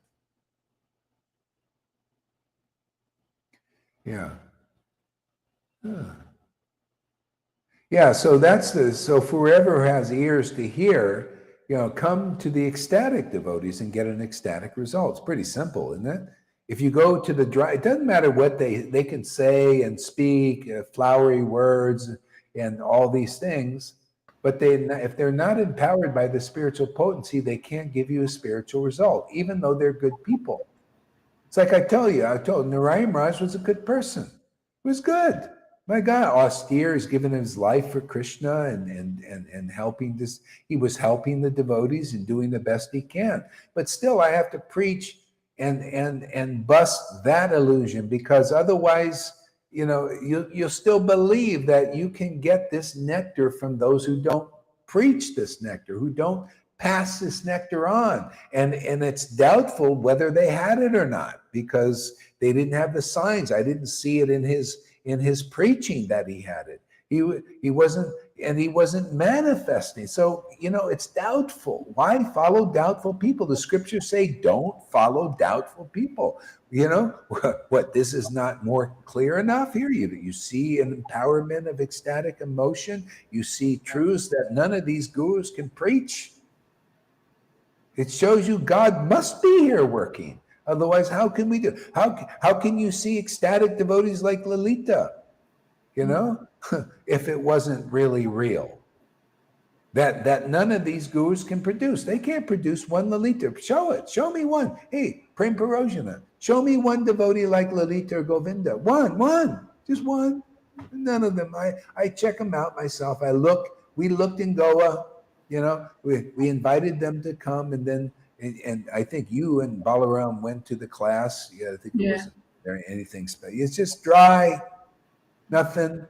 Speaker 2: Yeah. Huh. Yeah, so so whoever has ears to hear, come to the ecstatic devotees and get an ecstatic result. It's pretty simple, isn't it? If you go to the dry, it doesn't matter what they can say and speak, flowery words and all these things, but if they're not empowered by the spiritual potency, they can't give you a spiritual result, even though they're good people. It's like I told Narayan Raj was a good person. He was good. My God, austere. He's given his life for Krishna and helping this. He was helping the devotees and doing the best he can. But still, I have to preach and bust that illusion, because otherwise, you'll still believe that you can get this nectar from those who don't preach this nectar, who don't pass this nectar on, and it's doubtful whether they had it or not, because they didn't have the signs. I didn't see it in his preaching that he had it. He wasn't manifesting. So it's doubtful. Why follow doubtful people? The scriptures say don't follow doubtful people. What, this is not more clear enough here? You see an empowerment of ecstatic emotion. You see truths that none of these gurus can preach. It shows you God must be here working. Otherwise, how can we do? How can you see ecstatic devotees like Lalita? If it wasn't really real. That none of these gurus can produce. They can't produce one Lalita. Show it. Show me one. Hey, Prem Parojana, show me one devotee like Lalita or Govinda. One. Just one. None of them. I check them out myself. We looked in Goa. We invited them to come, and then and I think you and Balaram went to the class. Yeah, I think it wasn't there anything special. It's just dry, nothing.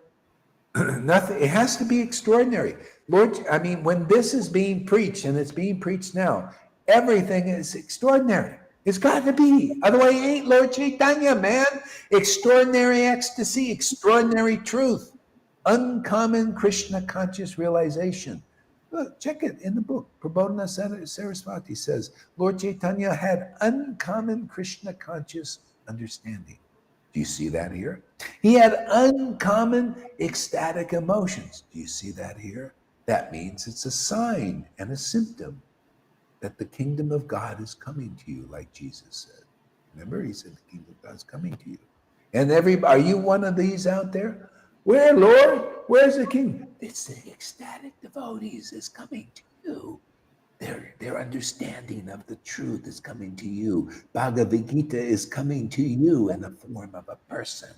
Speaker 2: Nothing. It has to be extraordinary. Lord, when this is being preached, and it's being preached now, everything is extraordinary. It's got to be. Otherwise, it ain't Lord Chaitanya, man. Extraordinary ecstasy, extraordinary truth, uncommon Krishna conscious realization. Look, check it in the book. Prabodhana Saraswati says, Lord Chaitanya had uncommon Krishna conscious understanding. Do you see that here? He had uncommon ecstatic emotions. Do you see that here? that means it's a sign and a symptom that the kingdom of God is coming to you, like Jesus said. Remember, he said the kingdom of God is coming to you. And are you one of these out there? Where, Lord? Where's the king? It's the ecstatic devotees is coming to you. Their understanding of the truth is coming to you. Bhagavad Gita is coming to you in the form of a person.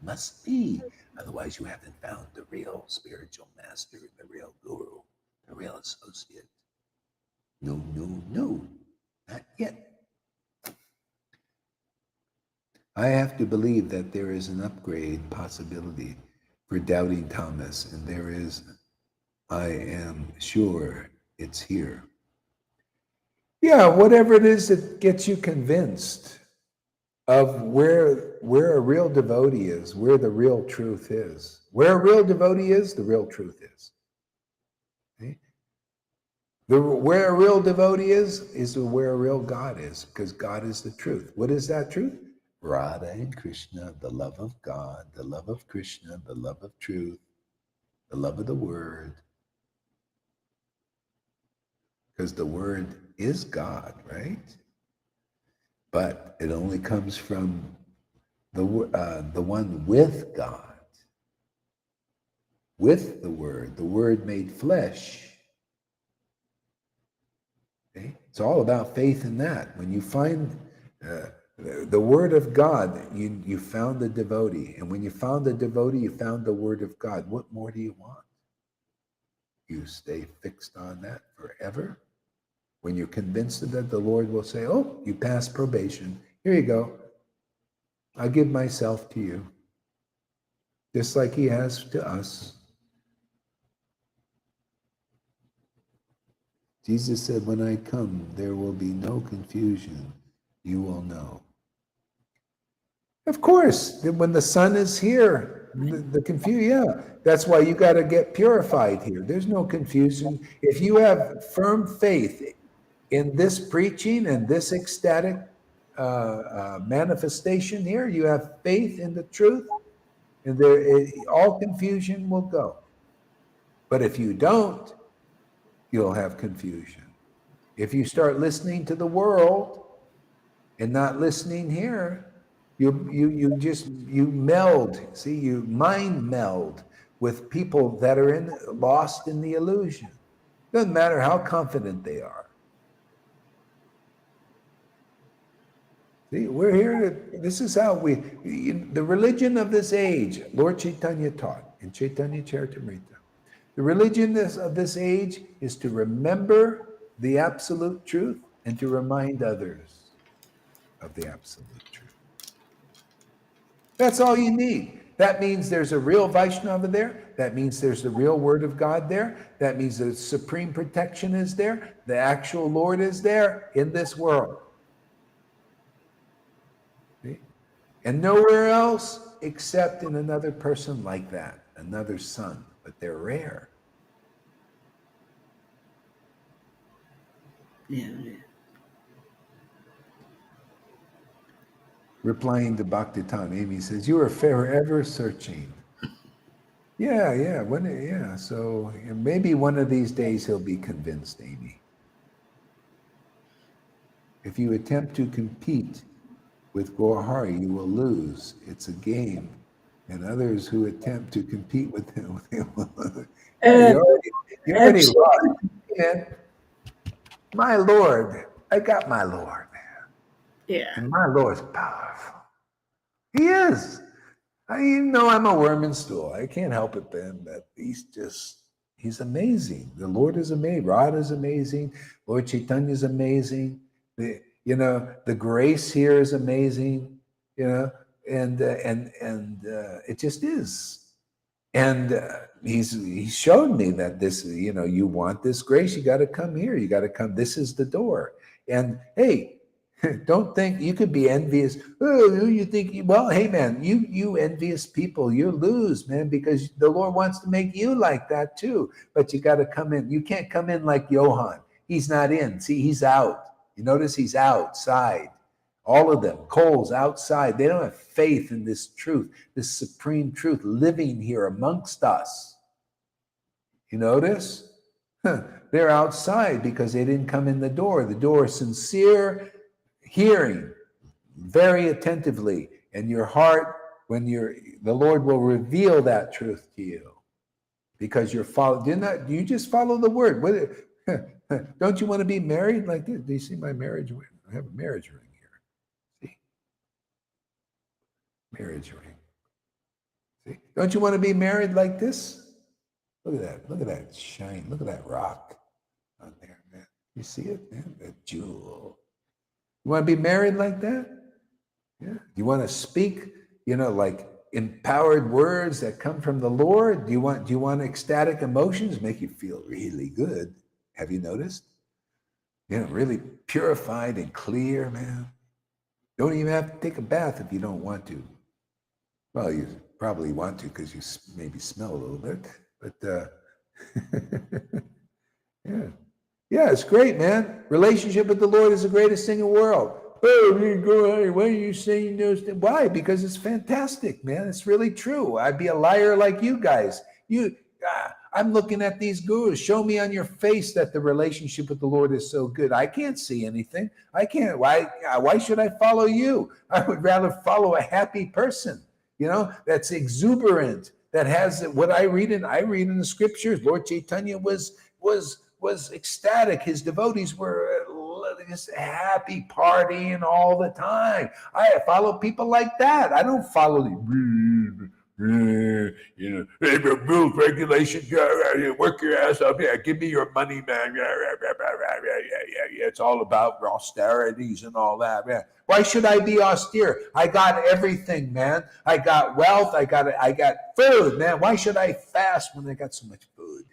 Speaker 2: Must be. Otherwise, you haven't found the real spiritual master, the real guru, the real associate. No, no, no, not yet. I have to believe that there is an upgrade possibility for doubting Thomas, and there is, I am sure it's here. Yeah, whatever it is that gets you convinced of where a real devotee is, where the real truth is. Where a real devotee is, the real truth is. Okay? Where a real devotee is where a real God is, because God is the truth. What is that truth? Radha and Krishna, the love of God, the love of Krishna, the love of truth, the love of the Word. Because the Word is God, right? But it only comes from the one with God, with the Word made flesh. Okay? It's all about faith in that. When you find the Word of God, you found the devotee. And when you found the devotee, you found the Word of God. What more do you want? You stay fixed on that forever. When you're convinced of that, the Lord will say, oh, you passed probation. Here you go. I give myself to you. Just like he has to us. Jesus said, when I come, there will be no confusion. You will know. Of course, when the sun is here, the confusion, yeah. That's why you got to get purified here. There's no confusion. If you have firm faith in this preaching and this ecstatic manifestation here, you have faith in the truth, and all confusion will go. But if you don't, you'll have confusion. If you start listening to the world and not listening here, you meld. See, you mind meld with people that are lost in the illusion. Doesn't matter how confident they are. See, we're here this is how the religion of this age, Lord Chaitanya taught in Chaitanya Charitamrita. The religion of this age is to remember the absolute truth and to remind others of the absolute truth. That's all you need. That means there's a real Vaishnava there. That means there's the real Word of God there. That means the supreme protection is there. The actual Lord is there in this world. See? And nowhere else except in another person like that, another son, but they're rare.
Speaker 3: Yeah.
Speaker 2: Replying to Bhaktitan, Amy says, you are forever searching. Yeah. So maybe one of these days he'll be convinced, Amy. If you attempt to compete with Gohari, you will lose. It's a game. And others who attempt to compete with him, you already lost. Man, my Lord, I got my Lord.
Speaker 3: Yeah.
Speaker 2: And my Lord's powerful. He is. I'm a worm in stool. I can't help it then, but he's amazing. The Lord is amazing. Radha is amazing. Lord Chaitanya is amazing. The grace here is amazing, and it just is. And he's shown me that this, you want this grace, you got to come here. You got to come. This is the door. And hey, don't think you could be envious. Oh, you think, well, hey man, you envious people, you lose, man, because the Lord wants to make you like that too. But you got to come in. You can't come in like Johann. He's not in. See, he's out. You notice he's outside. All of them, Cole's outside. They don't have faith in this truth, this supreme truth living here amongst us. You notice? They're outside because they didn't come in the door. The door is sincere, hearing very attentively, and your heart, the Lord will reveal that truth to you because you're following. Do you just follow the word? Don't you want to be married like this? Do you see my marriage ring? I have a marriage ring here. See? Marriage ring. See? Don't you want to be married like this? Look at that. Look at that shine. Look at that rock on there, man. You see it, man? That jewel. You want to be married like that? Yeah. Do you want to speak, like empowered words that come from the Lord? Do you want ecstatic emotions? Make you feel really good. Have you noticed? Really purified and clear, man. Don't even have to take a bath if you don't want to. Well, you probably want to because you maybe smell a little bit. But yeah, it's great, man. Relationship with the Lord is the greatest thing in the world. Oh, why are you saying those things? Why? Because it's fantastic, man. It's really true. I'd be a liar like you guys. I'm looking at these gurus. Show me on your face that the relationship with the Lord is so good. I can't see anything. I can't. Why should I follow you? I would rather follow a happy person, that's exuberant, that has what I read in the scriptures. Lord Chaitanya was ecstatic. His devotees were just happy, partying all the time. I follow people like that. I don't follow rules, regulations. Work your ass up. Yeah, give me your money, man. Yeah. It's all about austerities and all that, man. Why should I be austere? I got everything, man. I got wealth. I got food, man. Why should I fast when I got so much food?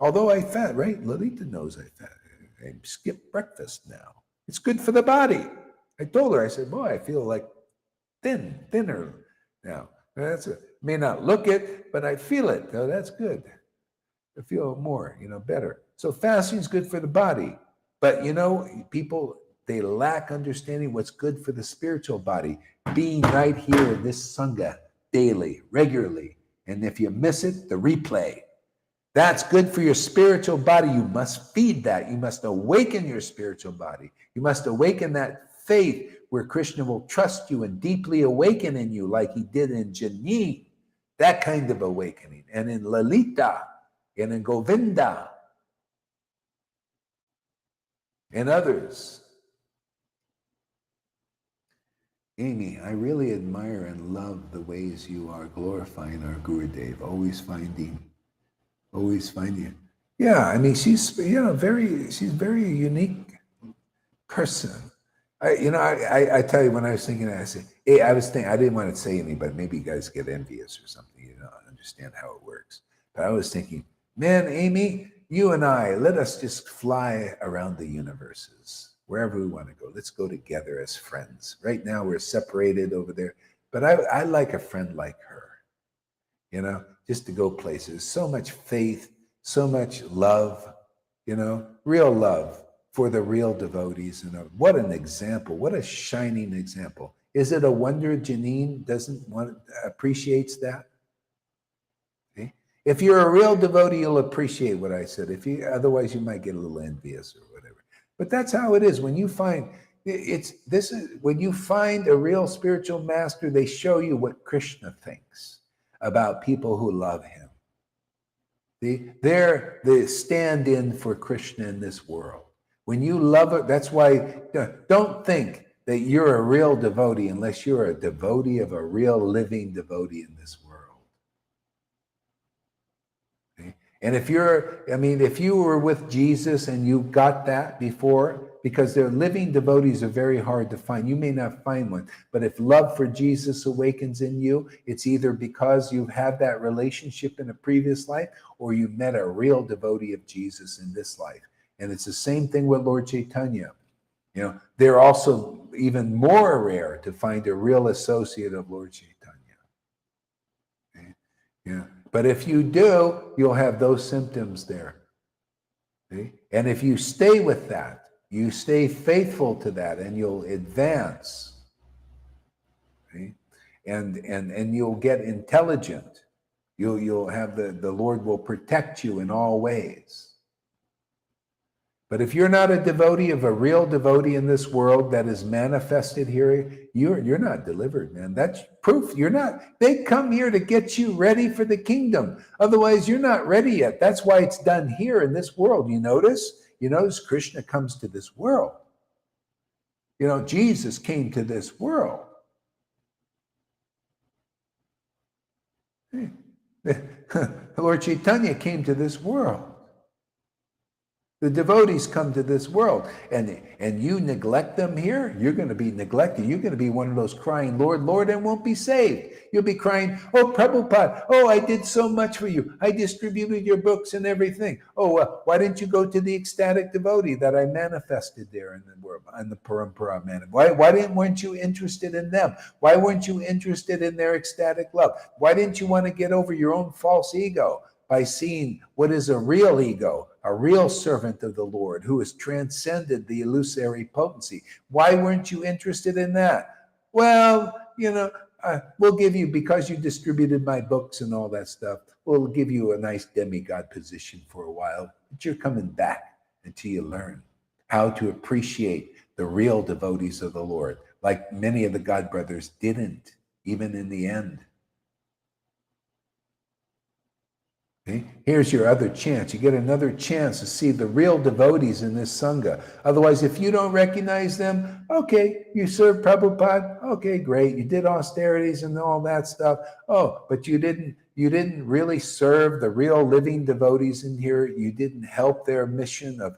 Speaker 2: Although I fast, right? Lalita knows I fast. I skip breakfast now. It's good for the body. I told her, I said, boy, I feel like thinner now. May not look it, but I feel it. Oh, that's good. I feel more, better. So fasting is good for the body. But, people, they lack understanding what's good for the spiritual body. Being right here in this Sangha daily, regularly. And if you miss it, the replay. That's good for your spiritual body. You must feed that. You must awaken your spiritual body. You must awaken that faith where Krishna will trust you and deeply awaken in you like he did in Janine. That kind of awakening. And in Lalita, and in Govinda, and others. Amy, I really admire and love the ways you are glorifying our Gurudev, always finding. Yeah, I mean, she's very unique person. I tell you, when I was thinking, I didn't want to say anything, but maybe you guys get envious or something, understand how it works. But I was thinking, man, Amy, you and I, let us just fly around the universes, wherever we want to go. Let's go together as friends. Right now we're separated over there, but I like a friend like her, just to go places. So much faith, so much love, real love for the real devotees. And what an example, what a shining example. Is it a wonder Janine appreciates that? Okay? If you're a real devotee, you'll appreciate what I said. Otherwise you might get a little envious or whatever. But that's how it is. When you find when you find a real spiritual master, they show you what Krishna thinks about people who love him. They're the stand-in for Krishna in this world. When you love it, that's why don't think that you're a real devotee unless you're a devotee of a real living devotee in this world. Okay? And if you were with Jesus and you got that before, because their living devotees are very hard to find. You may not find one, but if love for Jesus awakens in you, it's either because you've had that relationship in a previous life or you met a real devotee of Jesus in this life. And it's the same thing with Lord Chaitanya. They're also even more rare to find a real associate of Lord Chaitanya. Okay? Yeah. But if you do, you'll have those symptoms there. Okay? And if you stay with that, you stay faithful to that, and you'll advance. Okay? And you'll get intelligent. You'll have the Lord will protect you in all ways. But if you're not a devotee of a real devotee in this world that is manifested here, you're not delivered, man. That's proof you're not. They come here to get you ready for the kingdom. Otherwise, you're not ready yet. That's why it's done here in this world. You notice Krishna comes to this world. Jesus came to this world. Lord Chaitanya came to this world. The devotees come to this world, and you neglect them here, you're going to be neglected. You're going to be one of those crying, Lord, Lord, and won't be saved. You'll be crying, oh, Prabhupada, oh, I did so much for you. I distributed your books and everything. Oh, why didn't you go to the ecstatic devotee that I manifested there in the world, on the Parampara man? Why weren't you interested in them? Why weren't you interested in their ecstatic love? Why didn't you want to get over your own false ego by seeing what is a real ego, a real servant of the Lord who has transcended the illusory potency? Why weren't you interested in that? Well, we'll give you, because you distributed my books and all that stuff, we'll give you a nice demigod position for a while, but you're coming back until you learn how to appreciate the real devotees of the Lord, like many of the God brothers didn't, even in the end. Okay? Here's your other chance. You get another chance to see the real devotees in this Sangha. Otherwise, if you don't recognize them, okay, you serve Prabhupada, okay, great. You did austerities and all that stuff. Oh, but you didn't really serve the real living devotees in here. You didn't help their mission of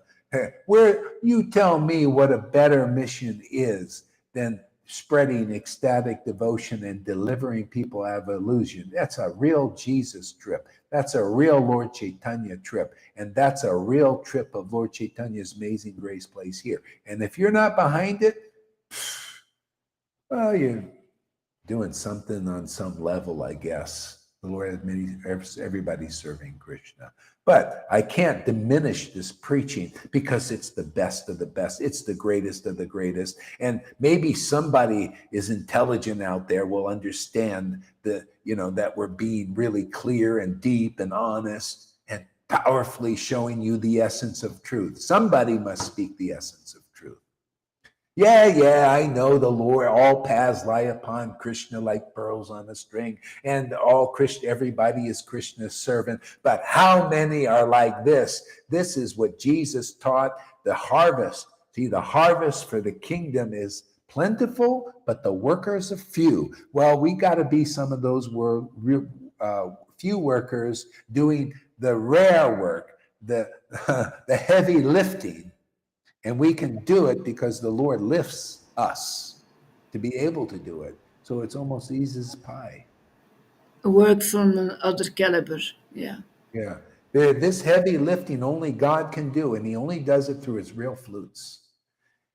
Speaker 2: where you tell me what a better mission is than spreading ecstatic devotion and delivering people out of illusion. That's a real Jesus trip. That's a real Lord Chaitanya trip. And that's a real trip of Lord Chaitanya's Amazing Grace place here. And if you're not behind it, well, you're doing something on some level, I guess. The Lord has everybody's serving Krishna. But I can't diminish this preaching because it's the best of the best. It's the greatest of the greatest. And maybe somebody is intelligent out there will understand that we're being really clear and deep and honest and powerfully showing you the essence of truth. Somebody must speak the essence of truth. Yeah, I know the Lord, all paths lie upon Krishna like pearls on a string, and everybody is Krishna's servant. But how many are like this? This is what Jesus taught, the harvest. See, the harvest for the kingdom is plentiful, but the workers are few. Well, we got to be some of those few workers doing the rare work, the heavy lifting. And we can do it because the Lord lifts us to be able to do it. So it's almost easy as pie.
Speaker 3: A work from an other caliber, yeah.
Speaker 2: Yeah. This heavy lifting only God can do, and he only does it through his real flutes.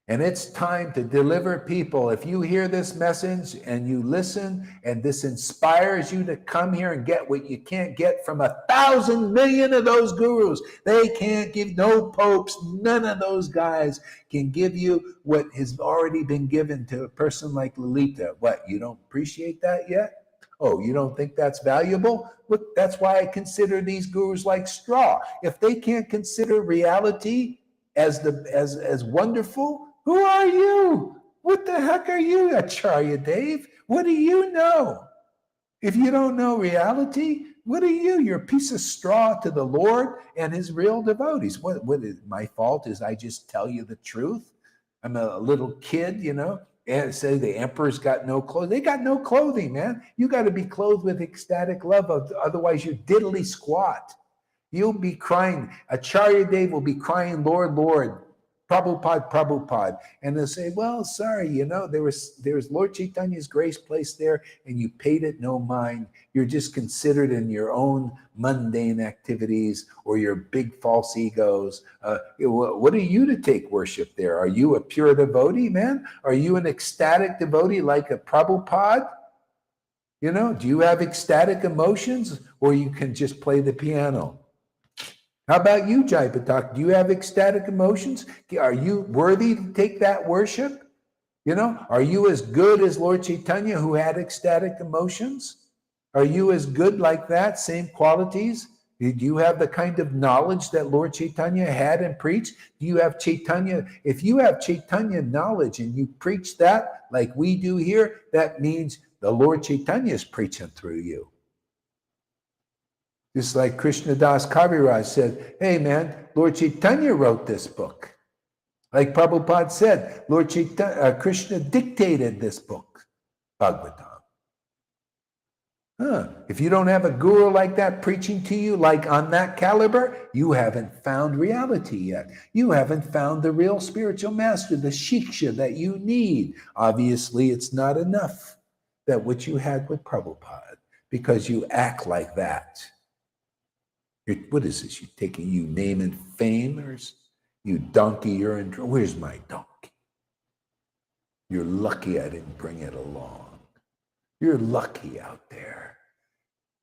Speaker 2: And it's time to deliver people. If you hear this message and you listen, and this inspires you to come here and get what you can't get from 1,000 million of those gurus. They can't give, no popes, none of those guys can give you what has already been given to a person like Lalita. What, you don't appreciate that yet? Oh, you don't think that's valuable? Look, that's why I consider these gurus like straw. If they can't consider reality as wonderful, who are you? What the heck are you, Acharya Dave? What do you know? If you don't know reality, what are you? You're a piece of straw to the Lord and his real devotees. What is my fault? Is I just tell you the truth? I'm a little kid, and say the emperor's got no clothes. They got no clothing, man. You got to be clothed with ecstatic love. Otherwise, you're diddly squat. You'll be crying. Acharya Dave will be crying, Lord, Lord, Prabhupada. And they'll say, well, sorry, there was Lord Chaitanya's grace place there, and you paid it no mind. You're just considered in your own mundane activities or your big false egos. What are you to take worship there? Are you a pure devotee, man? Are you an ecstatic devotee like a Prabhupada? Do you have ecstatic emotions, or you can just play the piano? How about you, Jai Patak? Do you have ecstatic emotions? Are you worthy to take that worship? Are you as good as Lord Chaitanya, who had ecstatic emotions? Are you as good like that? Same qualities? Do you have the kind of knowledge that Lord Chaitanya had and preached? Do you have Chaitanya? If you have Chaitanya knowledge and you preach that like we do here, that means the Lord Chaitanya is preaching through you. Just like Krishna Das Kaviraj said, hey man, Lord Chaitanya wrote this book. Like Prabhupada said, Lord Chaitanya, Krishna dictated this book, Bhagavatam. If you don't have a guru like that preaching to you, like on that caliber, you haven't found reality yet. You haven't found the real spiritual master, the shiksha that you need. Obviously, it's not enough that what you had with Prabhupada, because you act like that. What is this? You name and fame? Or you donkey, where's my donkey? You're lucky I didn't bring it along. You're lucky out there.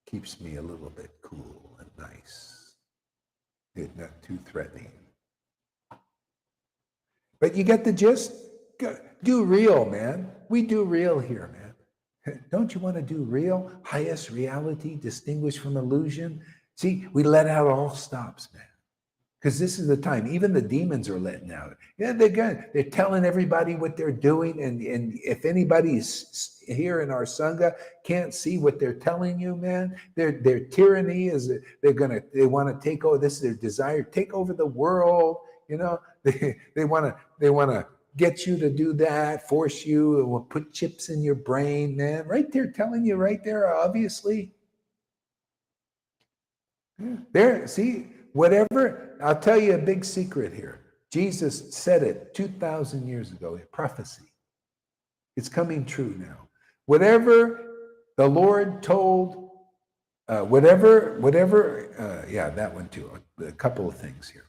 Speaker 2: Keeps me a little bit cool and nice. It's not too threatening. But you get the gist? Do real, man. We do real here, man. Don't you want to do real? Highest reality, distinguished from illusion? See, we let out all stops, man. Because this is the time. Even the demons are letting out. Yeah, they're telling everybody what they're doing. And if anybody's here in our Sangha can't see what they're telling you, man, their tyranny is they want to take over. This is their desire, take over the world. You know, they want to get you to do that, force you, put chips in your brain, man. Right there, telling you right there, obviously. There, see. Whatever, I'll tell you a big secret here. Jesus said it 2,000 years ago, a prophecy. It's coming true now. Whatever the Lord told, that one too, a couple of things here.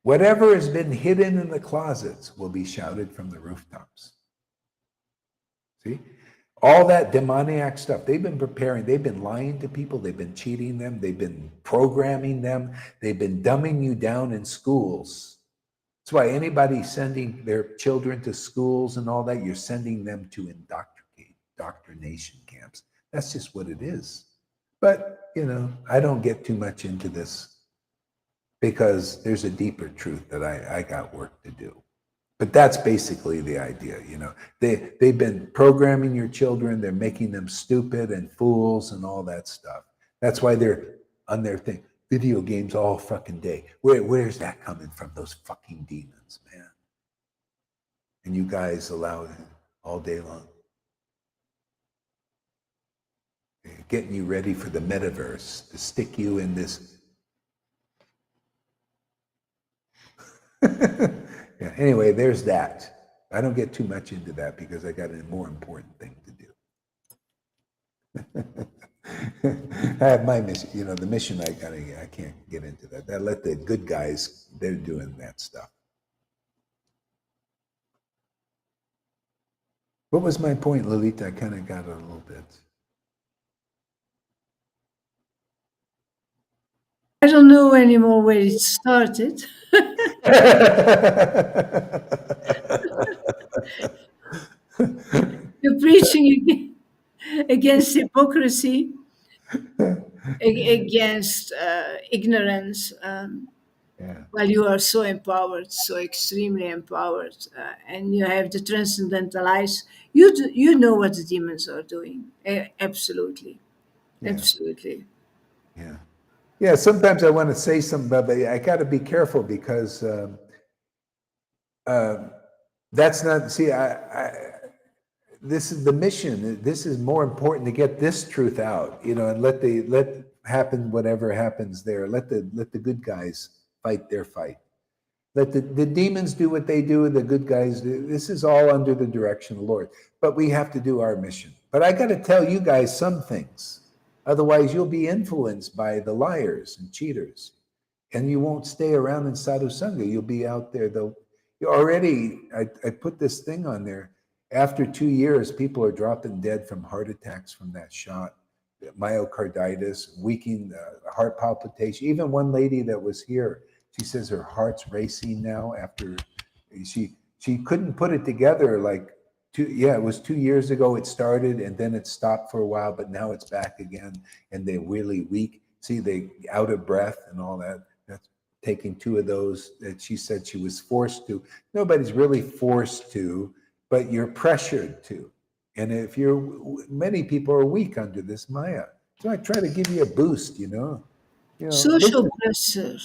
Speaker 2: Whatever has been hidden in the closets will be shouted from the rooftops. See? All that demoniac stuff, they've been preparing, they've been lying to people, they've been cheating them, they've been programming them, they've been dumbing you down in schools. That's why anybody sending their children to schools and all that, you're sending them to indoctrination camps. That's just what it is. But, I don't get too much into this because there's a deeper truth that I got work to do. But that's basically the idea, They've been programming your children. They're making them stupid and fools and all that stuff. That's why they're on their thing. Video games all fucking day. Where's that coming from? Those fucking demons, man. And you guys allow it all day long. Getting you ready for the metaverse to stick you in this. Yeah, anyway, there's that. I don't get too much into that because I got a more important thing to do. I have my mission, the mission I can't get into that. I let the good guys, they're doing that stuff. What was my point, Lolita? I kind of got it a little bit.
Speaker 3: I don't know anymore where it started. You're preaching against hypocrisy, against ignorance, while you are so empowered, so extremely empowered, and you have the transcendental eyes. You know what the demons are doing. Absolutely.
Speaker 2: Yeah.
Speaker 3: Absolutely.
Speaker 2: Yeah. Yeah, sometimes I want to say something, but I got to be careful because that's not, see, this is the mission. This is more important to get this truth out, and let happen whatever happens there. Let the good guys fight their fight. Let the demons do what they do, the good guys do. This is all under the direction of the Lord. But we have to do our mission. But I got to tell you guys some things. Otherwise, you'll be influenced by the liars and cheaters. And you won't stay around in Sadhu Sangha. You'll be out there, though. I put this thing on there. After 2 years, people are dropping dead from heart attacks from that shot, myocarditis, weakening, heart palpitation. Even one lady that was here, she says her heart's racing now after she couldn't put it together like it was 2 years ago it started, and then it stopped for a while, but now it's back again, and they're really weak. See, they out of breath and all that. That's taking 2 of those that she said she was forced to. Nobody's really forced to, but you're pressured to. And if many people are weak under this Maya. So I try to give you a boost,
Speaker 3: Social
Speaker 2: listen,
Speaker 3: pressure.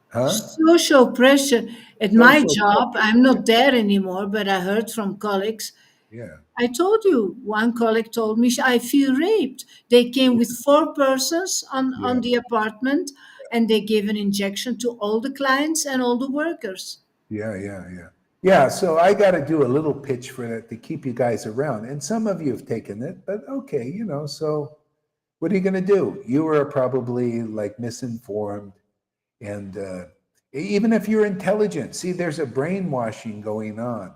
Speaker 2: huh?
Speaker 3: Social pressure. At my
Speaker 2: Social
Speaker 3: job,
Speaker 2: pressure.
Speaker 3: I'm not there anymore, but I heard from colleagues.
Speaker 2: Yeah.
Speaker 3: I told you, one colleague told me, I feel raped. They came with 4 persons
Speaker 2: Yeah.
Speaker 3: on the apartment and they gave an injection to all the clients and all the workers.
Speaker 2: Yeah, so I got to do a little pitch for that to keep you guys around. And some of you have taken it, but okay, so what are you going to do? You are probably like misinformed. And even if you're intelligent, see, there's a brainwashing going on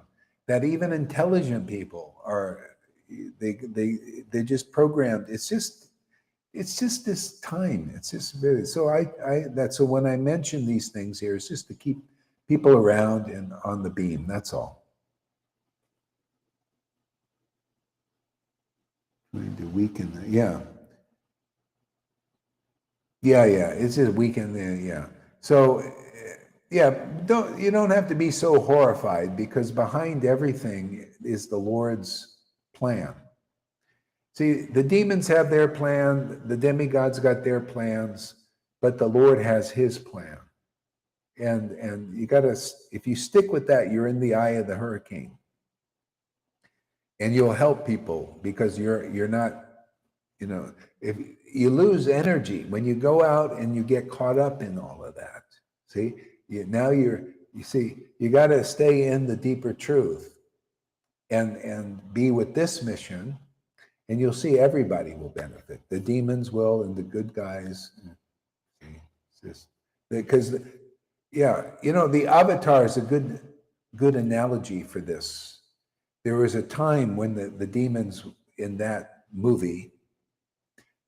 Speaker 2: that even intelligent people they're just programmed. It's just this time. It's just really, so when I mention these things here, it's just to keep people around and on the beam. That's all. Trying to weaken that. Yeah. It's a weekend there. Yeah. So, yeah, you don't have to be so horrified, because behind everything is the Lord's plan. See, the demons have their plan, the demigods got their plans, but the Lord has his plan. And you got to, if you stick with that, you're in the eye of the hurricane. And you'll help people, because you're not, if you lose energy when you go out and you get caught up in all of that. See, you got to stay in the deeper truth and be with this mission, and you'll see everybody will benefit. The demons will, and the good guys. See, it's just because, the avatar is a good analogy for this. There was a time when the demons in that movie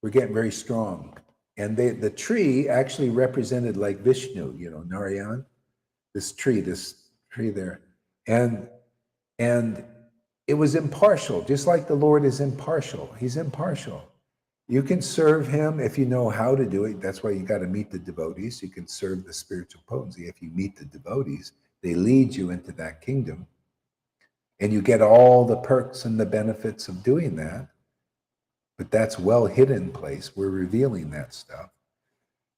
Speaker 2: were getting very strong. And the tree actually represented like Vishnu, Narayan, this tree there. And it was impartial, just like the Lord is impartial. He's impartial. You can serve him if you know how to do it. That's why you got to meet the devotees. You can serve the spiritual potency. If you meet the devotees, they lead you into that kingdom. And you get all the perks and the benefits of doing that. But that's well hidden place. We're revealing that stuff.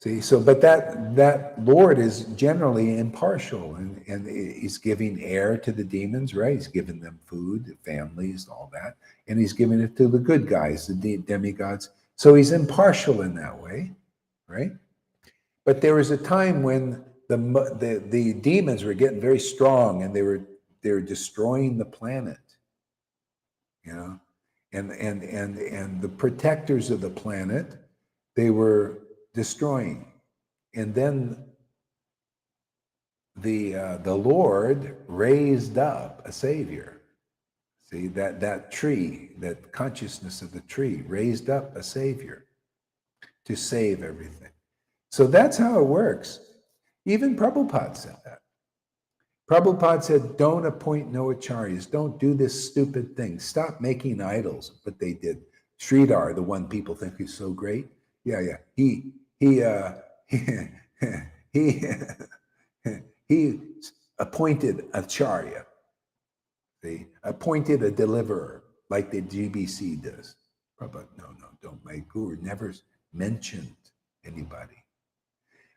Speaker 2: See, but that Lord is generally impartial, and he's giving air to the demons, right? He's giving them food, families, all that, and he's giving it to the good guys, the demigods. So he's impartial in that way, right? But there was a time when the demons were getting very strong, and they were destroying the planet, and the protectors of the planet, they were destroying. And then the Lord raised up a savior. See, that tree, that consciousness of the tree raised up a savior to save everything. So that's how it works. Even Prabhupada said that. Prabhupada said, don't appoint no acharyas. Don't do this stupid thing. Stop making idols. But they did. Sridhar, the one people think is so great. Yeah. He appointed acharya. They appointed a deliverer, like the GBC does. Prabhupada, no, don't. My guru never mentioned anybody.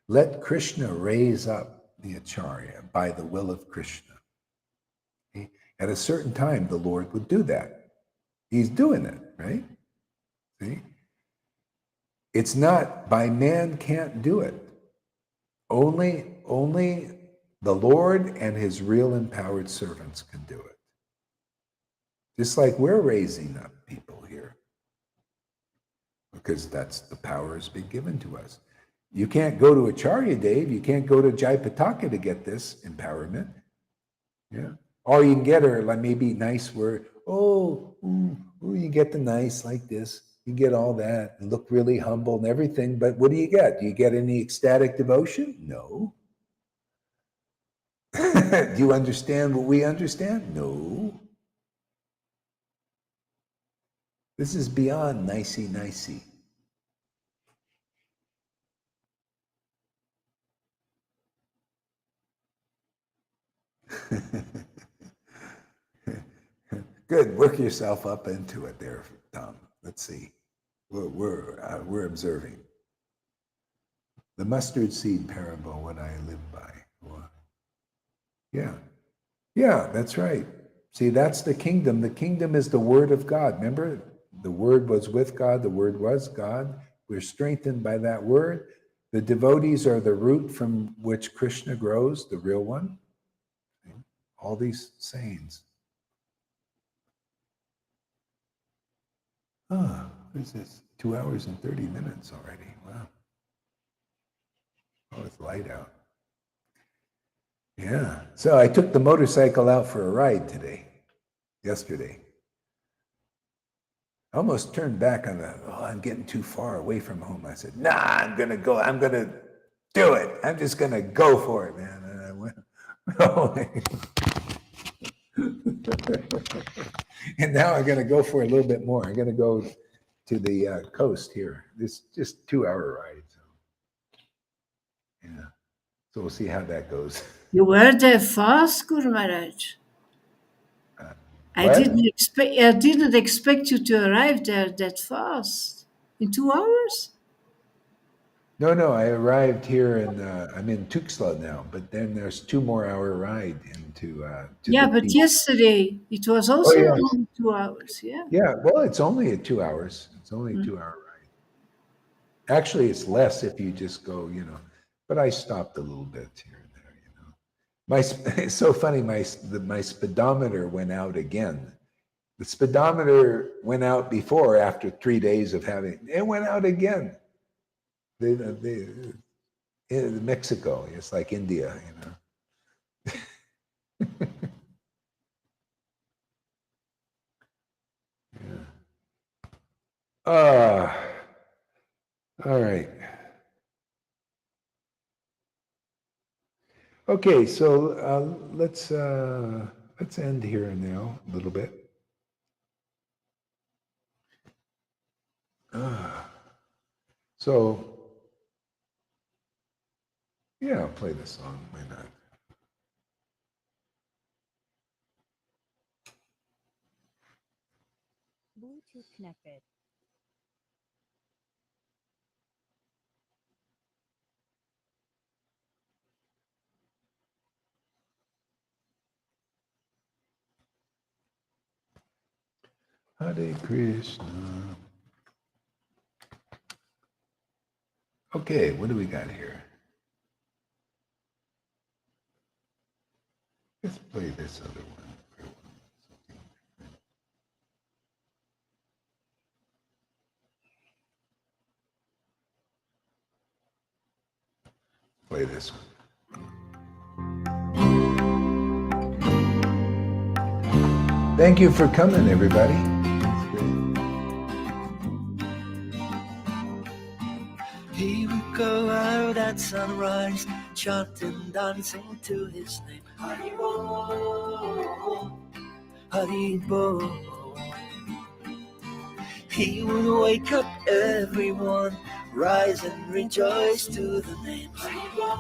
Speaker 2: Let Krishna raise up the acharya by the will of Krishna. At a certain time, the Lord would do that. He's doing it, right? See? It's not, by man can't do it. Only the Lord and his real empowered servants can do it. Just like we're raising up people here, because that's the power has been given to us. You can't go to Acharya Dave, you can't go to Jai Pataka to get this empowerment. Yeah. Or you can get her like maybe nice word. You get the nice like this. You get all that and look really humble and everything. But what do you get? Do you get any ecstatic devotion? No. Do you understand what we understand? No. This is beyond nicey-nicey. Good. Work yourself up into it there, Tom. Let's see. We're observing. The mustard seed parable, what I live by. Yeah. Yeah, that's right. See, that's the kingdom. The kingdom is the word of God. Remember, the word was with God. The word was God. We're strengthened by that word. The devotees are the root from which Krishna grows, the real one. All these sayings. Ah, what is this? 2 hours and 30 minutes already. Wow. Oh, it's light out. Yeah. So I took the motorcycle out for a ride yesterday. I almost turned back on I'm getting too far away from home. I said, nah, I'm going to go. I'm going to do it. I'm just going to go for it, man. And I went, and now I'm going to go for a little bit more. I'm going to go to the coast here. This just 2 hour ride. So, yeah. So we'll see how that goes.
Speaker 3: You were there fast, Guru Maharaj. I
Speaker 2: What?
Speaker 3: didn't expect you to arrive there that fast. In 2 hours?
Speaker 2: No, I arrived here I'm in Tuxtla now, but then there's 2 more hour ride into to
Speaker 3: Yeah,
Speaker 2: the
Speaker 3: but
Speaker 2: beach.
Speaker 3: yesterday it was
Speaker 2: Oh
Speaker 3: also
Speaker 2: yeah.
Speaker 3: only 2 hours. Yeah.
Speaker 2: Yeah, well, it's only a 2 hours. It's only a 2 hour ride. Actually, it's less if you just go, but I stopped a little bit here and there, It's so funny, my speedometer went out again. The speedometer went out before, after 3 days of it went out again. In Mexico, it's like India, Yeah. All right. Okay, so let's end here now a little bit. So, yeah, I'll play this song. Why not?
Speaker 4: Bluetooth connected.
Speaker 2: Hare Krishna. Okay, what do we got here? Let's play this other one. Play this one. Thank you for coming, everybody. That's great.
Speaker 1: He would go out at sunrise, chanting, dancing to his name. Haribo, Haribo. He would wake up everyone, rise and rejoice to the name. Haribo,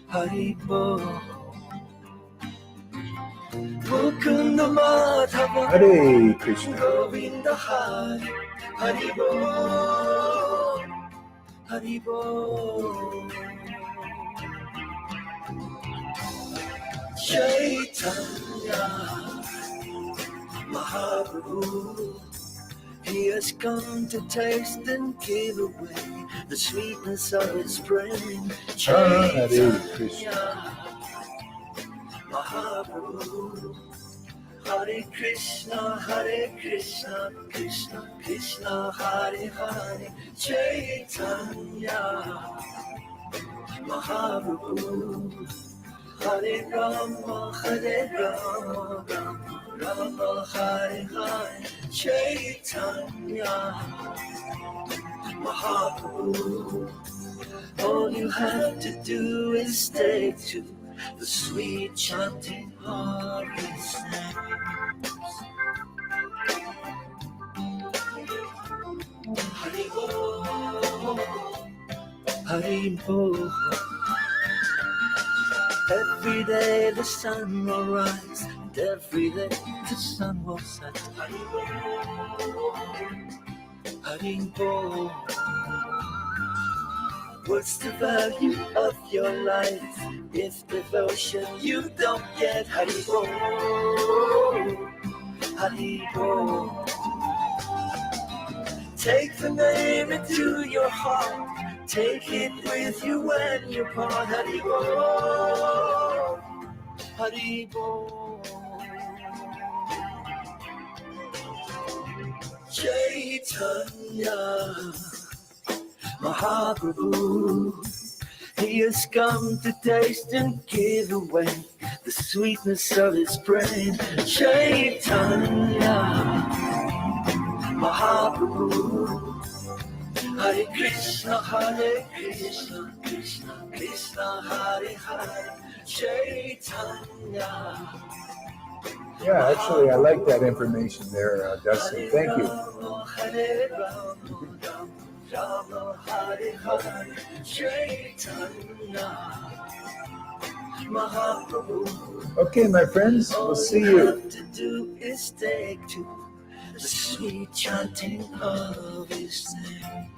Speaker 1: Haribo. Mukunda Madhava,
Speaker 2: Hare Krishna.
Speaker 1: Govinda Hari, Haribo, Haribo. Chaitanya Mahaprabhu, he has come to taste and give away the sweetness of his brain.
Speaker 2: Hare Krishna.
Speaker 1: Mahaprabhu, Hare Krishna, Krishna Krishna, Hare Hare, Chaitanya Mahaprabhu, Hare Rama, Rama Hare Hare, Chaitanya Mahaprabhu. All you have to do is stay to the sweet chanting of his name. Haribo. Every day the sun will rise, and every day the sun will set. Haribo, Haribo. What's the value of your life if devotion you don't get? Haribo, Haribo. Take the name into your heart. Take it with you when you part. Haribo, Haribo. Chaitanya Mahaprabhu, he has come to taste and give away the sweetness of his brain. Chaitanya Mahaprabhu, Hare Krishna, Krishna Krishna, Hare Hare. Chaitanya.
Speaker 2: Yeah, actually, I like that information there, Dustin. Thank you.
Speaker 1: Hare Rama, Hare Hare. Chaitanya Mahaprabhu.
Speaker 2: Okay, my friends, we'll see
Speaker 1: All you
Speaker 2: you.
Speaker 1: have to do is take to the sweet chanting of his name.